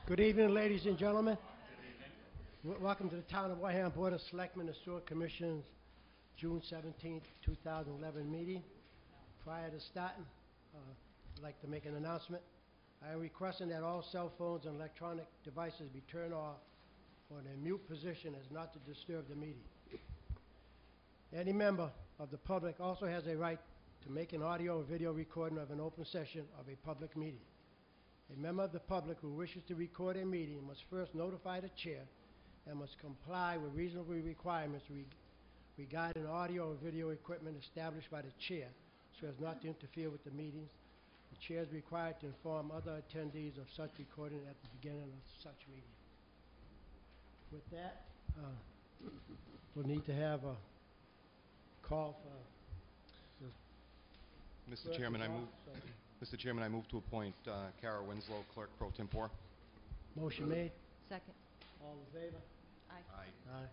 Good evening, ladies and gentlemen. Welcome to the Town of Wareham Board of Selectmen and Sewer Commission's June 17th, 2011 meeting. Prior to starting, I'd like to make an announcement. I am requesting that all cell phones and electronic devices be turned off or in a mute position as not to disturb the meeting. Any member of the public also has a right to make an audio or video recording of an open session of a public meeting. A member of the public who wishes to record a meeting must first notify the chair and must comply with reasonable requirements regarding audio or video equipment established by the chair so as not to interfere with the meetings. The chair is required to inform other attendees of such recording at the beginning of such meeting. With that, we'll need to have a call for Mr. Chairman, Mr. Chairman, I move to appoint Kara Winslow, Clerk Pro Tempore. Motion made. Second. All in favor? Aye. Aye.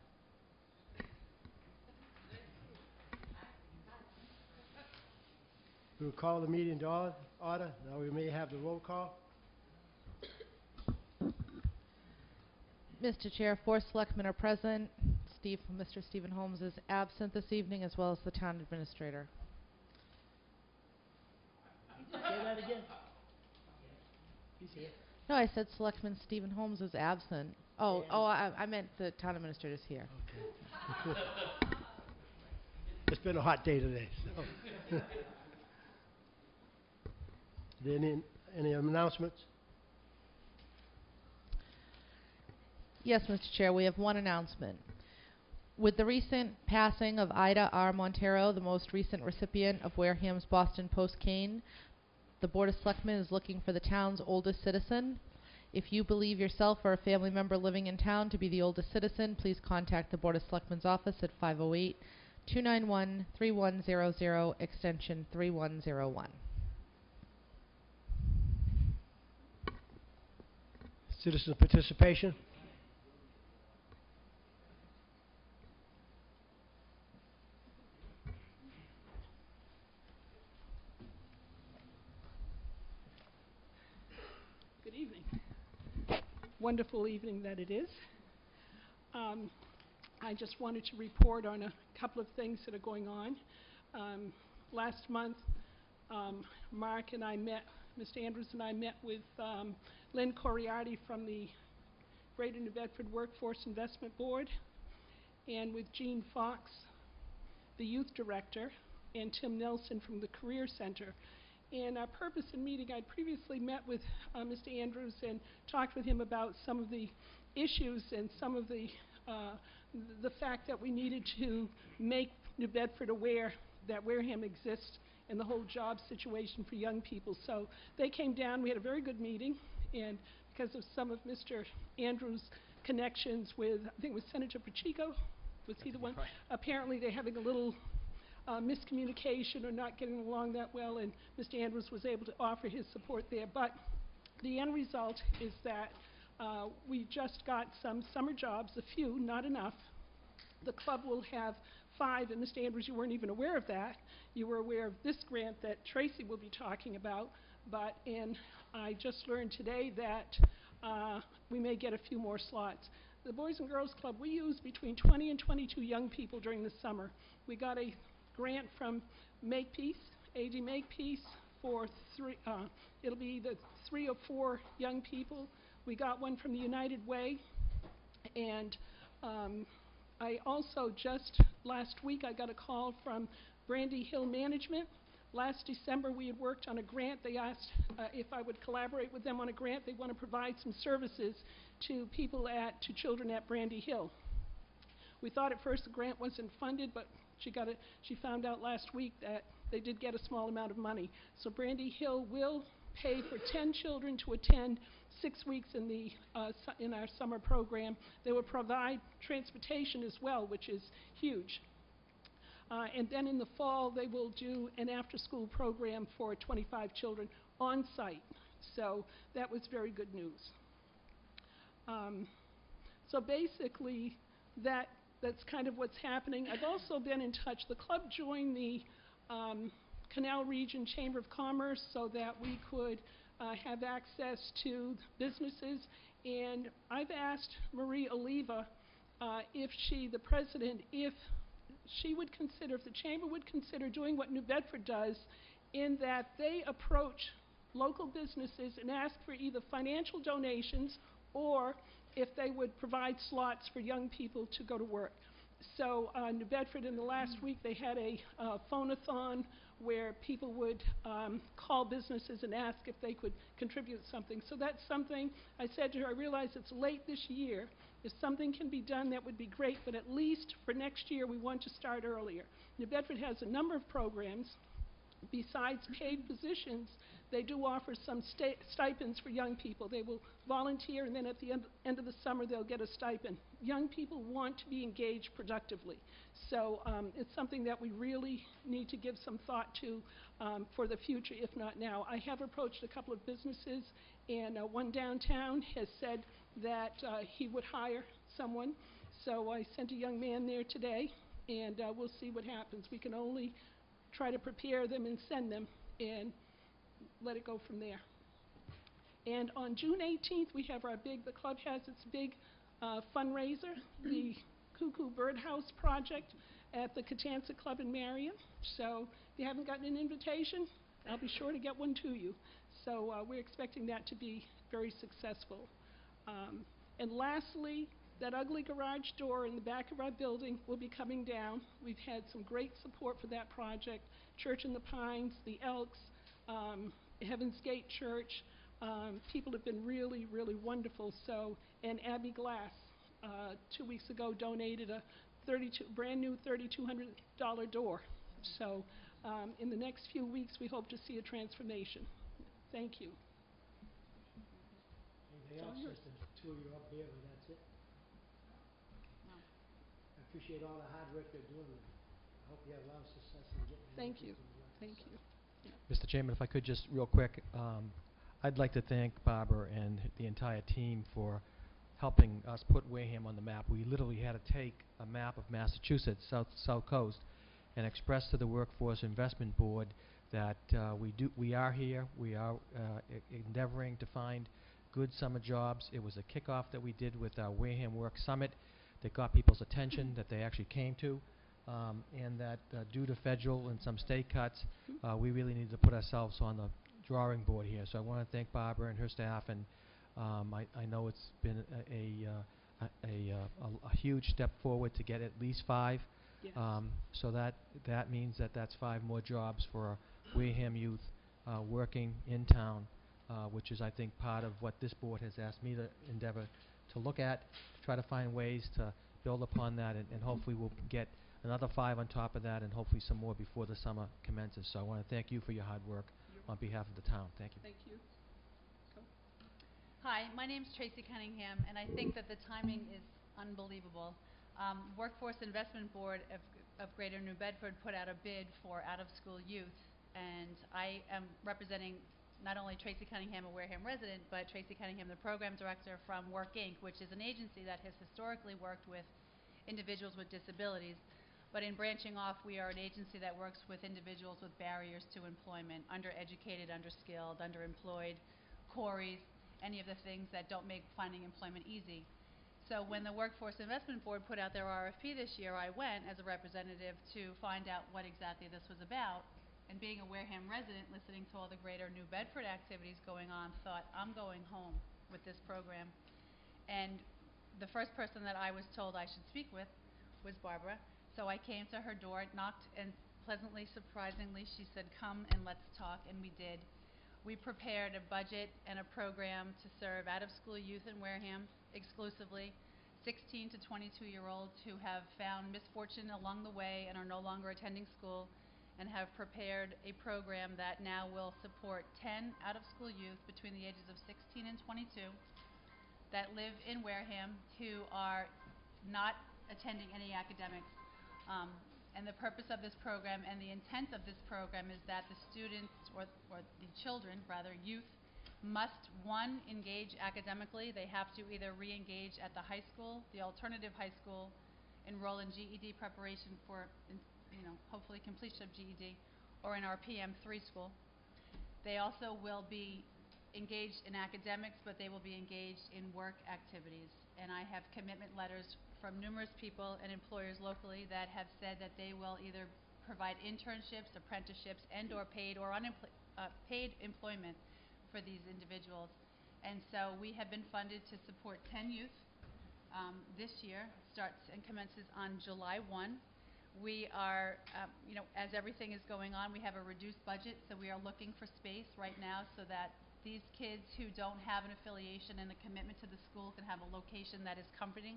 We'll call the meeting to order. Now we may have the roll call. Mr. Chair, 4 selectmen are present. Mr. Stephen Holmes is absent this evening, as well as the town administrator. Say that again. He's here. No, I said Selectman Stephen Holmes is absent. I meant the town administrator's here. Okay. It's been a hot day today. So. Any announcements? Yes, Mr. Chair, we have one announcement. With the recent passing of Ida R. Montero, the most recent recipient of Wareham's Boston Post cane, the Board of Selectmen is looking for the town's oldest citizen. If you believe yourself or a family member living in town to be the oldest citizen, please contact the Board of Selectmen's office at 508-291-3100, extension 3101. Citizen participation? Good evening. Wonderful evening that it is. I just wanted to report on a couple of things that are going on. Last month, Mark and I met, Mr. Andrews and I met with Lynn Coriarty from the Greater New Bedford Workforce Investment Board, and with Jean Fox, the youth director, and Tim Nelson from the Career Center. And our purpose in meeting, I'd previously met with Mr. Andrews and talked with him about some of the issues and some of the fact that we needed to make New Bedford aware that Wareham exists and the whole job situation for young people. So they came down, we had a very good meeting, and because of some of Mr. Andrews' connections with, I think it was Senator Pacheco, was he the one? Right. Apparently they're having a little miscommunication or not getting along that well, and Mr. Andrews was able to offer his support there. But the end result is that we just got some summer jobs, a few, not enough. The club will have 5, and Mr. Andrews, you weren't even aware of that. You were aware of this grant that Tracy will be talking about, and I just learned today that we may get a few more slots. The Boys and Girls Club, we use between 20 and 22 young people during the summer. We got a grant from Makepeace, AD Makepeace, for 3, it'll be either 3 or 4 young people. We got one from the United Way, and I also just last week I got a call from Brandy Hill Management. Last December we had worked on a grant. They asked if I would collaborate with them on a grant. They want to provide some services to to children at Brandy Hill. We thought at first the grant wasn't funded, but she found out last week that they did get a small amount of money. So Brandy Hill will pay for 10 children to attend 6 weeks in our summer program. They will provide transportation as well, which is huge. And then in the fall, they will do an after-school program for 25 children on site. So that was very good news. So basically, that's kind of what's happening. I've also been in touch. The club joined the Canal Region Chamber of Commerce so that we could have access to businesses, And I've asked Marie Oliva if the president, if she would consider, if the chamber would consider doing what New Bedford does, in that they approach local businesses and ask for either financial donations or if they would provide slots for young people to go to work. So New Bedford, in the last week, they had a phone-a-thon where people would call businesses and ask if they could contribute something. So that's something I said to her, I realize it's late this year. If something can be done, that would be great, but at least for next year, we want to start earlier. New Bedford has a number of programs. Besides paid positions, they do offer some stipends for young people. They will volunteer, and then at the end of the summer, they'll get a stipend. Young people want to be engaged productively. So it's something that we really need to give some thought to for the future, if not now. I have approached a couple of businesses, and one downtown has said that he would hire someone. So I sent a young man there today, and we'll see what happens. We can only try to prepare them and send them and let it go from there. And on June 18th, we have the club has its big fundraiser, the Cuckoo Birdhouse Project at the Catanza Club in Marion. So if you haven't gotten an invitation, I'll be sure to get one to you. So we're expecting that to be very successful. And lastly, that ugly garage door in the back of our building will be coming down. We've had some great support for that project. Church in the Pines, the Elks, Heaven's Gate Church. People have been really, really wonderful. So, and Abbey Glass 2 weeks ago donated a brand new $3,200 door. So in the next few weeks, we hope to see a transformation. Thank you. Anything else? Just the two of you up here, but that's it. I appreciate all the hard work they're doing. I hope you have a lot of success in getting. Thank you. Thank you. Mr. Chairman, if I could just real quick, I'd like to thank Barbara and the entire team for helping us put Wareham on the map. We literally had to take a map of Massachusetts, south coast, and express to the Workforce Investment Board that we are here. We are endeavoring to find good summer jobs. It was a kickoff that we did with our Wareham Work Summit that got people's attention, that they actually came to, and that due to federal and some state cuts, we really need to put ourselves on the drawing board here. So I want to thank Barbara and her staff, and I know it's been a huge step forward to get at least 5. Yes. So that means that that's 5 more jobs for Wareham youth working in town, which is, I think, part of what this board has asked me to endeavor to look at, to try to find ways to build upon that, and hopefully we'll get another 5 on top of that, and hopefully some more before the summer commences. So I want to thank you for your hard work on behalf of the town. Thank you. Thank you. Go. Hi, my name's Tracy Cunningham, and I think that the timing is unbelievable. Workforce Investment Board of Greater New Bedford put out a bid for out-of-school youth, and I am representing not only Tracy Cunningham, a Wareham resident, but Tracy Cunningham, the program director from Work Inc., which is an agency that has historically worked with individuals with disabilities. But in branching off, we are an agency that works with individuals with barriers to employment, undereducated, underskilled, underemployed, quarries, any of the things that don't make finding employment easy. So when the Workforce Investment Board put out their RFP this year, I went as a representative to find out what exactly this was about. And being a Wareham resident, listening to all the Greater New Bedford activities going on, thought, I'm going home with this program. And the first person that I was told I should speak with was Barbara. So I came to her door, knocked, and pleasantly, surprisingly, she said, come and let's talk, and we did. We prepared a budget and a program to serve out-of-school youth in Wareham exclusively, 16 to 22-year-olds who have found misfortune along the way and are no longer attending school, and have prepared a program that now will support 10 out-of-school youth between the ages of 16 and 22 that live in Wareham who are not attending any academics. And the purpose of this program and the intent of this program is that the students, or the children, rather, youth, must, 1, engage academically. They have to either re-engage at the high school, the alternative high school, enroll in GED preparation for, hopefully completion of GED, or in our PM3 school. They also will be engaged in academics, but they will be engaged in work activities. And I have commitment letters from numerous people and employers locally that have said that they will either provide internships, apprenticeships, and/or paid or paid employment for these individuals. And so we have been funded to support 10 youth this year. Starts and commences on July 1. We are, as everything is going on, we have a reduced budget, so we are looking for space right now so that these kids who don't have an affiliation and a commitment to the school can have a location that is comforting.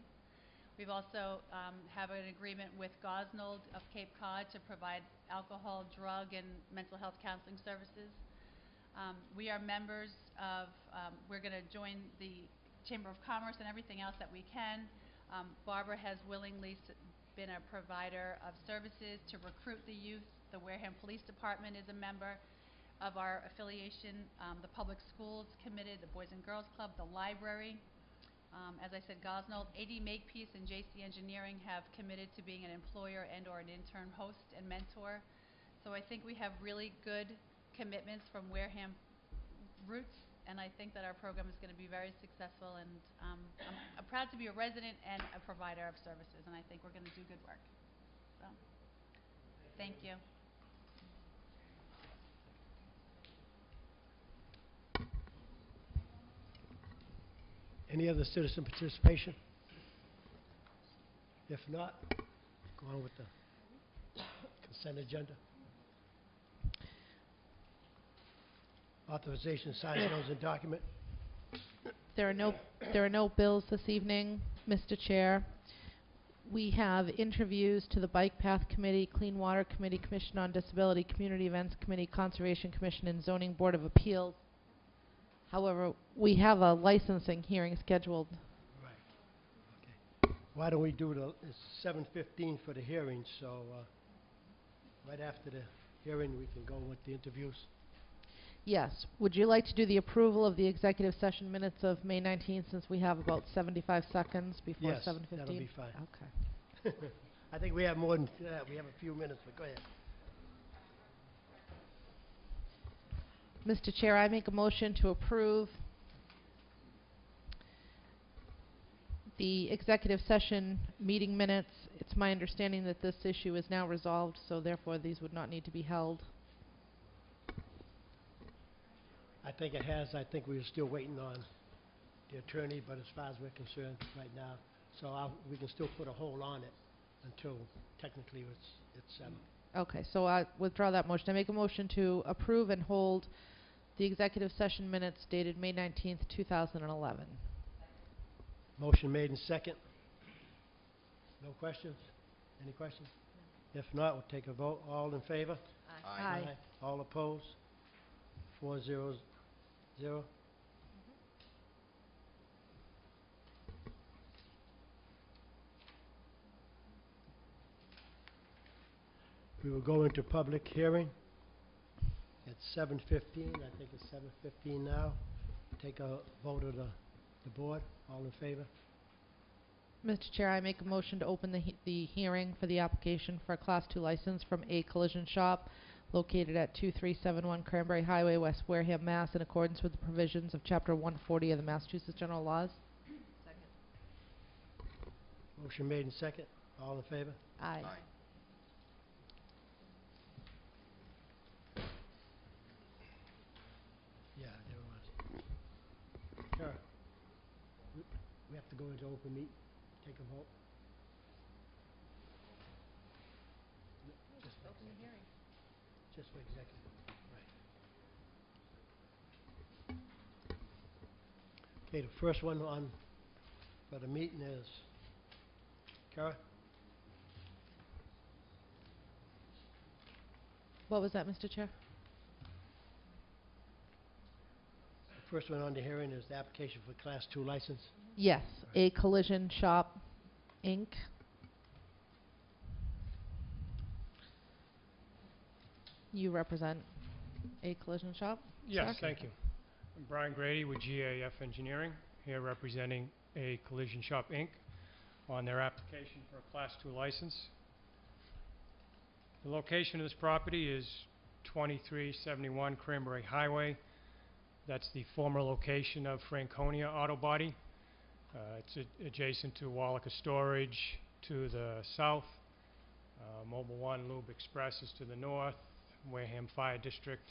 We've also have an agreement with Gosnold of Cape Cod to provide alcohol, drug, and mental health counseling services. We are members of, we're going to join the Chamber of Commerce and everything else that we can. Barbara has willingly been a provider of services to recruit the youth. The Wareham Police Department is a member of our affiliation. The public schools committed, the Boys and Girls Club, the library. As I said, Gosnold, AD Makepeace, and JC Engineering have committed to being an employer and/or an intern host and mentor. So I think we have really good commitments from Wareham roots, and I think that our program is going to be very successful. And I'm proud to be a resident and a provider of services, and I think we're going to do good work. So, thank you. Any other citizen participation? If not, go on with the consent agenda. Authorization to sign bills and document. There are no bills this evening, Mr. Chair. We have interviews to the Bike Path Committee, Clean Water Committee, Commission on Disability, Community Events Committee, Conservation Commission, and Zoning Board of Appeals. However, we have a licensing hearing scheduled. Right. Okay. Why don't we do it's 7:15 for the hearing, so right after the hearing we can go with the interviews. Yes. Would you like to do the approval of the executive session minutes of May 19th, since we have about 75 seconds before 7:15? Yes, that'll be fine. Okay. I think we have more than that. We have a few minutes, but go ahead. Mr. Chair, I make a motion to approve the executive session meeting minutes. It's my understanding that this issue is now resolved, so therefore these would not need to be held. I think it has. I think we're still waiting on the attorney, but as far as we're concerned right now, so we can still put a hold on it until technically it's settled. Okay, so I withdraw that motion. I make a motion to approve and hold the executive session minutes dated May 19th, 2011. Motion made in second. No questions? Any questions? No. If not, we'll take a vote. All in favor? Aye. All opposed? 4-0-0. We will go into public hearing at 7:15. I think it's 7:15 now. Take a vote of the board. All in favor? Mr. Chair, I make a motion to open the hearing for the application for a Class 2 license from A Collision Shop located at 2371 Cranberry Highway, West Wareham, Mass. In accordance with the provisions of Chapter 140 of the Massachusetts General Laws. Second. Motion made in second. All in favor? Aye. Yeah, there was. Sure. We have to go into open meeting, take a vote. Just for Open the hearing. Just for executive, right. Okay, the first one on for the meeting is Kara? What was that, Mr. Chair? The first one on the hearing is the application for Class 2 license. Yes, A Collision Shop, Inc. You represent A Collision Shop? Yes, sir? thank you. I'm Brian Grady with GAF Engineering, here representing A Collision Shop, Inc. on their application for a Class 2 license. The location of this property is 2371 Cranberry Highway. That's the former location of Franconia Auto Body. It's adjacent to Wallaca Storage to the south. Mobile One Lube Express is to the north. Wareham Fire District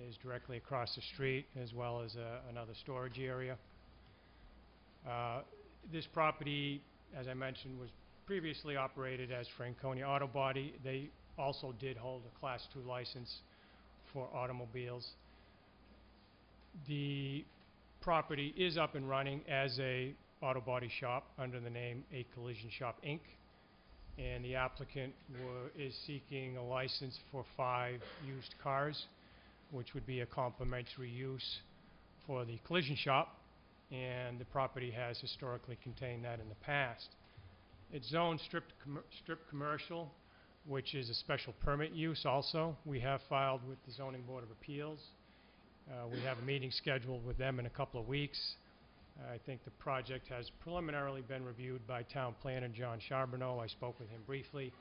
is directly across the street, as well as another storage area. This property, as I mentioned, was previously operated as Franconia Auto Body. They also did hold a Class II license for automobiles. The property is up and running as a auto body shop under the name A Collision Shop, Inc. And the applicant is seeking a license for 5 used cars, which would be a complementary use for the collision shop, and the property has historically contained that in the past. It's zoned strip commercial, which is a special permit use also. We have filed with the Zoning Board of Appeals. We have a meeting scheduled with them in a couple of weeks. I think the project has preliminarily been reviewed by Town Planner John Charbonneau. I spoke with him briefly.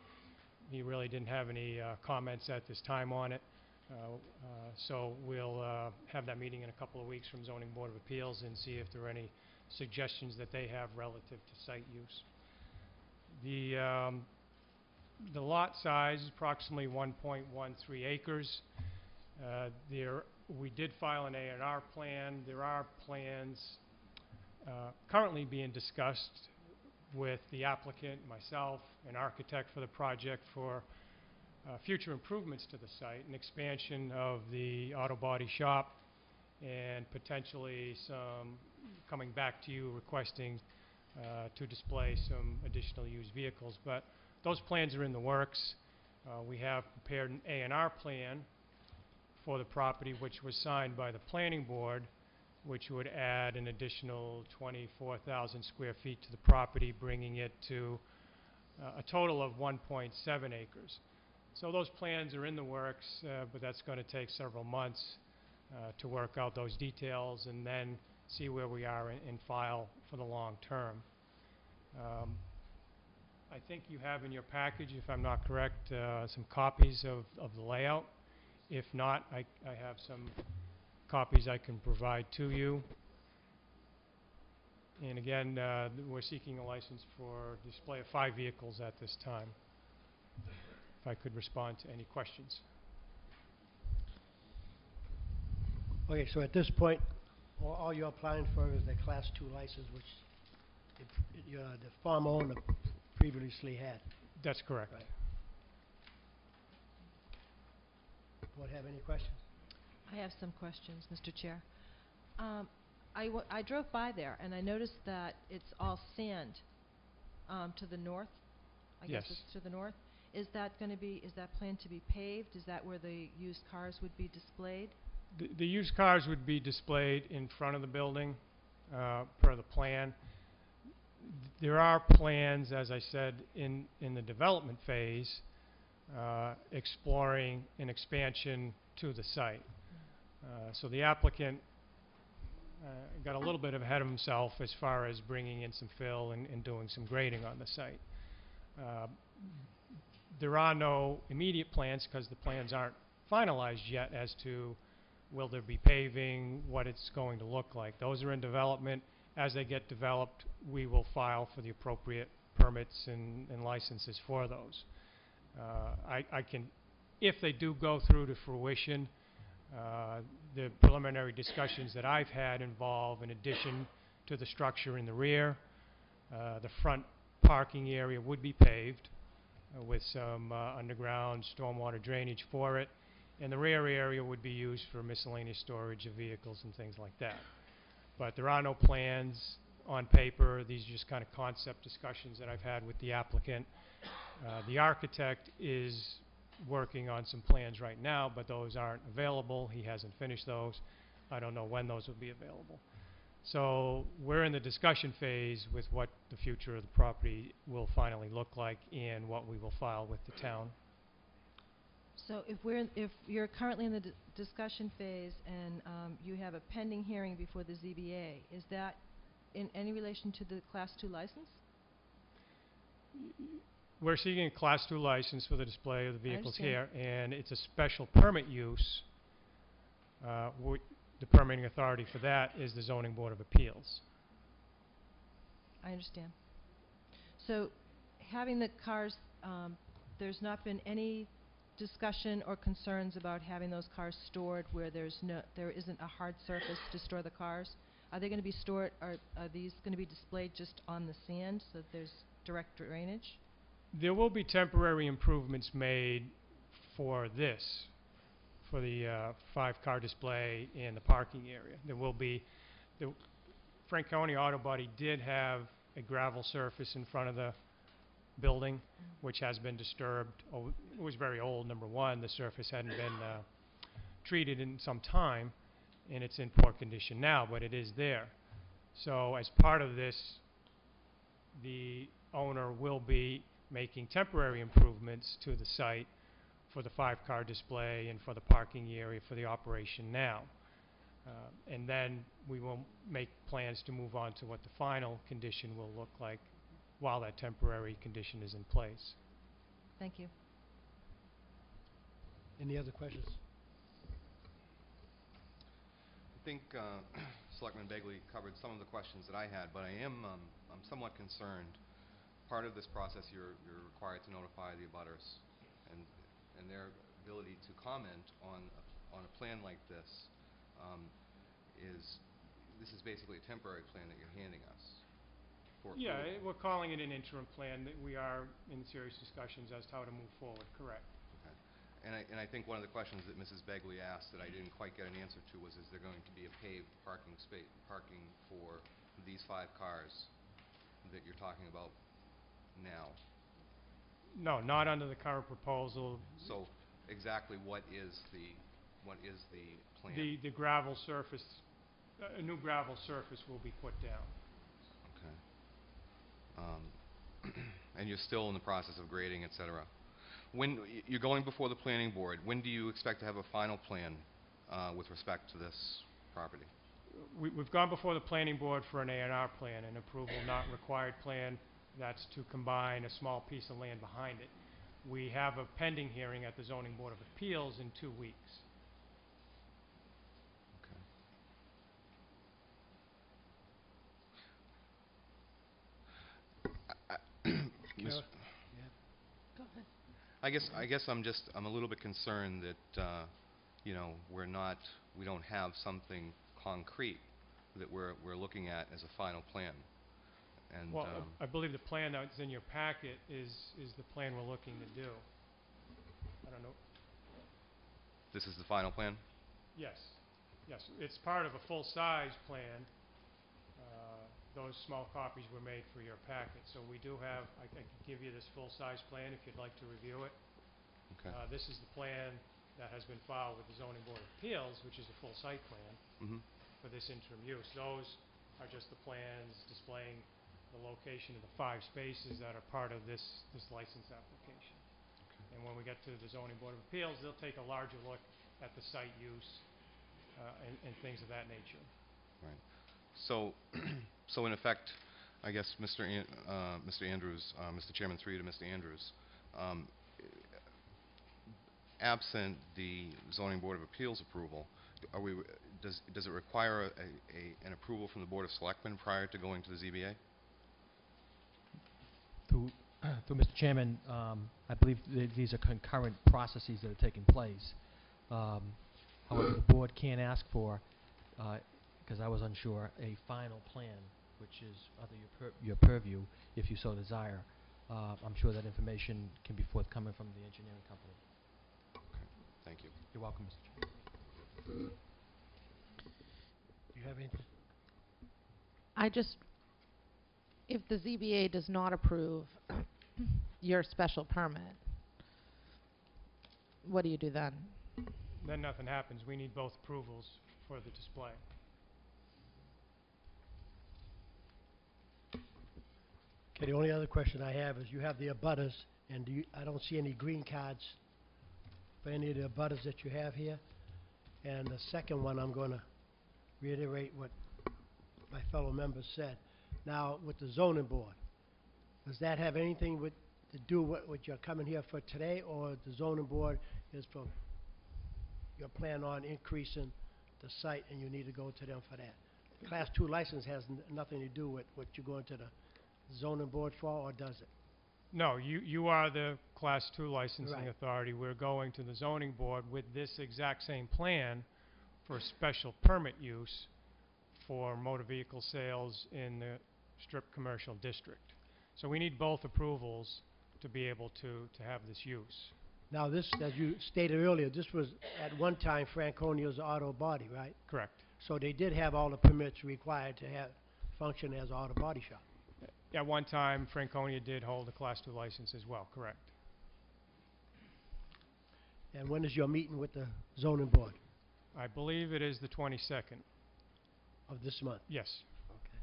He really didn't have any comments at this time on it. So we'll have that meeting in a couple of weeks from Zoning Board of Appeals and see if there are any suggestions that they have relative to site use. The lot size is approximately 1.13 acres. We did file an A&R plan. There are plans currently being discussed with the applicant, myself, an architect for the project for future improvements to the site, an expansion of the auto body shop, and potentially some coming back to you requesting to display some additional used vehicles. But those plans are in the works. We have prepared an A&R plan for the property, which was signed by the planning board, which would add an additional 24,000 square feet to the property, bringing it to a total of 1.7 acres. So those plans are in the works, but that's going to take several months to work out those details and then see where we are in file for the long term. I think you have in your package, if I'm not correct, some copies of the layout. If not, I have some copies I can provide to you. And again, we're seeking a license for display of 5 vehicles at this time. If I could respond to any questions. Okay, so at this point, all you're applying for is the Class II license, which the farm owner previously had. That's correct. Right. Board have any questions? I have some questions, Mr. Chair. I drove by there and I noticed that it's all sand to the north. I guess Yes. it's to the north. Is that planned to be paved? Is that where the used cars would be displayed? The used cars would be displayed in front of the building per the plan. There are plans, as I said, in the development phase, exploring an expansion to the site. So the applicant got a little bit ahead of himself as far as bringing in some fill and doing some grading on the site. There are no immediate plans because the plans aren't finalized yet as to will there be paving, what it's going to look like. Those are in development. As they get developed, we will file for the appropriate permits and licenses for those. I can, if they do go through to fruition, the preliminary discussions that I've had involve, in addition to the structure in the rear, the front parking area would be paved with some underground stormwater drainage for it, and the rear area would be used for miscellaneous storage of vehicles and things like that. But there are no plans on paper. These are just kind of concept discussions that I've had with the applicant. The architect is working on some plans right now, but those aren't available. He hasn't finished those. I don't know when those will be available. So we're in the discussion phase with what the future of the property will finally look like and what we will file with the town. So if you're currently in the discussion phase and you have a pending hearing before the ZBA, is that in any relation to the Class II license? We're seeking a Class II license for the display of the vehicles understand. here, and it's a special permit use. The the permitting authority for that is the Zoning Board of Appeals. I understand. So, having the cars, there's not been any discussion or concerns about having those cars stored where there isn't a hard surface to store the cars? Are they going to be stored, are these going to be displayed just on the sand so that there's direct drainage? There will be temporary improvements made for this, for the 5-car display and the parking area. There will be, Frank County Auto Body did have a gravel surface in front of the building, which has been disturbed. It was very old, number one. The surface hadn't been treated in some time, and it's in poor condition now, but it is there. So as part of this, the owner will be making temporary improvements to the site for the 5-car display and for the parking area for the operation now. And then we will make plans to move on to what the final condition will look like while that temporary condition is in place. Thank you. Any other questions? I think Selectman Begley covered some of the questions that I had, but I'm somewhat concerned. Part of this process, you're required to notify the abutters, and their ability to comment on a plan like this this is basically a temporary plan that you're handing us. Yeah, we're calling it an interim plan. That we are in serious discussions as to how to move forward. Correct. Okay. And I think one of the questions that Mrs. Begley asked that I didn't quite get an answer to was, is there going to be a paved parking for these 5 cars that you're talking about now? No, not under the current proposal. So exactly what is the plan? The gravel surface, a new gravel surface will be put down. Okay. And you're still in the process of grading, etc. When you're going before the planning board, when do you expect to have a final plan with respect to this property? We've gone before the planning board for an A&R plan, an approval not required plan. That's to combine a small piece of land behind it. We have a pending hearing at the Zoning Board of Appeals in 2 weeks. Go ahead. I guess I'm a little bit concerned that we don't have something concrete that we're looking at as a final plan. And well, I believe the plan that's in your packet is the plan we're looking to do. I don't know. This is the final plan? Yes. Yes. It's part of a full-size plan. Those small copies were made for your packet. So we do have, I can give you this full-size plan if you'd like to review it. Okay. This is the plan that has been filed with the Zoning Board of Appeals, which is the full site plan for this interim use. Those are just the plans displaying the location of the 5 spaces that are part of this license application. Okay. And when we get to the Zoning Board of Appeals, they'll take a larger look at the site use and things of that nature. Right. So in effect, I guess Mr. Andrews, Mr. Chairman, through you to Mr. Andrews, absent the Zoning Board of Appeals approval, does it require an approval from the Board of Selectmen prior to going to the ZBA? Through Mr. Chairman, I believe these are concurrent processes that are taking place. However, the board can ask for, because I was unsure, a final plan, which is under your purview, if you so desire. I'm sure that information can be forthcoming from the engineering company. Okay. Thank you. You're welcome, Mr. Chairman. Do you have anything? If the ZBA does not approve your special permit, what do you do then? Then nothing happens. We need both approvals for the display. Okay, the only other question I have is you have the abutters, and I don't see any green cards for any of the abutters that you have here. And the second one, I'm going to reiterate what my fellow members said. Now, with the zoning board, does that have anything to do with what you're coming here for today, or the zoning board is for your plan on increasing the site, and you need to go to them for that. Class 2 license has nothing to do with what you're going to the zoning board for, or does it? No, you are the Class 2 licensing Right. authority. We're going to the zoning board with this exact same plan for special permit use for motor vehicle sales in the strip commercial district. So we need both approvals to be able to have this use. Now, this, as you stated earlier, this was at one time Franconia's auto body, right? Correct. So they did have all the permits required to have function as an auto body shop. At one time, Franconia did hold a Class 2 license as well, correct. And when is your meeting with the zoning board? I believe it is the 22nd. Of this month? Yes. Okay.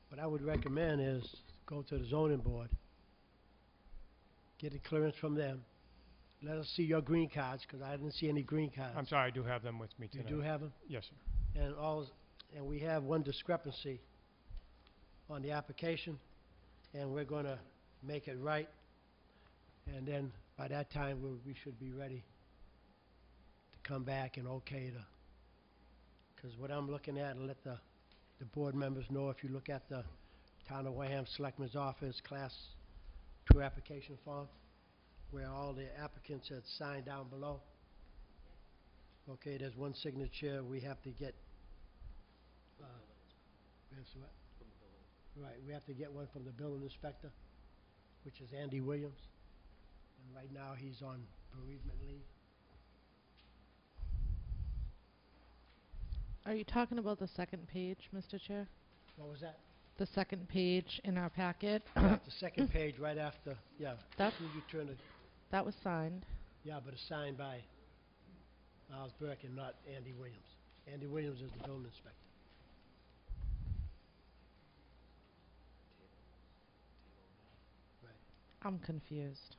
What I would recommend is go to the zoning board, get a clearance from them, let us see your green cards, because I didn't see any green cards. I'm sorry, I do have them with me You today. do have them? Yes, sir. And we have one discrepancy on the application, and we're going to make it right, and then by that time, we should be ready to come back and okay the, because what I'm looking at, and let the board members know, if you look at the Town of Wareham Selectmen's Office Class 2 application form, where all the applicants had signed down below. Okay, there's one signature we have to get. Where's what? Right, we have to get one from the building inspector, which is Andy Williams. And right now, he's on bereavement leave. Are you talking about the second page, Mr. Chair? What was that? The second page in our packet? Yeah, the second page right after, yeah. That- As soon as you turn it, That was signed. yeah, but it's signed by Miles Burke and not Andy Williams. Andy Williams is the building inspector. Right. I'm confused.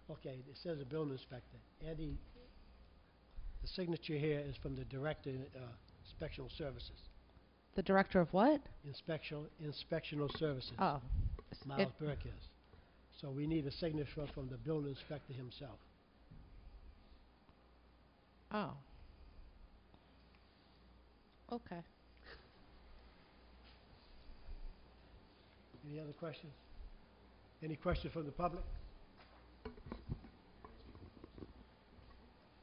Okay, it says the building inspector. Andy, the signature here is from the Director, Inspectional Services. The director of what? Inspectional Services. Oh. Miles Burke is. So we need a signature from the building inspector himself. Oh. Okay. Any other questions? Any questions from the public?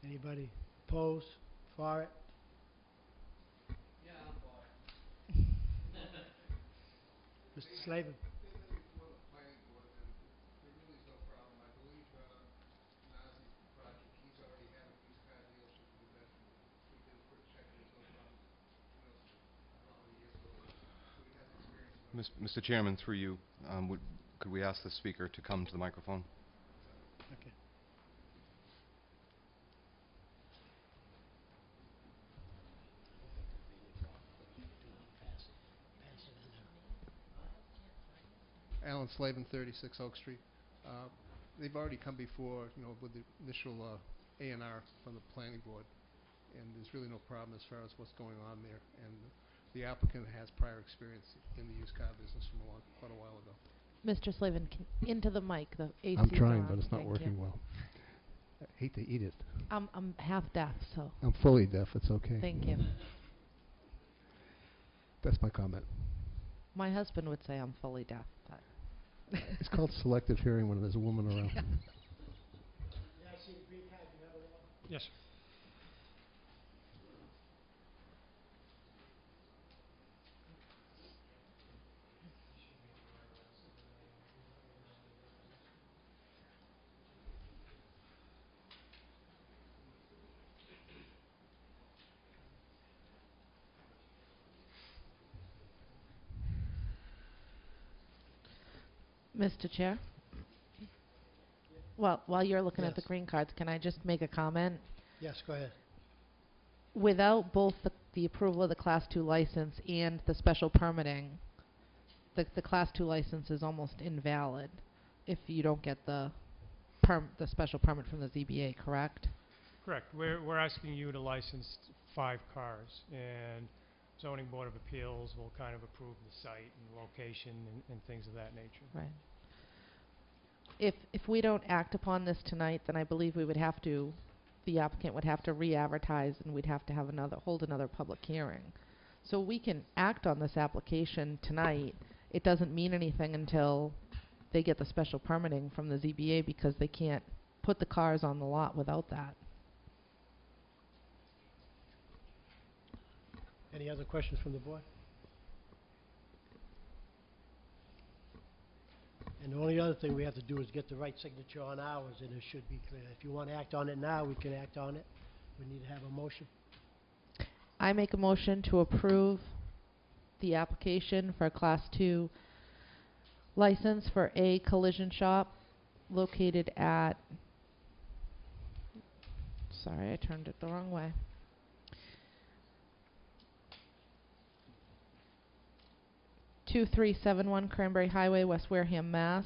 Anybody opposed, for it? Mr. Slavin? Mr. Chairman, through you, could we ask the speaker to come to the microphone? Okay. Alan Slavin, 36 Oak Street. They've already come before, with the initial A&R from the planning board, and there's really no problem as far as what's going on there. And the applicant has prior experience in the used car business from quite a while ago. Mr. Slavin, into the mic. The AC I'm is trying, on. but it's not Thank working you. well. I hate to eat it. I'm half deaf, so I'm fully deaf. It's okay. thank you. That's my comment. My husband would say I'm fully deaf, but It's called selective hearing when there's a woman around. Yeah, I see the green card. You have it all? Yes, sir. Mr. Chair? Well, while you're looking at the Yes. green cards, can I just make a comment? Yes, go ahead. Without both the approval of the Class 2 license and the special permitting, the Class 2 license is almost invalid if you don't get the special permit from the ZBA, correct? Correct. We're asking you to license 5 cars, and Zoning Board of Appeals will kind of approve the site and location and things of that nature. Right. If we don't act upon this tonight, then I believe we would have to, the applicant would have to re-advertise, and we'd have to have hold another public hearing. So we can act on this application tonight. It doesn't mean anything until they get the special permitting from the ZBA, because they can't put the cars on the lot without that. Any other questions from the board? And the only other thing we have to do is get the right signature on ours, and it should be clear. If you want to act on it now, we can act on it. We need to have a motion. I make a motion to approve the application for a Class 2 license for a collision shop located at, sorry, I turned it the wrong way. (2371) Cranberry Highway, West Wareham, Mass.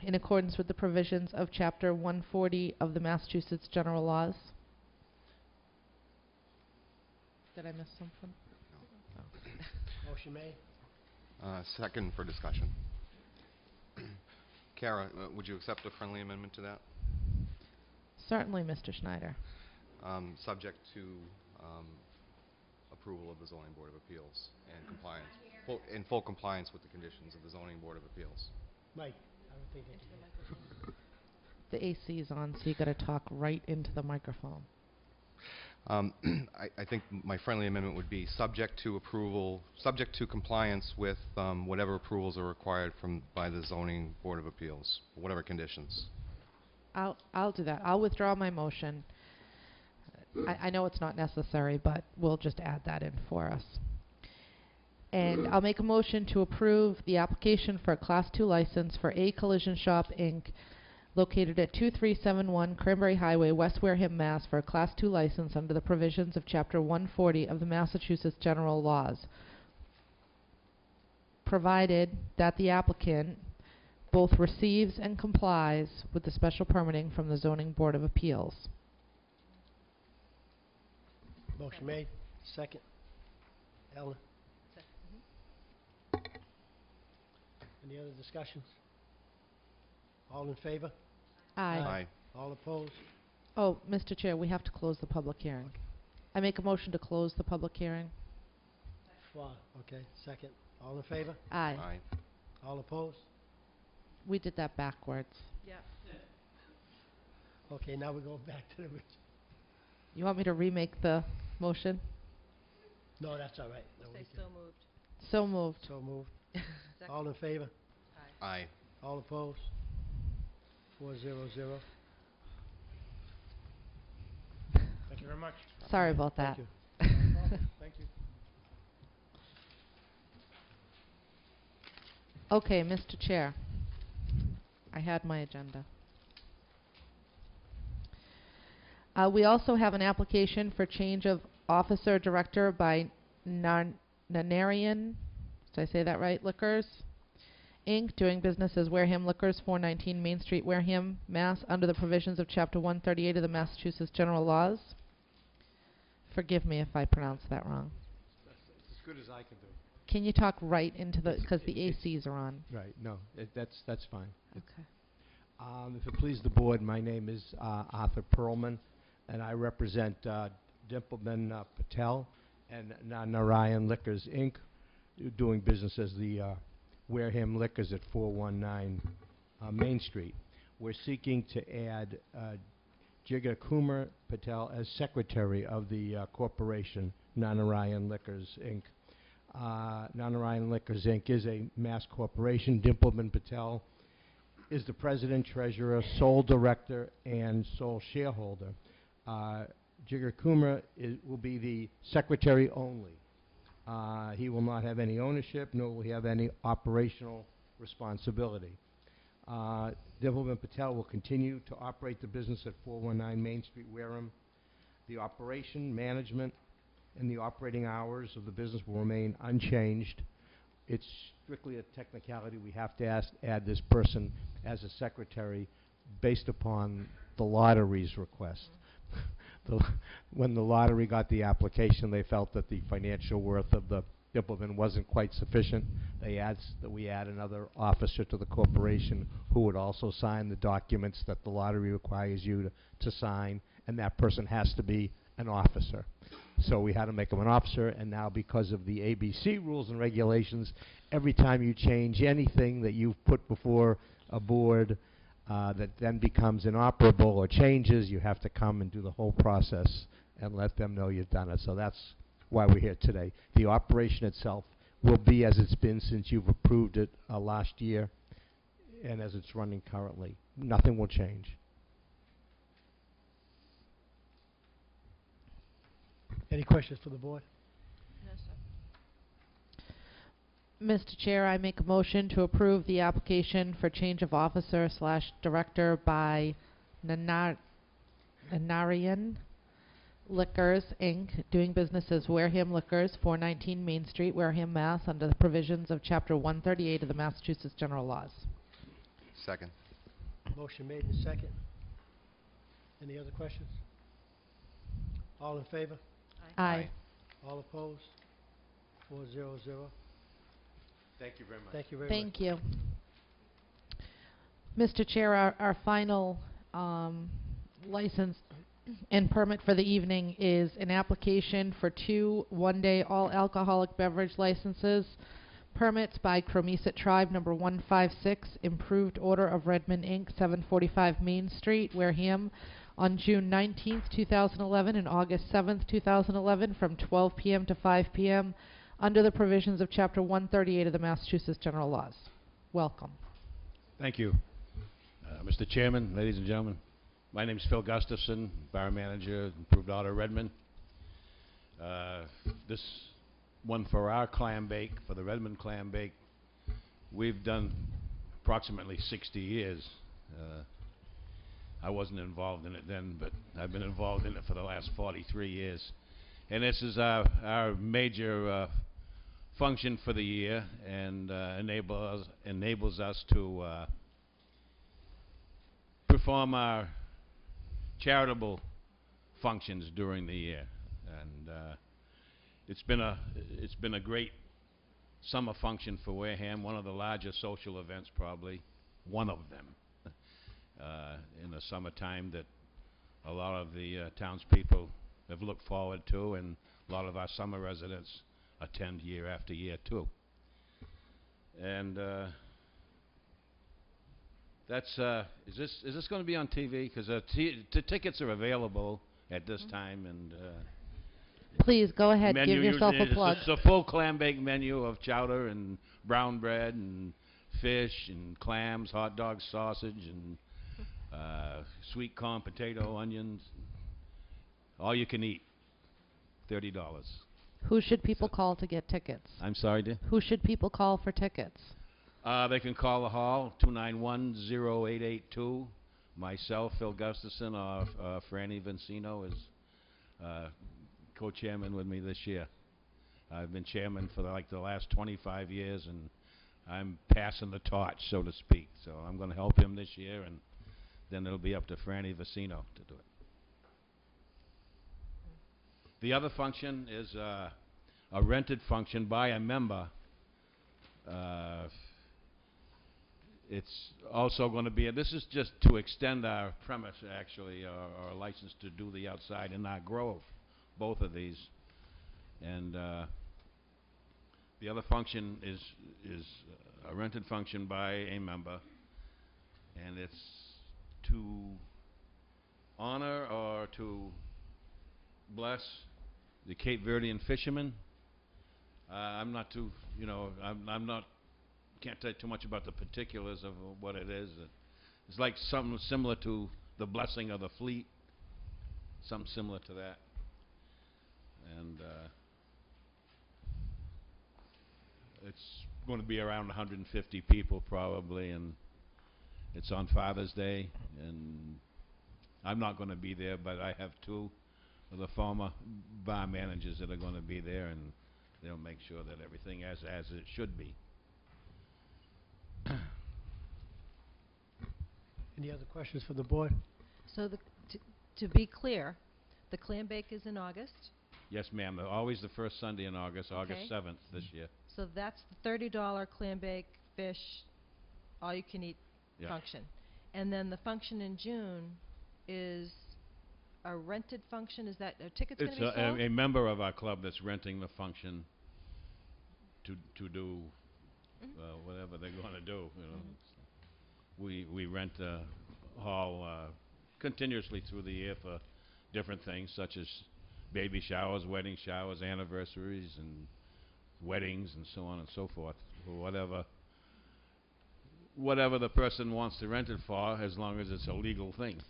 In accordance with the provisions of Chapter 140 of the Massachusetts General Laws. Did I miss something? No. Oh. Motion made. Second for discussion. Kara, would you accept a friendly amendment to that? Certainly, Mr. Schneider. Subject to approval of the Zoning Board of Appeals and compliance, in full compliance with the conditions of the Zoning Board of Appeals. Mike, I don't think they can hear. The AC is on, so you got to talk right into the microphone. I think my friendly amendment would be subject to approval, subject to compliance with whatever approvals are required by the Zoning Board of Appeals, whatever conditions. I'll do that. I'll withdraw my motion. I know it's not necessary, but we'll just add that in for us. And I'll make a motion to approve the application for a Class 2 license for A Collision Shop, Inc., located at 2371 Cranberry Highway, West Wareham, Mass. For a Class 2 license under the provisions of Chapter 140 of the Massachusetts General Laws, provided that the applicant both receives and complies with the special permitting from the Zoning Board of Appeals. Motion made. Second. Ellen? Any other discussions? All in favor? Aye. Aye. All opposed? Oh, Mr. Chair, we have to close the public hearing. I make a motion to close the public hearing. Okay, second. All in favor? Aye. Aye. All opposed? We did that backwards. Yeah. Okay, now we go back to the You want me to remake the motion? No, that's all right. No, we Say can- so moved. So moved. So moved. Second. All in favor? Aye. All opposed? 400. Thank you very much. Sorry about that. Thank you. Thank you. Okay, Mr. Chair. I had my agenda. We also have an application for change of officer director by Nanarian, did I say that right, Liquors, Inc., doing business as Wareham Liquors, 419 Main Street, Wareham, Mass., under the provisions of Chapter 138 of the Massachusetts General Laws. Forgive me if I pronounced that wrong. That's as good as I can do. Can you talk right into the, because the ACs are on? Right, no, that's fine. Okay. If it pleases the board, my name is Arthur Perlman, and I represent Dimpleman Patel and Narayan Liquors, Inc., doing business as the Wareham Liquors at 419 Main Street. We're seeking to add Jigar Kumar Patel as secretary of the corporation, Narayan Liquors, Inc. Narayan Liquors, Inc. is a mass corporation. Dimpleman Patel is the president, treasurer, sole director, and sole shareholder. Jigar Kumar will be the secretary only. He will not have any ownership, nor will he have any operational responsibility. Dimpleman Patel will continue to operate the business at 419 Main Street, Wareham. The operation, management, and the operating hours of the business will remain unchanged. It's strictly a technicality. We have to add this person as a secretary based upon the lottery's request. When the lottery got the application, they felt that the financial worth of the Dimpleman wasn't quite sufficient. They asked that we add another officer to the corporation who would also sign the documents that the lottery requires you to sign, and that person has to be an officer. So we had to make him an officer, and now because of the ABC rules and regulations, every time you change anything that you've put before a board that then becomes inoperable or changes, you have to come and do the whole process and let them know you've done it. So that's why we're here today. The operation itself will be as it's been since you've approved it last year and as it's running currently. Nothing will change. Any questions for the board? No, sir. Mr. Chair, I make a motion to approve the application for change of officer / director by Nanarian Liquors, Inc., doing business as Wareham Liquors, 419 Main Street, Wareham, Mass., under the provisions of Chapter 138 of the Massachusetts General Laws. Second. Motion made and second. Any other questions? All in favor? Aye. All opposed? 400. Thank you very much. Thank you very much. Thank you. Mr. Chair, our final license and permit for the evening is an application for 2 one-day all alcoholic beverage licenses. Permits by Cromeset Tribe number 156, Improved Order of Redmond, Inc., 745 Main Street, Wareham, on June 19th, 2011 and August 7th, 2011 from 12 p.m. to 5 p.m. under the provisions of Chapter 138 of the Massachusetts General Laws. Welcome. Thank you. Mr. Chairman, ladies and gentlemen, my name is Phil Gustafson, Bar Manager, Improved Order Redmond. This one for our clam bake, for the Redmond clam bake, we've done approximately 60 years. I wasn't involved in it then, but I've been involved in it for the last 43 years. And this is our major function for the year, and enables us to perform our charitable functions during the year. And it's been a great summer function for Wareham, one of the largest social events, probably one of them in the summertime that a lot of the townspeople have looked forward to, and a lot of our summer residents attend year after year too. And that's is this going to be on TV? Because the tickets are available at this time, and Please go ahead, give yourself a plug. It's a full clam bake menu of chowder and brown bread and fish and clams, hot dog, sausage, and sweet corn, potato, onions. All you can eat. $30. Who should people call to get tickets? I'm sorry, dear? Who should people call for tickets? They can call the hall, 291-0882. Myself, Phil Gustafson, or Franny Vincino is co-chairman with me this year. I've been chairman for the last 25 years, and I'm passing the torch, so to speak. So I'm going to help him this year, and then it'll be up to Franny Vincino to do it. The other function is a rented function by a member. It's also going to be, this is just to extend our premise, actually, our license to do the outside in our grove, both of these. And the other function is a rented function by a member, and it's to honor or to bless the Cape Verdean fishermen. I'm not too, I'm not, can't tell you too much about the particulars of what it is. It's like something similar to the blessing of the fleet, something similar to that. And it's going to be around 150 people probably, and it's on Father's Day, and I'm not going to be there, but I have two of the former bar managers that are going to be there, and they'll make sure that everything as it should be. Any other questions for the board? So to be clear, the clam bake is in August, Yes, ma'am. Always the first Sunday in August, August Okay. 7th this year. So that's the $30 clam bake, fish, all-you-can-eat Yeah. function. And then the function in June is a rented function? Is that, are tickets going It's to be sold? a member of our club that's renting the function to do whatever they're going to do. You know, we rent a hall continuously through the year for different things such as baby showers, wedding showers, anniversaries, and weddings, and so on and so forth. Whatever the person wants to rent it for, as long as it's a legal thing.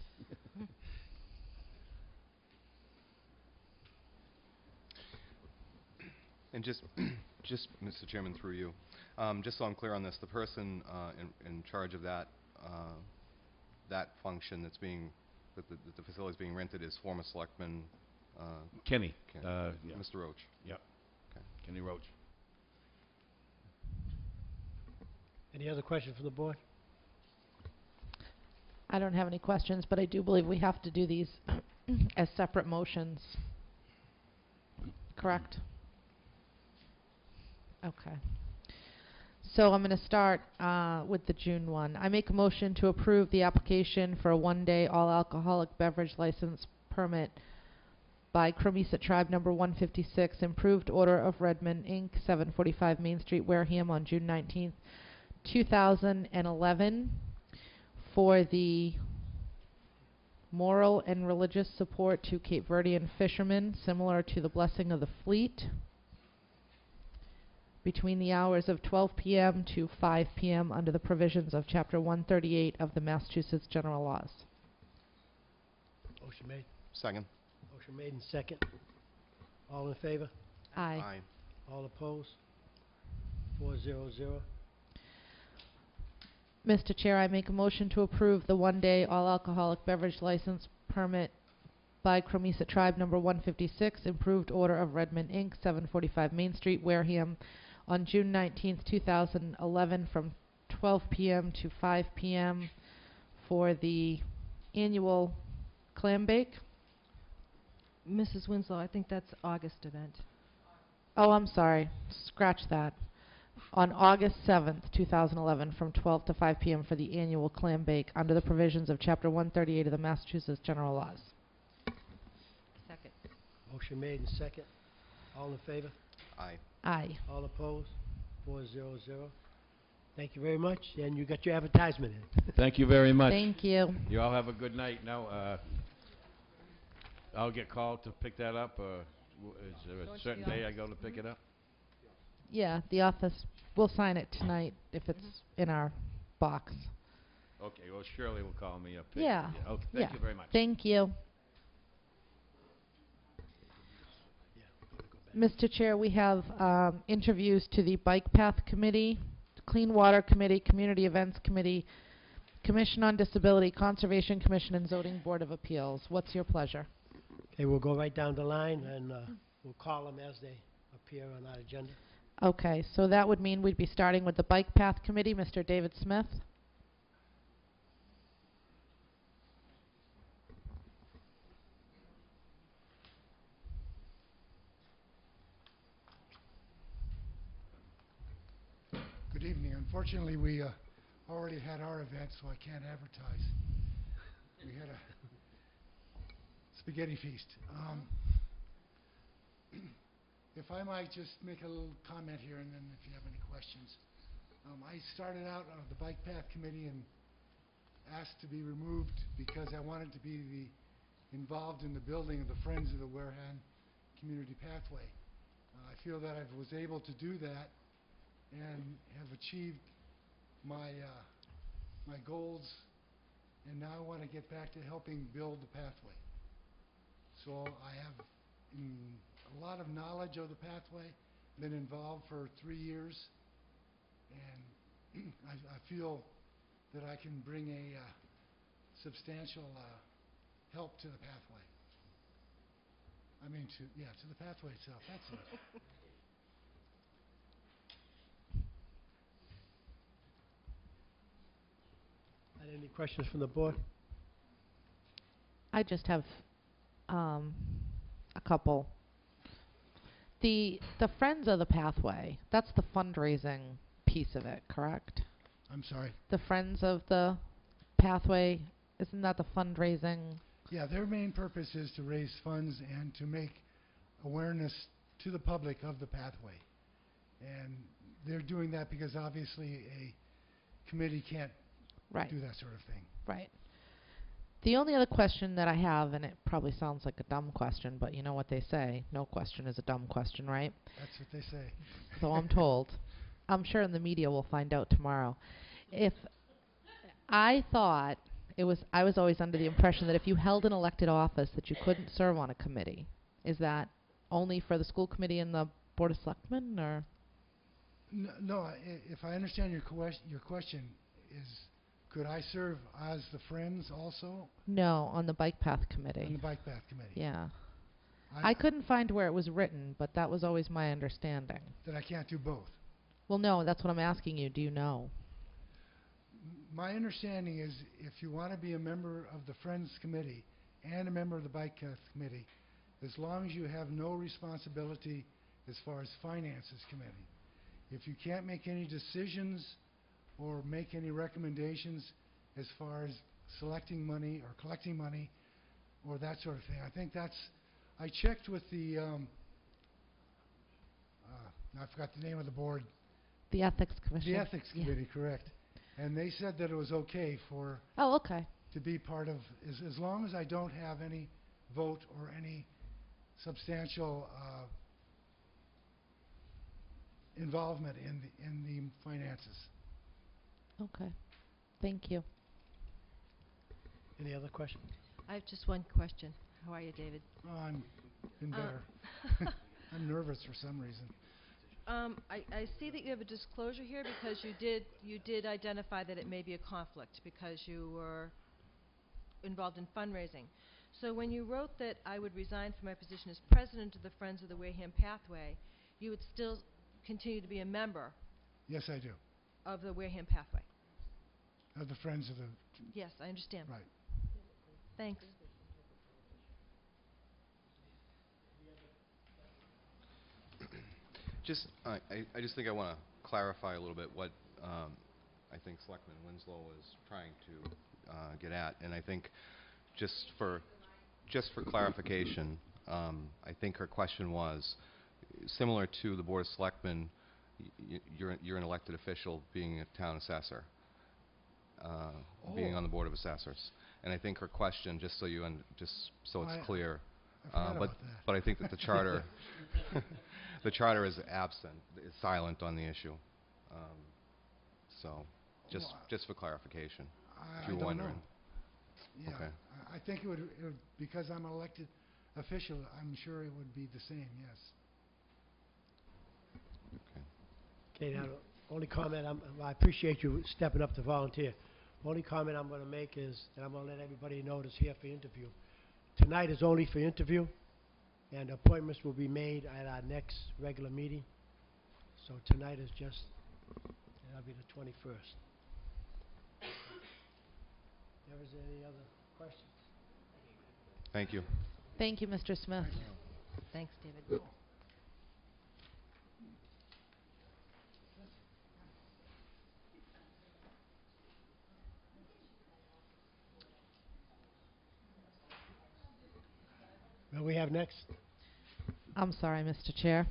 And just, Mr. Chairman, through you, just so I'm clear on this, the person in charge of that function that the facility is being rented is former Selectman Kenny. Yeah. Yeah. Mr. Roach. Yep. Okay. Kenny Roach. Any other questions from the board? I don't have any questions, but I do believe we have to do these as separate motions. Correct? Okay. So I'm going to start with the June one. I make a motion to approve the application for a one-day all-alcoholic beverage license permit by Cremisa Tribe Number 156, Improved Order of Redmond, Inc., 745 Main Street, Wareham, on June 19th, 2011, for the moral and religious support to Cape Verdean fishermen, similar to the Blessing of the Fleet, between the hours of 12 p.m. to 5 p.m. under the provisions of Chapter 138 of the Massachusetts General Laws. Motion made. Second. Motion made and second. All in favor? Aye. All opposed? 400. Mr. Chair, I make a motion to approve the one-day all-alcoholic beverage license permit by Cremisa Tribe Number 156, Improved Order of Redmond, Inc., 745 Main Street, Wareham, on June 19th, 2011, from 12 p.m. to 5 p.m. for the annual clam bake. Mrs. Winslow, I think that's August event. Oh, I'm sorry. Scratch that. On August 7th, 2011, from 12 to 5 p.m. for the annual clam bake under the provisions of Chapter 138 of the Massachusetts General Laws. Second. Motion made and second. All in favor? Aye. Aye. All opposed? 400. Thank you very much, and you got your advertisement in. Thank you very much. Thank you. You all have a good night. Now, I'll get called to pick that up, or is there Go a into certain the day I office. go to pick it up? Yeah, the office. We'll sign it tonight if it's in our box. Okay, well, Shirley will call me up. Yeah. Okay, Yeah. thank you very much. Thank you. Mr. Chair, we have interviews to the Bike Path Committee, Clean Water Committee, Community Events Committee, Commission on Disability, Conservation Commission, and Zoning Board of Appeals. What's your pleasure? Okay, we'll go right down the line, and we'll call them as they appear on our agenda. Okay, so that would mean we'd be starting with the Bike Path Committee, Mr. David Smith. Good evening. Unfortunately, we already had our event, so I can't advertise. We had a spaghetti feast. If I might just make a little comment here, and then if you have any questions. I started out on the Bike Path Committee and asked to be removed because I wanted to be involved in the building of the Friends of the Wareham Community Pathway. I feel that I was able to do that and have achieved my my goals, and now I want to get back to helping build the pathway. So I have a lot of knowledge of the pathway, been involved for 3 years, and I feel that I can bring a substantial help to the pathway. I mean, to the pathway itself. That's it. Any questions from the board? I just have a couple. The Friends of the Pathway, that's the fundraising piece of it, correct? I'm sorry. The Friends of the Pathway, isn't that the fundraising? Yeah, their main purpose is to raise funds and to make awareness to the public of the pathway. And they're doing that because obviously a committee can't Right. do that sort of thing. Right. The only other question that I have, and it probably sounds like a dumb question, but you know what they say, no question is a dumb question, right? That's what they say. So I'm told. I'm sure in the media we'll find out tomorrow. If I thought I was always under the impression that if you held an elected office that you couldn't serve on a committee. Is that only for the school committee and the Board of Selectmen, or? No, if I understand your question is, could I serve as the Friends also No, on the Bike Path Committee. on the Bike Path Committee? Yeah. I couldn't find where it was written, but that was always my understanding. That I can't do both. Well, no, that's what I'm asking you. Do you know? My understanding is if you want to be a member of the Friends Committee and a member of the Bike Path Committee, as long as you have no responsibility as far as Finances Committee. If you can't make any decisions or make any recommendations as far as selecting money or collecting money or that sort of thing, I think that's... I checked with the... I forgot the name of the board. The Ethics Commission. The Ethics Committee, correct. And they said that it was okay for... Oh, okay. to be part of, as long as I don't have any vote or any substantial involvement in the finances. Okay. Thank you. Any other questions? I have just one question. How are you, David? Oh, I'm been better. I'm nervous for some reason. I see that you have a disclosure here because you did identify that it may be a conflict because you were involved in fundraising. So when you wrote that I would resign from my position as president of the Friends of the Wareham Pathway, you would still continue to be a member Yes, I do. of the Wareham Pathway. Of the Friends of the... Yes, I understand. Right. Thanks. I just think I want to clarify a little bit what I think Selectman Winslow was trying to get at, and I think just for clarification, I think her question was similar to the Board of Selectmen. You're an elected official, being a town assessor, being on the Board of Assessors, and I think her question, just so it's clear, I forgot about that. but I think that the charter. The charter is absent, is silent on the issue. So, just for clarification, if you're I don't wondering. know. Yeah, Okay. I think it would, because I'm an elected official, I'm sure it would be the same, yes. Okay. Okay, now, the only comment, I appreciate you stepping up to volunteer. Only comment I'm going to make is that I'm going to let everybody know that's here for interview. Tonight is only for interview, and appointments will be made at our next regular meeting. So tonight is just, that'll be the 21st. There is any other questions? Thank you. Thank you, Mr. Smith. Thanks, David. What do we have next? I'm sorry, Mr. Chair.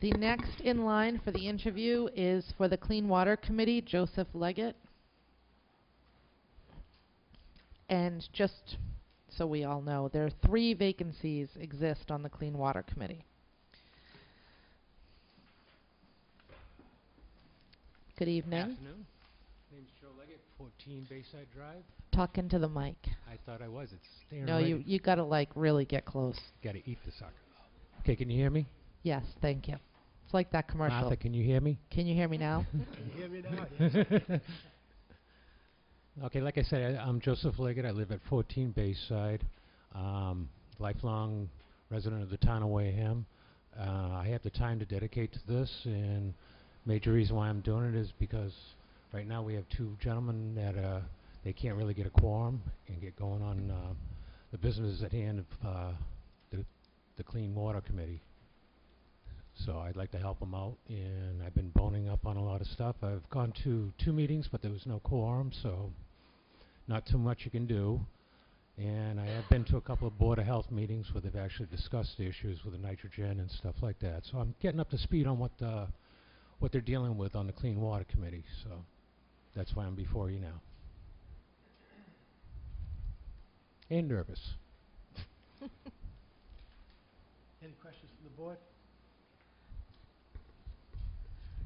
The next in line for the interview is for the Clean Water Committee, Joseph Leggett. And just so we all know, there are 3 vacancies exist on the Clean Water Committee. Good evening. Afternoon. Name's Joe Leggett, 14 Bayside Drive. Talk into the mic. I thought I was. It's staying No, right. you gotta like really get close. Gotta eat the sucker. Okay, can you hear me? Yes, thank you. It's like that commercial. Martha, can you hear me? Can you hear me now? Can you hear me now? Yes. Okay, like I said, I'm Joseph Leggett. I live at 14 Bayside. Lifelong resident of the town of Wareham. I have the time to dedicate to this, and major reason why I'm doing it is because right now we have 2 gentlemen that they can't really get a quorum and get going on the business at hand of the Clean Water Committee. So I'd like to help them out, and I've been boning up on a lot of stuff. I've gone to 2 meetings, but there was no quorum, so not too much you can do. And I have been to a couple of Board of Health meetings where they've actually discussed the issues with the nitrogen and stuff like that. So I'm getting up to speed on what they're dealing with on the Clean Water Committee. So that's why I'm before you now. And nervous. Any questions from the board?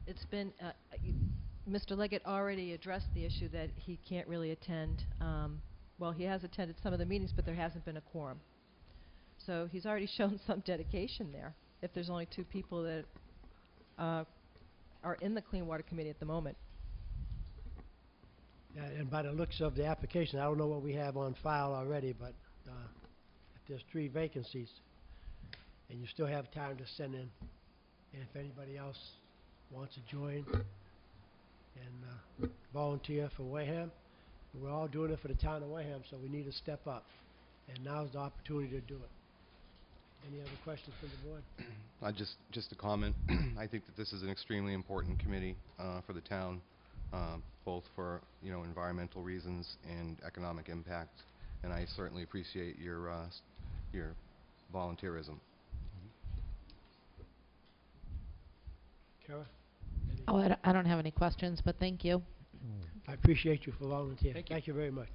It's been, Mr. Leggett already addressed the issue that he can't really attend. Well, he has attended some of the meetings, but there hasn't been a quorum. So he's already shown some dedication there, if there's only 2 people that are in the Clean Water Committee at the moment. Yeah, and by the looks of the application, I don't know what we have on file already, but if there's 3 vacancies, and you still have time to send in, and if anybody else wants to join and volunteer for Wareham, we're all doing it for the town of Wareham, so we need to step up, and now's the opportunity to do it. Any other questions from the board? Just a comment. I think that this is an extremely important committee for the town, both for environmental reasons and economic impact. And I certainly appreciate your volunteerism. Kara? Oh, I don't have any questions, but thank you. I appreciate you for volunteering. Thank you. Very much.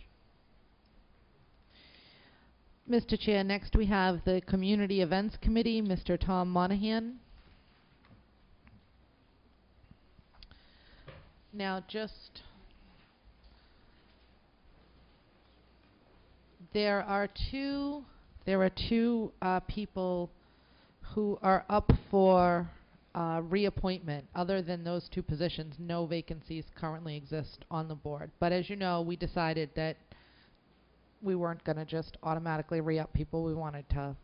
Mr. Chair, next we have the Community Events Committee, Mr. Tom Monahan. Now, there are two people who are up for reappointment. Other than those 2 positions, no vacancies currently exist on the board. But as you know, we decided that we weren't going to just automatically re-up people. We wanted to,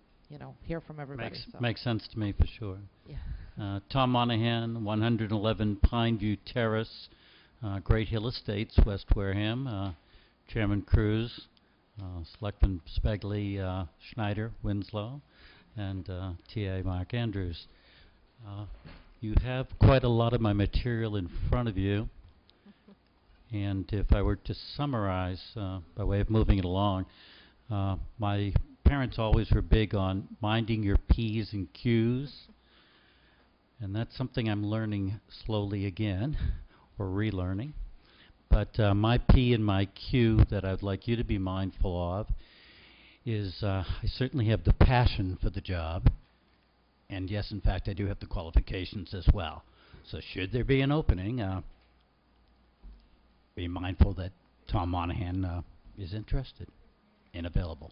hear from everybody. Makes sense to me for sure. Yeah. Tom Monahan, 111 Pineview Terrace, Great Hill Estates, West Wareham. Chairman Cruz, Selectman Spegley, Schneider, Winslow, and T.A. Mark Andrews. You have quite a lot of my material in front of you. And if I were to summarize, by way of moving it along, my parents always were big on minding your P's and Q's. And that's something I'm learning slowly again, or relearning. But my P and my Q that I'd like you to be mindful of is I certainly have the passion for the job. And yes, in fact, I do have the qualifications as well. So should there be an opening, be mindful that Tom Monahan is interested and available.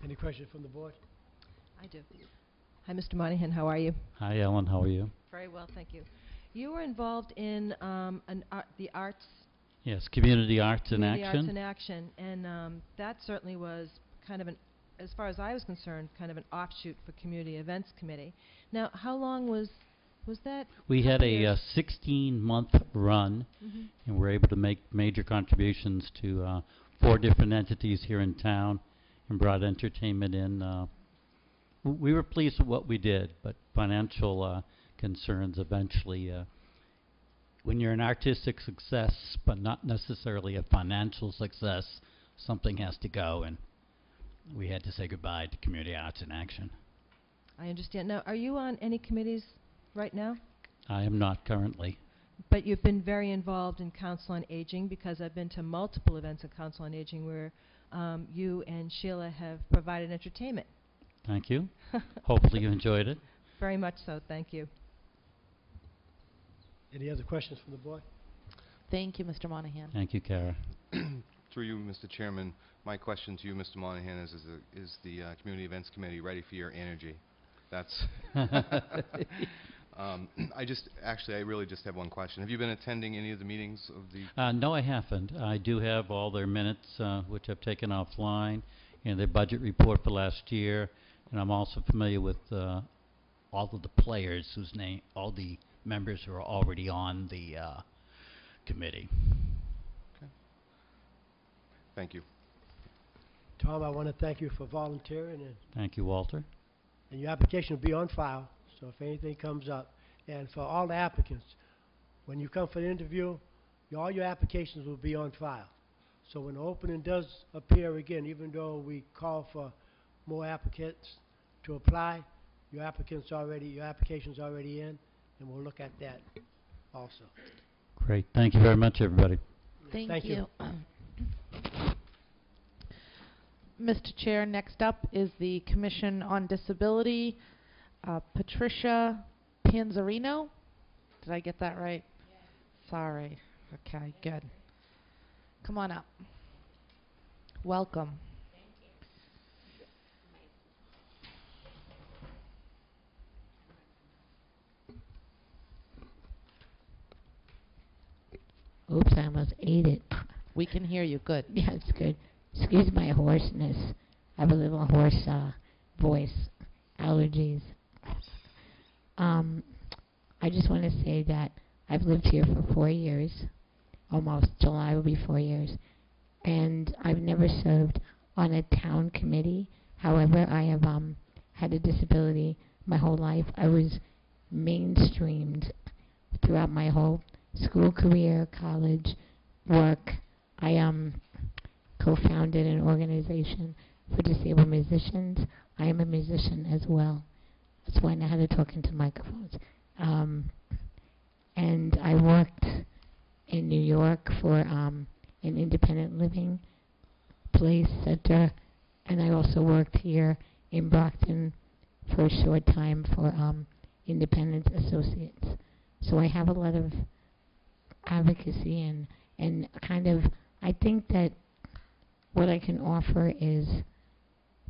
Any questions from the board? I do. Hi, Mr. Monahan. How are you? Hi, Ellen. How are you? Very well, thank you. You were involved in the arts. Yes, Community Arts in Community Action. Arts in Action, and that certainly was kind of as far as I was concerned, kind of an offshoot for Community Events Committee. Now, how long was that? We had a 16-month run, and we're able to make major contributions to 4 different entities here in town and brought entertainment in. We were pleased with what we did, but financial concerns eventually, when you're an artistic success but not necessarily a financial success, something has to go, and we had to say goodbye to Community Arts in Action. I understand. Now, are you on any committees right now? I am not currently. But you've been very involved in Council on Aging, because I've been to multiple events at Council on Aging where you and Sheila have provided entertainment. Thank you. Hopefully you enjoyed it. Very much so. Thank you. Any other questions from the board? Thank you, Mr. Monahan. Thank you, Kara. Through you, Mr. Chairman, my question to you, Mr. Monahan, is the Community Events Committee ready for your energy? That's I really just have one question. Have you been attending any of the meetings of the... No, I haven't. I do have all their minutes, which I've taken offline, and their budget report for last year, and I'm also familiar with all of the players all the members who are already on the committee. Okay. Thank you. Tom, I want to thank you for volunteering. And thank you, Walter. and your application will be on file, so if anything comes up. And for all the applicants, when you come for the interview, all your applications will be on file. So when the opening does appear again, even though we call for more applicants to apply, your application's already in, and we'll look at that also. Great. Thank you very much, everybody. Thank you. Mr. Chair, next up is the Commission on Disability. Patricia Panzarino. Did I get that right? Yes. Sorry. Okay, good. Come on up. Welcome. Oops, I almost ate it. We can hear you. Good. Yeah, it's good. Excuse my hoarseness. I have a little hoarse voice. Allergies. I just want to say that I've lived here for 4 years. Almost. July will be 4 years. And I've never served on a town committee. However, I have had a disability my whole life. I was mainstreamed throughout my whole school career, college, work. I co-founded an organization for disabled musicians. I am a musician as well. That's why I know how to talk into microphones. And I worked in New York for an independent living place center, and I also worked here in Brockton for a short time for Independence Associates. So I have a lot of advocacy and kind of, I think that what I can offer is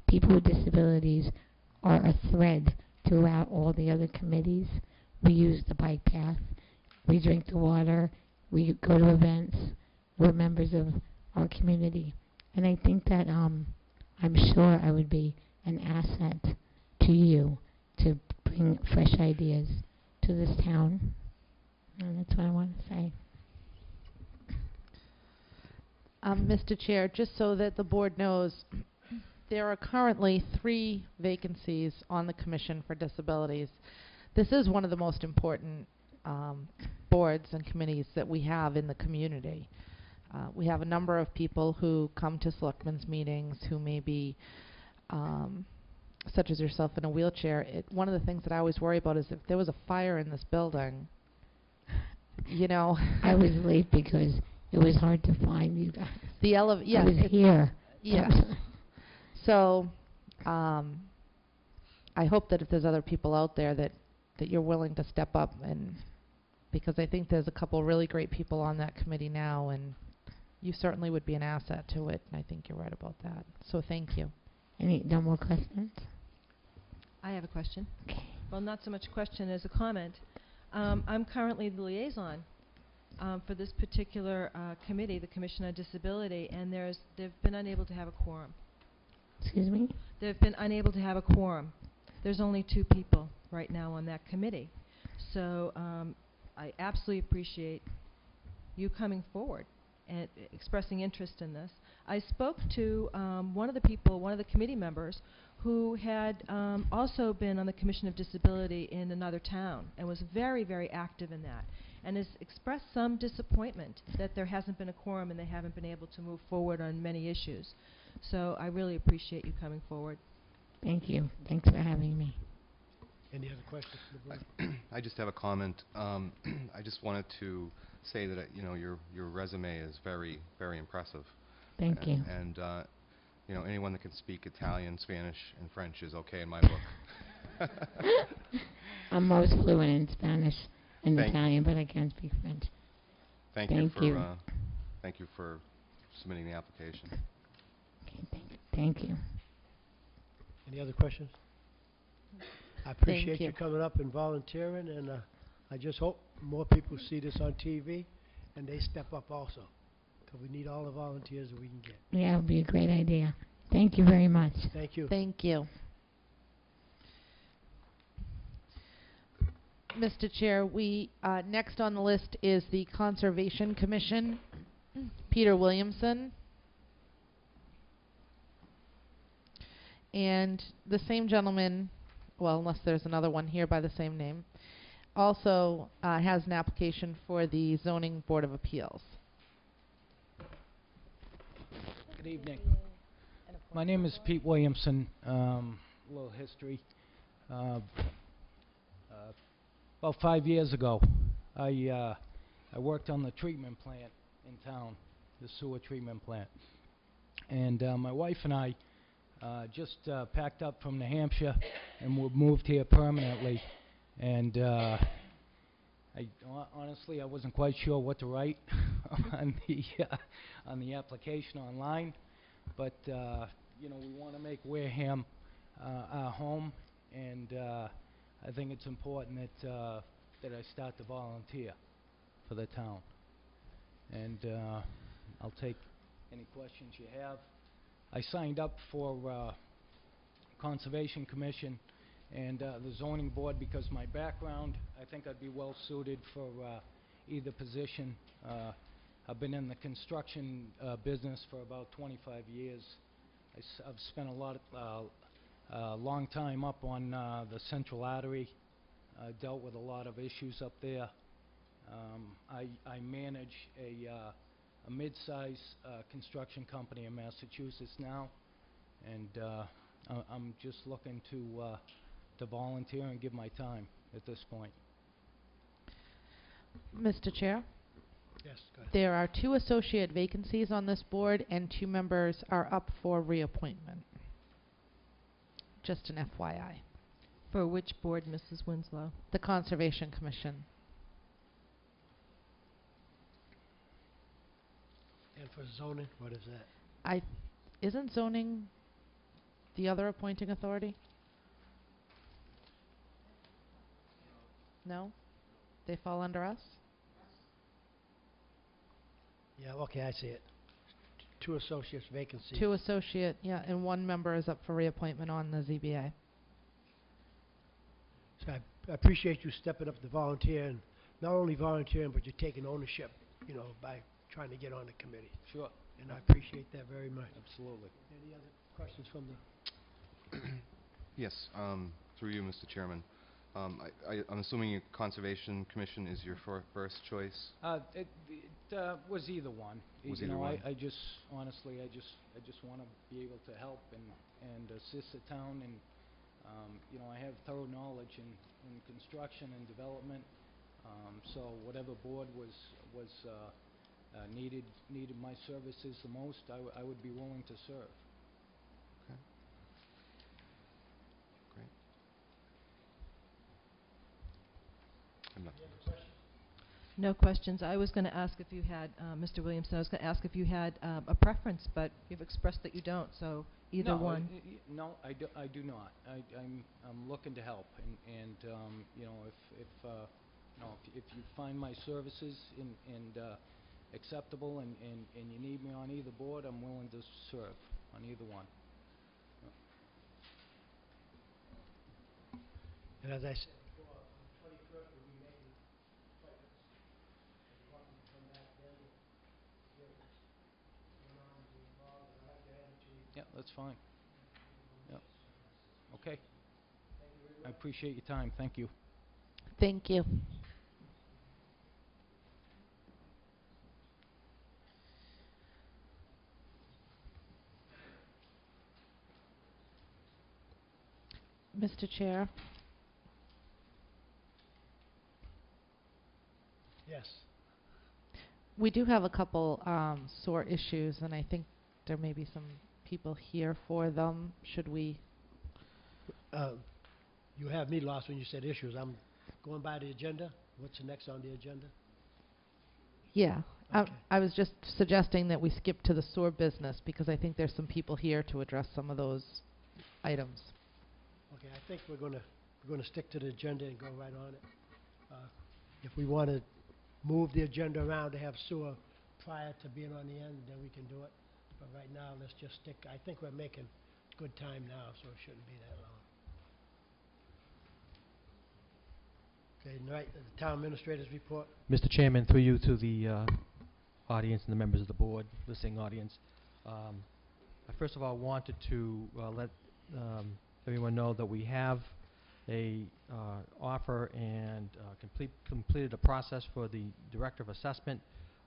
people with disabilities are a thread throughout all the other committees. We use the bike path, we drink the water, we go to events, we're members of our community. And I think that I'm sure I would be an asset to you to bring fresh ideas to this town. And that's what I want to say. Mr. Chair, just so that the board knows, there are currently 3 vacancies on the Commission for Disabilities. This is one of the most important boards and committees that we have in the community. We have a number of people who come to selectmen's meetings who may be, such as yourself, in a wheelchair. One of the things that I always worry about is if there was a fire in this building, you know. I was late because it was hard to find you guys. Yeah, I was here. Yeah. So, I hope that if there's other people out there that you're willing to step up, and because I think there's a couple really great people on that committee now, and you certainly would be an asset to it, and I think you're right about that. So thank you. No more questions? I have a question. Okay. Well, not so much a question as a comment. I'm currently the liaison for this particular committee, the Commission on Disability, and they've been unable to have a quorum. Excuse me? They've been unable to have a quorum. There's only 2 people right now on that committee. So I absolutely appreciate you coming forward and expressing interest in this. I spoke to one of the committee members who had also been on the Commission of Disability in another town and was very, very active in that, and has expressed some disappointment that there hasn't been a quorum and they haven't been able to move forward on many issues. So I really appreciate you coming forward. Thank you. Thanks for having me. Any other questions from the board? I just have a comment. I just wanted to say that your resume is very, very impressive. Thank you. And anyone that can speak Italian, Spanish, and French is okay in my book. I'm most fluent in Spanish and Thank Italian, but I can't speak French. Thank you for submitting the application. Okay, thank you. Any other questions? I appreciate you coming up and volunteering, and I just hope more people see this on TV and they step up also, because we need all the volunteers that we can get. Yeah, it would be a great idea. Thank you very much. Thank you. Thank you. Mr. Chair, we next on the list is the Conservation Commission. Peter Williamson. And the same gentleman well, unless there's another one here by the same name, also has an application for the Zoning Board of Appeals. Good evening. My name is Pete Williamson. Little history. About 5 years ago, I worked on the treatment plant in town, the sewer treatment plant. And my wife and I just packed up from New Hampshire and we moved here permanently. And honestly, I wasn't quite sure what to write on the application online. But you know, we want to make Wareham our home, and I think it's important that I start to volunteer for the town. And I'll take any questions you have. I signed up for Conservation Commission and the Zoning Board because my background, I think I'd be well suited for either position. I've been in the construction business for about 25 years. I've spent a long time up on the Central Artery. Dealt with a lot of issues up there. I manage a mid-size construction company in Massachusetts now, and I'm just looking to volunteer and give my time at this point. Mr. Chair? Yes, go ahead. There are 2 associate vacancies on this board, and 2 members are up for reappointment. Just an FYI. For which board, Mrs. Winslow? The Conservation Commission. And for zoning, what is that? Isn't zoning the other appointing authority? No? They fall under us? Yeah, okay, I see it. 2 associates vacancy. 2 associate, yeah, and 1 member is up for reappointment on the ZBA. So I appreciate you stepping up to volunteer, and not only volunteering, but you're taking ownership, you know, by trying to get on the committee. Sure. And I appreciate that very much. Absolutely. Any other questions from the... Yes, through you, Mr. Chairman. I'm assuming your Conservation Commission is your first choice? It was either one. Was You either know, one. I just honestly, I just want to be able to help and assist the town, and you know, I have thorough knowledge in construction and development. So whatever board was needed my services the most, I would be willing to serve. Okay. Great. I'm not. No questions. I was going to ask if you had, Mr. Williamson, I was going to ask if you had a preference, but you've expressed that you don't, so either No, one. No, I do not. I'm looking to help, and you know, if you find my services acceptable and you need me on either board, I'm willing to serve on either one. And as I said before, on the 21st, we'll be making appointments. If you want me to come back then, hear what's going on and be involved, and I like your attitude. Yeah, that's fine. Yeah. Okay. Thank you very I much. appreciate your time. Thank you. Thank you. Mr. Chair? Yes. We do have a couple sore issues, and I think there may be some people here for them. Should we? You have me lost when you said issues. I'm going by the agenda. What's next on the agenda? Yeah. Okay. I was just suggesting that we skip to the sewer business because I think there's some people here to address some of those items. Okay, I think we're gonna stick to the agenda and go right on it. If we want to move the agenda around to have sewer prior to being on the end, then we can do it. But right now, let's just stick. I think we're making good time now, so it shouldn't be that long. Okay, right, the town administrator's report. Mr. Chairman, through you to the audience and the members of the board, listening audience. I first of all wanted to let everyone know that we have They offer and completed a process for the Director of Assessment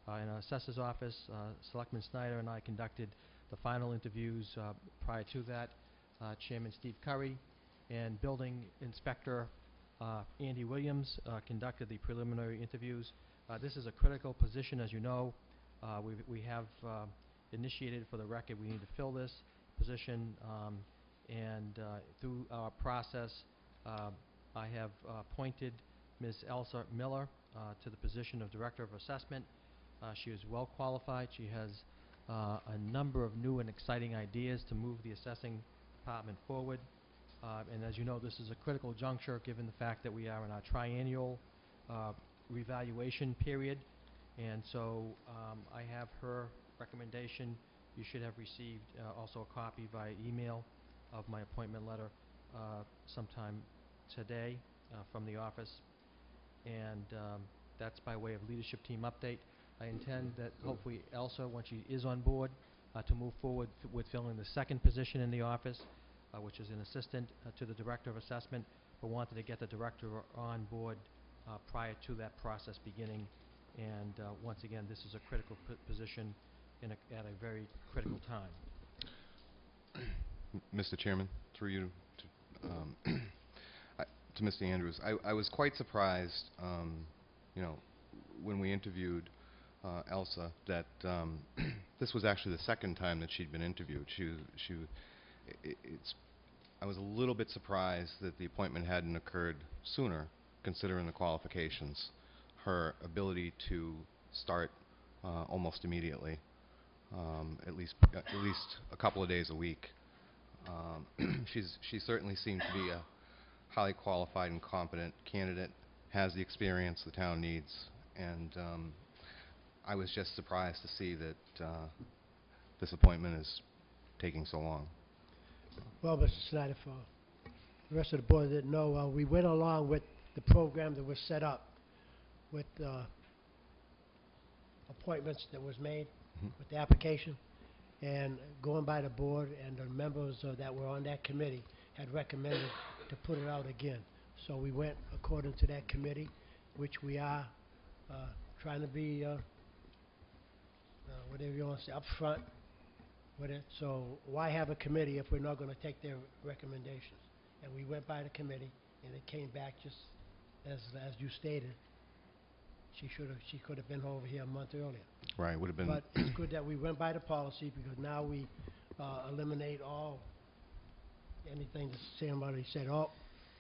in our Assessor's Office. Selectman Snyder and I conducted the final interviews. Prior to that, Chairman Steve Curry and Building Inspector Andy Williams conducted the preliminary interviews. This is a critical position, as you know. We have initiated, for the record, we need to fill this position, and through our process, I have appointed Ms. Elsa Miller to the position of Director of Assessment. She is well qualified. She has a number of new and exciting ideas to move the assessing department forward. And as you know, this is a critical juncture given the fact that we are in our triennial revaluation period. And so I have her recommendation. You should have received also a copy via email of my appointment letter sometime today from the office. And that's by way of leadership team update. I intend that hopefully Elsa, once she is on board, to move forward with filling the second position in the office, which is an assistant to the Director of Assessment, but wanted to get the Director on board prior to that process beginning. And once again, this is a critical position at a very critical time. Mr. Chairman, through you to Mr. Andrews, I was quite surprised, when we interviewed Elsa, that this was actually the second time that she'd been interviewed. I was a little bit surprised that the appointment hadn't occurred sooner, considering the qualifications. Her ability to start almost immediately, at least a couple of days a week. She certainly seemed to be a highly qualified and competent candidate, has the experience the town needs, and I was just surprised to see that this appointment is taking so long. Well, Mr. Snyder, for the rest of the board that didn't know, we went along with the program that was set up with appointments that was made with the application, and going by the board, and the members that were on that committee had recommended to put it out again. So we went according to that committee, which we are trying to be, whatever you want to say, upfront with it. So why have a committee if we're not going to take their recommendations? And we went by the committee, and it came back just as you stated. She could have been over here a month earlier. Right, would have been. But it's good that we went by the policy, because now we eliminate anything that somebody said, oh,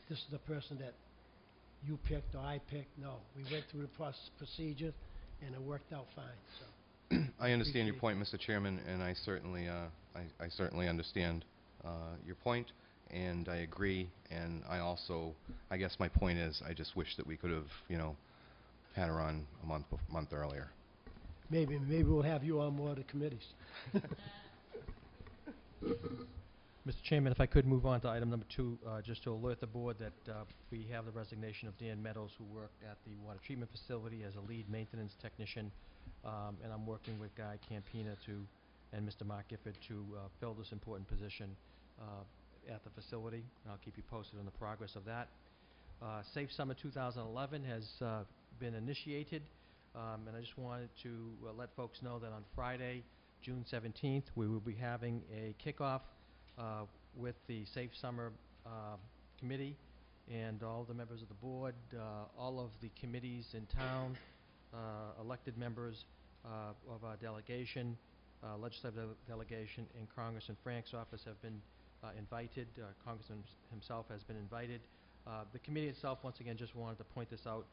this is the person that you picked or I picked. No, we went through the procedure, and it worked out fine. So I understand your point, Mr. Chairman, and I certainly understand your point, and I agree. And I guess my point is, I just wish that we could have, had her on a month earlier. maybe we'll have you on more of the committees. Mr. Chairman, if I could move on to item number 2, just to alert the board that we have the resignation of Dan Meadows, who worked at the water treatment facility as a lead maintenance technician, and I'm working with Guy Campina and Mr. Mark Gifford to fill this important position at the facility. I'll keep you posted on the progress of that. Safe Summer 2011 has been initiated, and I just wanted to let folks know that on Friday, June 17th, we will be having a kickoff with the Safe Summer Committee and all the members of the board, all of the committees in town, elected members of our delegation, legislative delegation, and Congressman Frank's office have been invited. Congressman himself has been invited. The committee itself, once again, just wanted to point this out.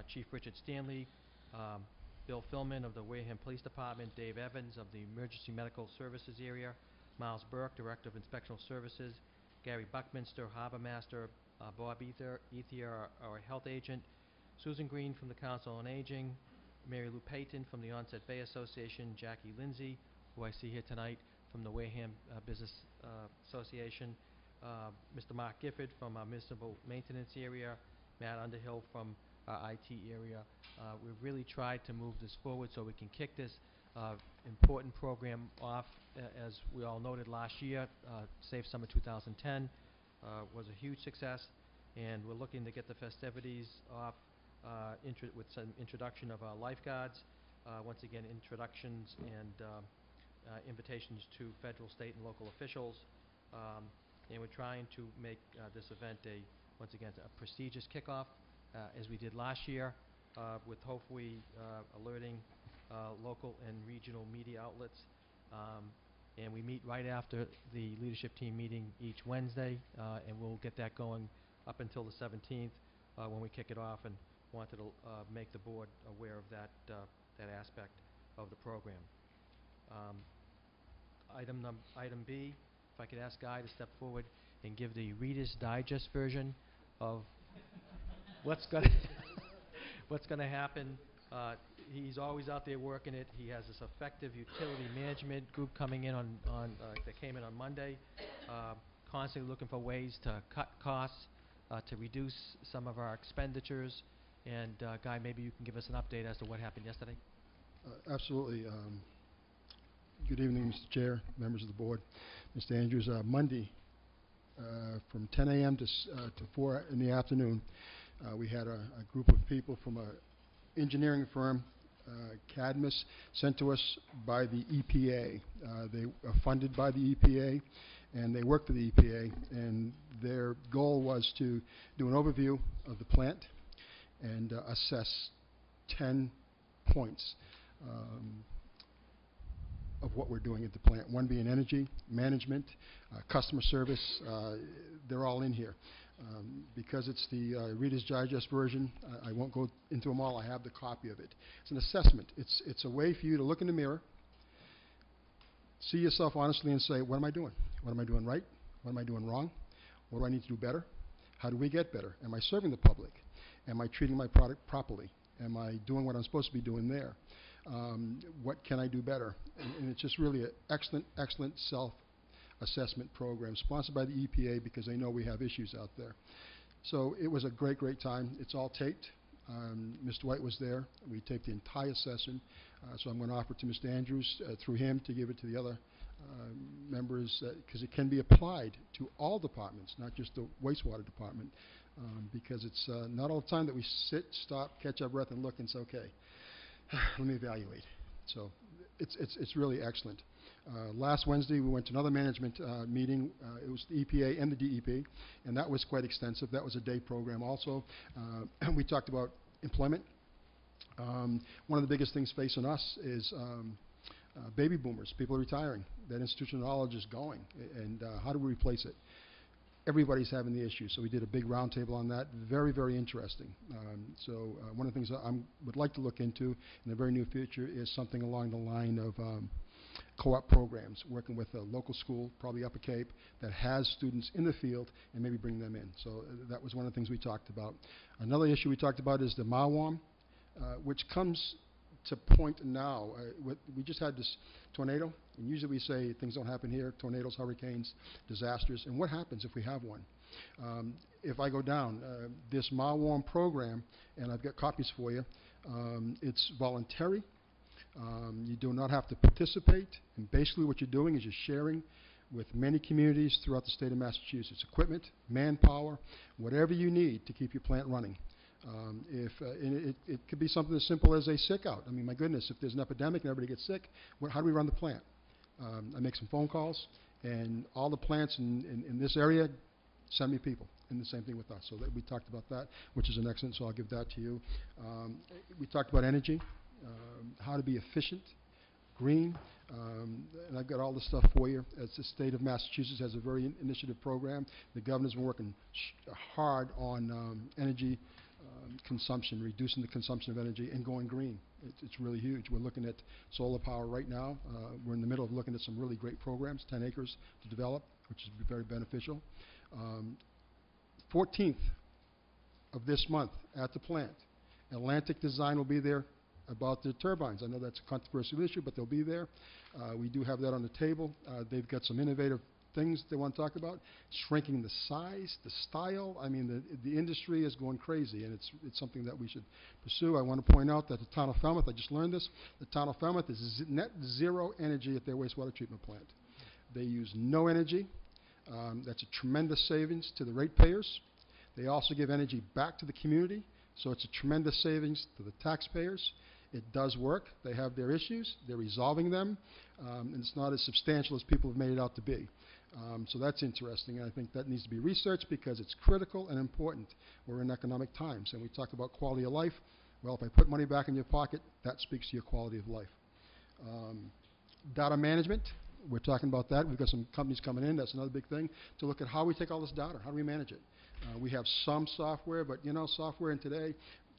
Chief Richard Stanley, Bill Philman of the Wareham Police Department, Dave Evans of the Emergency Medical Services Area, Miles Burke, Director of Inspectional Services, Gary Buckminster, Harbor Master, Bob Ethier, our Health Agent, Susan Green from the Council on Aging, Mary Lou Payton from the Onset Bay Association, Jackie Lindsay, who I see here tonight from the Wareham Business Association, Mr. Mark Gifford from our Municipal Maintenance Area, Matt Underhill from our IT area. We've really tried to move this forward so we can kick this important program off. As we all noted last year, Safe Summer 2010 was a huge success. and we're looking to get the festivities off with some introduction of our lifeguards. Once again, introductions and invitations to federal, state, and local officials. And we're trying to make this event once again, a prestigious kickoff, as we did last year, with hopefully alerting local and regional media outlets. And we meet right after the leadership team meeting each Wednesday, and we'll get that going up until the 17th when we kick it off, and wanted to make the board aware of that aspect of the program. Item B, if I could ask Guy to step forward and give the Reader's Digest version of what's going to happen. He's always out there working it. He has this effective utility management group coming in that came in on Monday, constantly looking for ways to cut costs, to reduce some of our expenditures. And Guy, maybe you can give us an update as to what happened yesterday. Absolutely. Good evening, Mr. Chair, members of the board. Mr. Andrews, Monday from 10 a.m. to 4 in the afternoon, we had a group of people from an engineering firm, Cadmus, sent to us by the EPA. They are funded by the EPA, and they work for the EPA, and their goal was to do an overview of the plant and assess 10 points of what we're doing at the plant. One being energy, management, customer service. They're all in here. Because it's the Reader's Digest version, I won't go into them all. I have the copy of it. It's an assessment. It's a way for you to look in the mirror, see yourself honestly, and say, what am I doing? What am I doing right? What am I doing wrong? What do I need to do better? How do we get better? Am I serving the public? Am I treating my product properly? Am I doing what I'm supposed to be doing there? What can I do better? And it's just really an excellent self-assessment program sponsored by the EPA, because they know we have issues out there. So it was a great time. It's all taped. Mr. White was there. We taped the entire session. So I'm going to offer it to Mr. Andrews through him to give it to the other members, because it can be applied to all departments, not just the wastewater department, because it's not all the time that we sit, stop, catch our breath, and look and say, okay, let me evaluate. So it's really excellent. Last Wednesday, we went to another management meeting. It was the EPA and the DEP, and that was quite extensive. That was a day program also. We talked about employment. One of the biggest things facing us is baby boomers. People are retiring. That institutional knowledge is going, and how do we replace it? Everybody's having the issue, so we did a big roundtable on that. Very interesting. So one of the things that I would like to look into in the very near future is something along the line of co-op programs, working with a local school, probably Upper Cape, that has students in the field, and maybe bring them in. So that was one of the things we talked about. Another issue we talked about is the Mawam, which comes to point now. We just had this tornado, and usually we say things don't happen here: tornadoes, hurricanes, disasters. And what happens if we have one? If I go down this Mawam program, and I've got copies for you, it's voluntary. You do not have to participate, and basically what you're doing is you're sharing with many communities throughout the state of Massachusetts. Equipment, manpower, whatever you need to keep your plant running. It could be something as simple as a sick out. I mean, my goodness, if there's an epidemic and everybody gets sick, how do we run the plant? I make some phone calls, and all the plants in this area send me people, and the same thing with us. So we talked about that, which is an excellent, so I'll give that to you. We talked about energy, how to be efficient, green, and I've got all the stuff for you. As the state of Massachusetts has a very initiative program. The governor's been working hard on energy consumption, reducing the consumption of energy, and going green. It's really huge. We're looking at solar power right now. We're in the middle of looking at some really great programs, 10 acres to develop, which is very beneficial. 14th of this month at the plant, Atlantic Design will be there about the turbines. I know that's a controversial issue, but they'll be there. We do have that on the table. They've got some innovative things they want to talk about, shrinking the size, the style. I mean, the industry is going crazy, and it's something that we should pursue. I want to point out that the town of Falmouth, I just learned this, the town of Falmouth is net zero energy at their wastewater treatment plant. They use no energy. That's a tremendous savings to the ratepayers. They also give energy back to the community, so it's a tremendous savings to the taxpayers. It does work. They have their issues. They're resolving them, and it's not as substantial as people have made it out to be. So that's interesting, and I think that needs to be researched because it's critical and important. We're in economic times, and we talk about quality of life. Well, if I put money back in your pocket, that speaks to your quality of life. Data management, we're talking about that. We've got some companies coming in. That's another big thing, to look at how we take all this data. How do we manage it? We have some software, but you know, software in today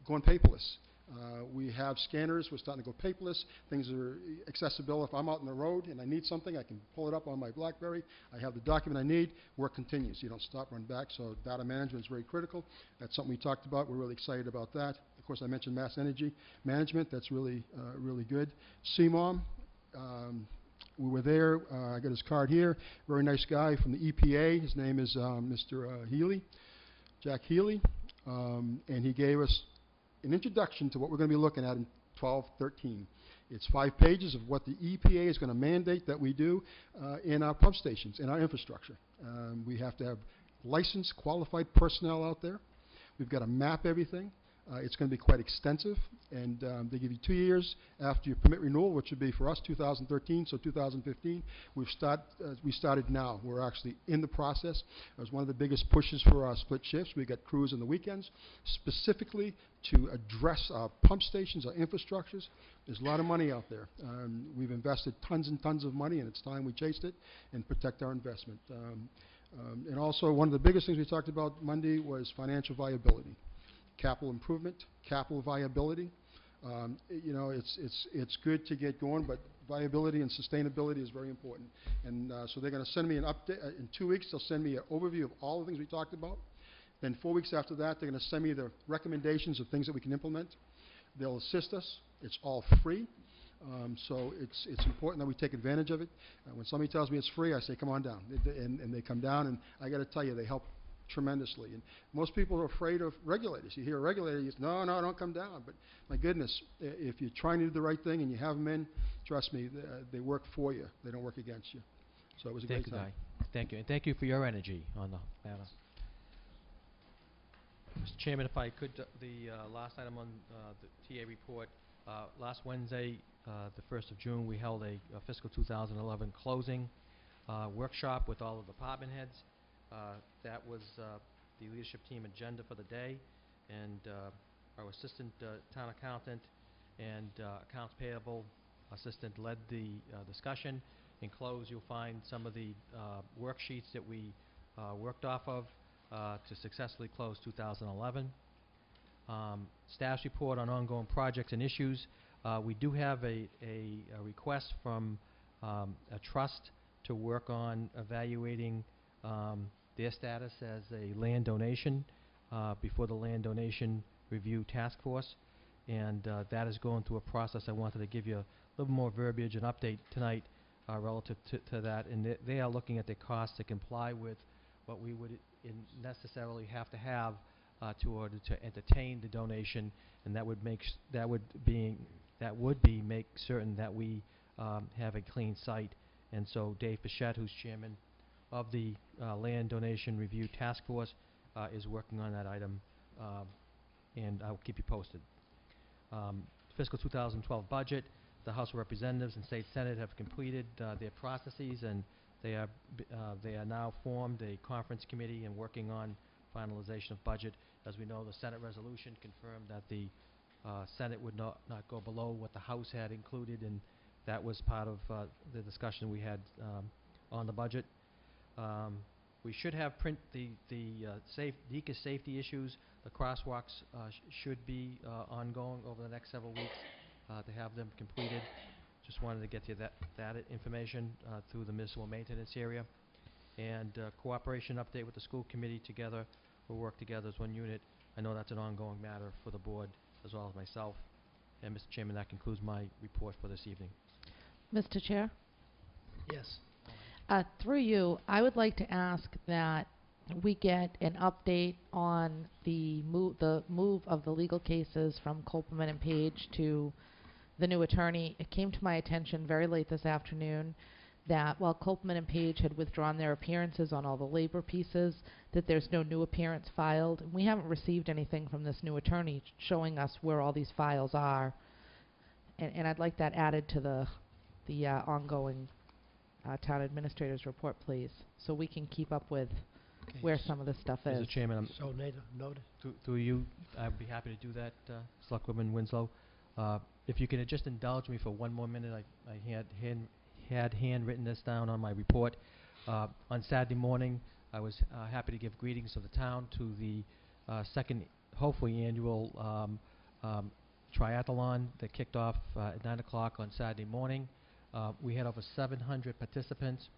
going paperless. We have scanners. We're starting to go paperless. Things are accessible. If I'm out on the road and I need something, I can pull it up on my BlackBerry. I have the document I need. Work continues. You don't stop, run back. So data management is very critical. That's something we talked about. We're really excited about that. Of course, I mentioned mass energy management. That's really, really good. CMOM. We were there. I got his card here. Very nice guy from the EPA. His name is Mr. Healy, Jack Healy, and he gave us an introduction to what we're going to be looking at in 12-13. It's 5 pages of what the EPA is going to mandate that we do in our pump stations, in our infrastructure. We have to have licensed, qualified personnel out there. We've got to map everything. It's going to be quite extensive, and they give you 2 years after your permit renewal, which would be for us 2013, so 2015. We started now. We're actually in the process. It was one of the biggest pushes for our split shifts. We got crews on the weekends, specifically to address our pump stations, our infrastructures. There's a lot of money out there. We've invested tons and tons of money, and it's time we chased it and protect our investment. And also, one of the biggest things we talked about Monday was financial viability. Capital improvement, capital viability. You know, it's good to get going, but viability and sustainability is very important. And so they're going to send me an update. In 2 weeks, they'll send me an overview of all the things we talked about. Then 4 weeks after that, they're going to send me the recommendations of things that we can implement. They'll assist us. It's all free. So it's important that we take advantage of it. When somebody tells me it's free, I say, come on down. And they come down, and I got to tell you, they help tremendously. And most people are afraid of regulators. You hear a regulator, you say, no, don't come down. But my goodness, if you're trying to do the right thing and you have them in, trust me, they work for you. They don't work against you. So it was a great time. Thank you, and thank you for your energy on the matter. Mr. Chairman, if I could, the last item on the TA report, last Wednesday, the 1st of June, we held a fiscal 2011 closing workshop with all of the department heads. That was the leadership team agenda for the day, and our assistant town accountant and accounts payable assistant led the discussion. In close, you'll find some of the worksheets that we worked off of to successfully close 2011. Staff's report on ongoing projects and issues. We do have a request from a trust to work on evaluating their status as a land donation before the Land Donation Review Task Force, and that is going through a process. I wanted to give you a little more verbiage and update tonight relative to that, and they are looking at the costs to comply with what we would necessarily have to have to order to entertain the donation, and that would make make certain that we have a clean site. And so Dave Fischette, who's chairman of the Land Donation Review Task Force, is working on that item, and I'll keep you posted. Fiscal 2012 budget, the House of Representatives and State Senate have completed their processes, and they are now formed a conference committee and working on finalization of budget. As we know, the Senate resolution confirmed that the Senate would not go below what the House had included, and that was part of the discussion we had on the budget. We should have the DECA safety issues. The crosswalks should be ongoing over the next several weeks to have them completed. Just wanted to get you that information through the municipal maintenance area. And cooperation update with the school committee together. We'll work together as one unit. I know that's an ongoing matter for the board as well as myself. And Mr. Chairman, that concludes my report for this evening. Mr. Chair? Yes. Through you, I would like to ask that we get an update on the move of the legal cases from Copeland and Page to the new attorney. It came to my attention very late this afternoon that while Copeland and Page had withdrawn their appearances on all the labor pieces, that there's no new appearance filed. And we haven't received anything from this new attorney showing us where all these files are. And I'd like that added to the ongoing town administrator's report, please, so we can keep up with where some of this stuff is. Mr. Chairman, So noted. through you, I'd be happy to do that, Selectwoman Winslow. If you can just indulge me for one more minute, I had handwritten this down on my report. On Saturday morning, I was happy to give greetings of the town to the second, hopefully annual triathlon that kicked off at 9 o'clock on Saturday morning. We had over 700 participants.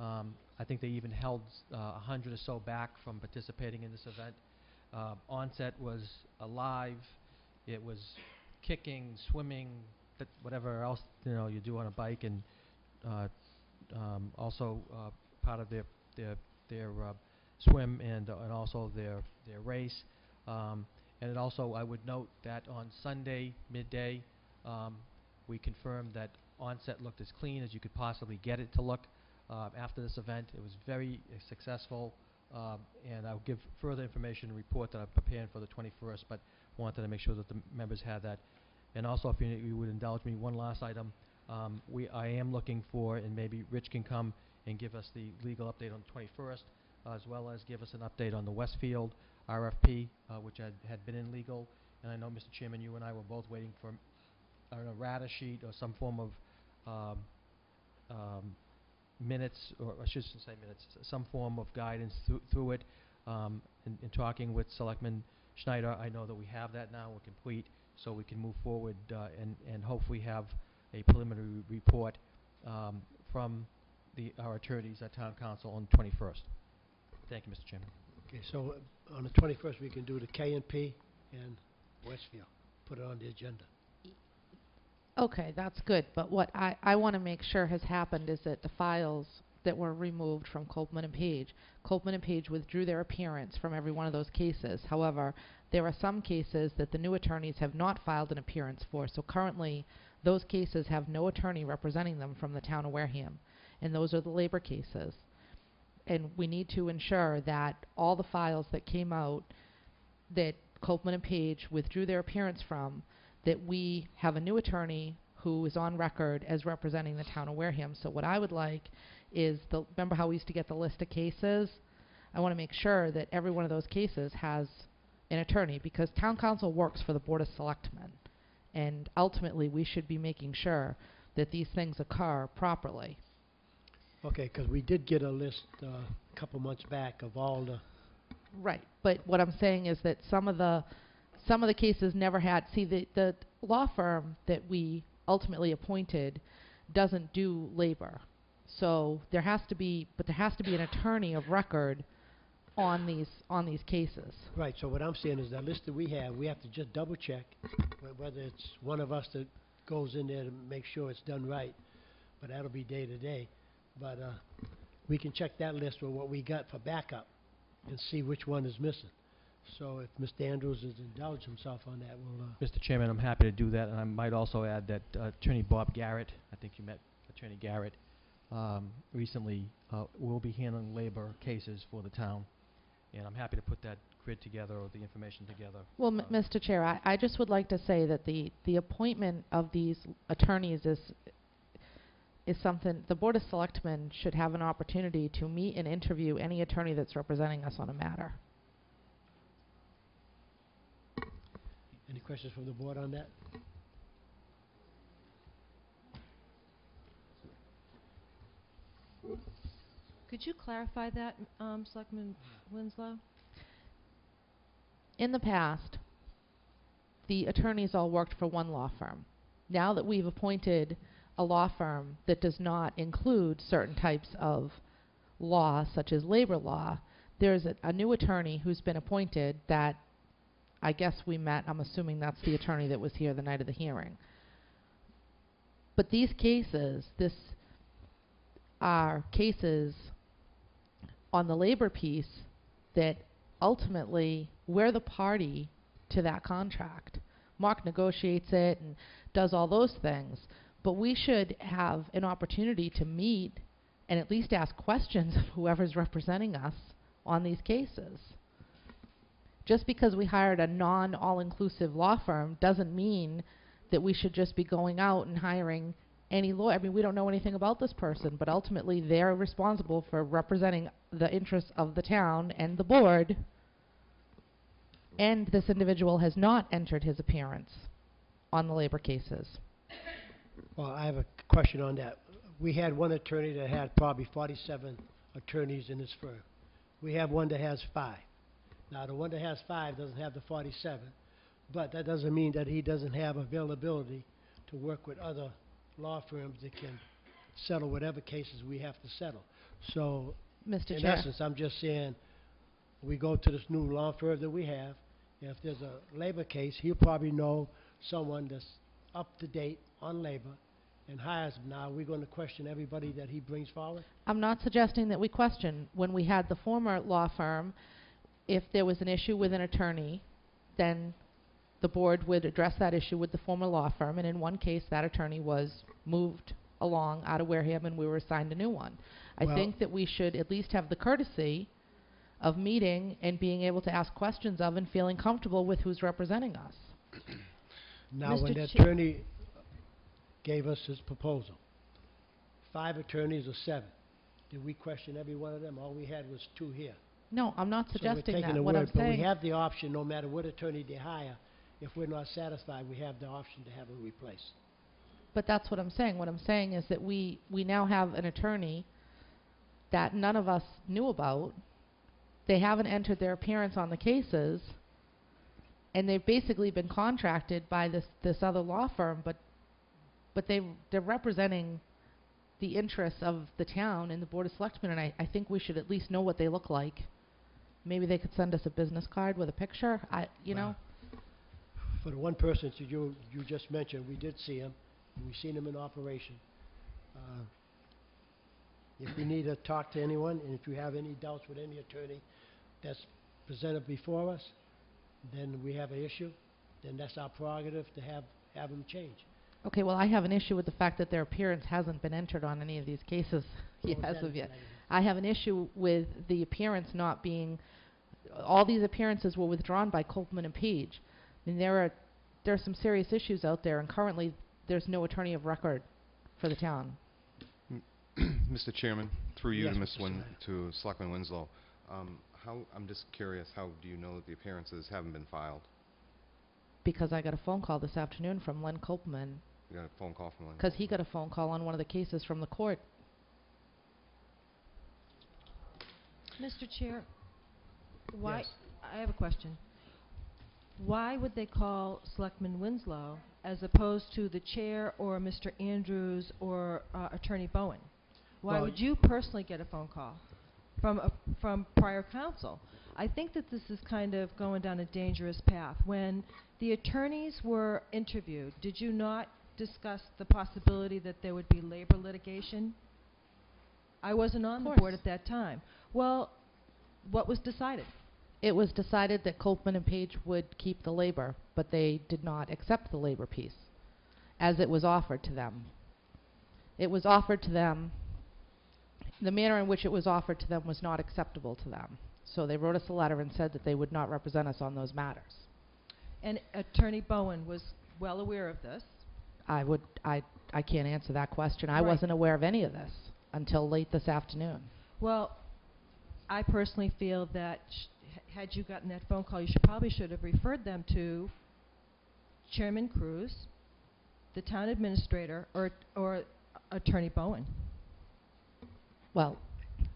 I think they even held 100 or so back from participating in this event. Onset was alive. It was kicking, swimming, whatever else you do on a bike, and also part of their swim and also their race. And then also I would note that on Sunday midday we confirmed that Onset looked as clean as you could possibly get it to look after this event. It was very successful, and I'll give further information and report that I'm preparing for the 21st, but wanted to make sure that the members had that. And also, if you would indulge me, one last item. I am looking for, and maybe Rich can come and give us the legal update on the 21st, as well as give us an update on the Westfield RFP, which had been in legal. And I know, Mr. Chairman, you and I were both waiting for a errata sheet or some form of minutes, or I shouldn't say minutes, some form of guidance through it. In talking with Selectman Schneider, I know that we have that now, we're complete, so we can move forward and hopefully have a preliminary report from our attorneys at Town Council on the 21st. Thank you, Mr. Chairman. Okay, so on the 21st, we can do the K&P and Westfield. Put it on the agenda. Okay, that's good, but what I want to make sure has happened is that the files that were removed from Copeland and Page withdrew their appearance from every one of those cases. However, there are some cases that the new attorneys have not filed an appearance for, so currently those cases have no attorney representing them from the town of Wareham, and those are the labor cases. And we need to ensure that all the files that came out that Copeland and Page withdrew their appearance from, that we have a new attorney who is on record as representing the town of Wareham. So what I would like is, remember how we used to get the list of cases? I want to make sure that every one of those cases has an attorney, because town council works for the Board of Selectmen, and ultimately we should be making sure that these things occur properly. Okay, because we did get a list a couple months back of all the... Right, but what I'm saying is that some of the cases never had... See, the law firm that we ultimately appointed doesn't do labor. So there has to be an attorney of record on these cases. Right, so what I'm saying is that list that we have to just double check whether it's one of us that goes in there to make sure it's done right, but that'll be day to day. But we can check that list with what we got for backup and see which one is missing. So if Mr. Andrews has indulged himself on that, we'll... Mr. Chairman, I'm happy to do that, and I might also add that Attorney Bob Garrett, I think you met Attorney Garrett, recently will be handling labor cases for the town, and I'm happy to put that grid together, or the information together. Well, Mr. Chair, I just would like to say that the appointment of these attorneys is something the Board of Selectmen should have an opportunity to meet and interview any attorney that's representing us on a matter. Any questions from the board on that? Could you clarify that, Selectman Winslow? In the past, the attorneys all worked for one law firm. Now that we've appointed a law firm that does not include certain types of law, such as labor law, there's a new attorney who's been appointed that I guess we met. I'm assuming that's the attorney that was here the night of the hearing. But these cases, are cases on the labor piece that ultimately we're the party to that contract. Mark negotiates it and does all those things, But we should have an opportunity to meet and at least ask questions of whoever's representing us on these cases. Just because we hired a non-all-inclusive law firm doesn't mean that we should just be going out and hiring any lawyer. I mean, we don't know anything about this person, but ultimately they're responsible for representing the interests of the town and the board. And this individual has not entered his appearance on the labor cases. Well, I have a question on that. We had one attorney that had probably 47 attorneys in his firm. We have one that has 5. Now, the one that has 5 doesn't have the 47, but that doesn't mean that he doesn't have availability to work with other law firms that can settle whatever cases we have to settle. So, Mr. in Chair. essence, I'm just saying, we go to this new law firm that we have. If there's a labor case, he'll probably know someone that's up to date on labor and hires him. Now, we're going to question everybody that he brings forward? I'm not suggesting that we question. When we had the former law firm, if there was an issue with an attorney, then the board would address that issue with the former law firm, and in one case, that attorney was moved along out of Wareham, and we were assigned a new one. I Well- think that we should at least have the courtesy of meeting and being able to ask questions of and feeling comfortable with who's representing us. Now, when the Mr. Chair- attorney gave us his proposal, 5 attorneys or 7, did we question every one of them? All we had was 2 here. No, I'm not So we're suggesting taking that. the What I'm word, but we saying, have the option, no matter what attorney they hire, if we're not satisfied, we have the option to have them replaced. but that's what I'm saying. What I'm saying is that we now have an attorney that none of us knew about. They haven't entered their appearance on the cases, and they've basically been contracted by this other law firm, but they're representing the interests of the town and the Board of Selectmen, and I think we should at least know what they look like. Maybe they could send us a business card with a picture. You know. For the one person that you just mentioned, we did see him, and we seen him in operation. If we need to talk to anyone, and if you have any doubts with any attorney that's presented before us, then we have an issue, then that's our prerogative to have them change. Okay, well, I have an issue with the fact that their appearance hasn't been entered on any of these cases What was as that of yet. exciting? I have an issue with the appearance not being, all these appearances were withdrawn by Copeland and Page. I mean, there are some serious issues out there, and currently there's no attorney of record for the town. Mr. Chairman, through you Yes, to Mr. Snyder. to Selectman Winslow, I'm just curious, how do you know that the appearances haven't been filed? Because I got a phone call this afternoon from Len Copeland, You got a phone call from Lynn? because he got a phone call on one of the cases from the court. Mr. Chair, why, Yes. I have a question. Why would they call Selectman Winslow as opposed to the chair or Mr. Andrews or Attorney Bowen? Why Well, would you personally get a phone call from prior counsel? I think that this is kind of going down a dangerous path. When the attorneys were interviewed, did you not discuss the possibility that there would be labor litigation? I wasn't on the board at that time. Well, what was decided? It was decided that Copeland and Page would keep the labor, but they did not accept the labor piece as it was offered to them. It was offered to them, the manner in which it was offered to them was not acceptable to them. So they wrote us a letter and said that they would not represent us on those matters. And Attorney Bowen was well aware of this. I can't answer that question. I Right. wasn't aware of any of this until late this afternoon. Well, I personally feel that had you gotten that phone call, you probably should have referred them to Chairman Cruz, the town administrator, or Attorney Bowen. Well,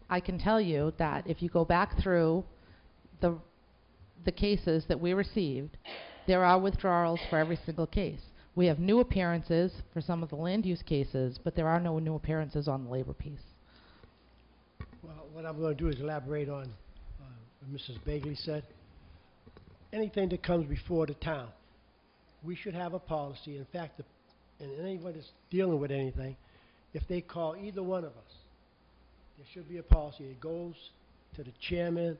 I can tell you that if you go back through the cases that we received, there are withdrawals for every single case. We have new appearances for some of the land use cases, but there are no new appearances on the labor piece. Well, what I'm going to do is elaborate on what Mrs. Bagley said. Anything that comes before the town, we should have a policy. In fact, and anyone that's dealing with anything, if they call either one of us, there should be a policy. It goes to the chairman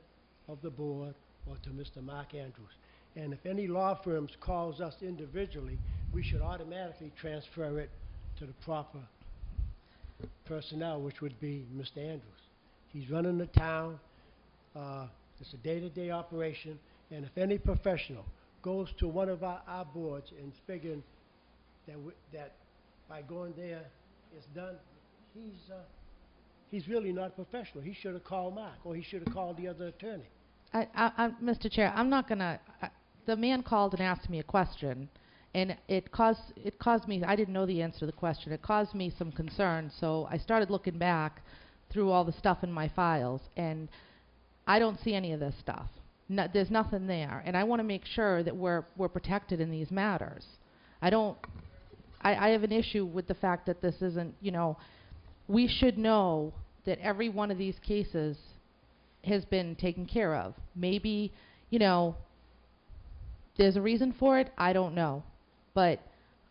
of the board or to Mr. Mark Andrews. And if any law firms calls us individually, we should automatically transfer it to to the proper personnel, which would be Mr. Andrews. He's running the town. It's a day-to-day operation, and if any professional goes to one of our boards and figuring that by going there it's done, he's really not a professional. He should have called Mark, or he should have called the other attorney. Mr. Chair, I'm not gonna, the man called and asked me a question, and it caused me, I didn't know the answer to the question. It caused me some concern, so I started looking back through all the stuff in my files, and I don't see any of this stuff. No, there's nothing there, and I want to make sure that we're protected in these matters. I have an issue with the fact that this isn't, we should know that every one of these cases has been taken care of. Maybe, there's a reason for it, I don't know. But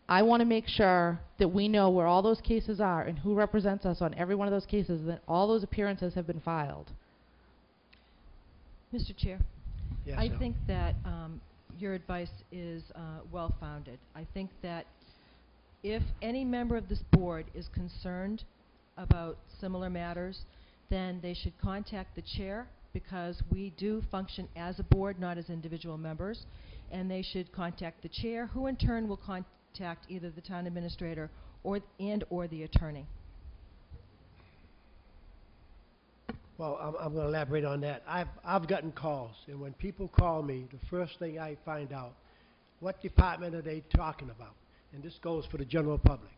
I want to make sure that we know where all those cases are and who represents us on every one of those cases, and that all those appearances have been filed. Mr. Chair, Yes, I sir. think that your advice is well-founded. I think that if any member of this board is concerned about similar matters, then they should contact the chair, because we do function as a board, not as individual members, and they should contact the chair, who in turn will contact either the town administrator or the attorney. Well, I'm going to elaborate on that. I've gotten calls, and when people call me, the first thing I find out, what department are they talking about? And this goes for the general public.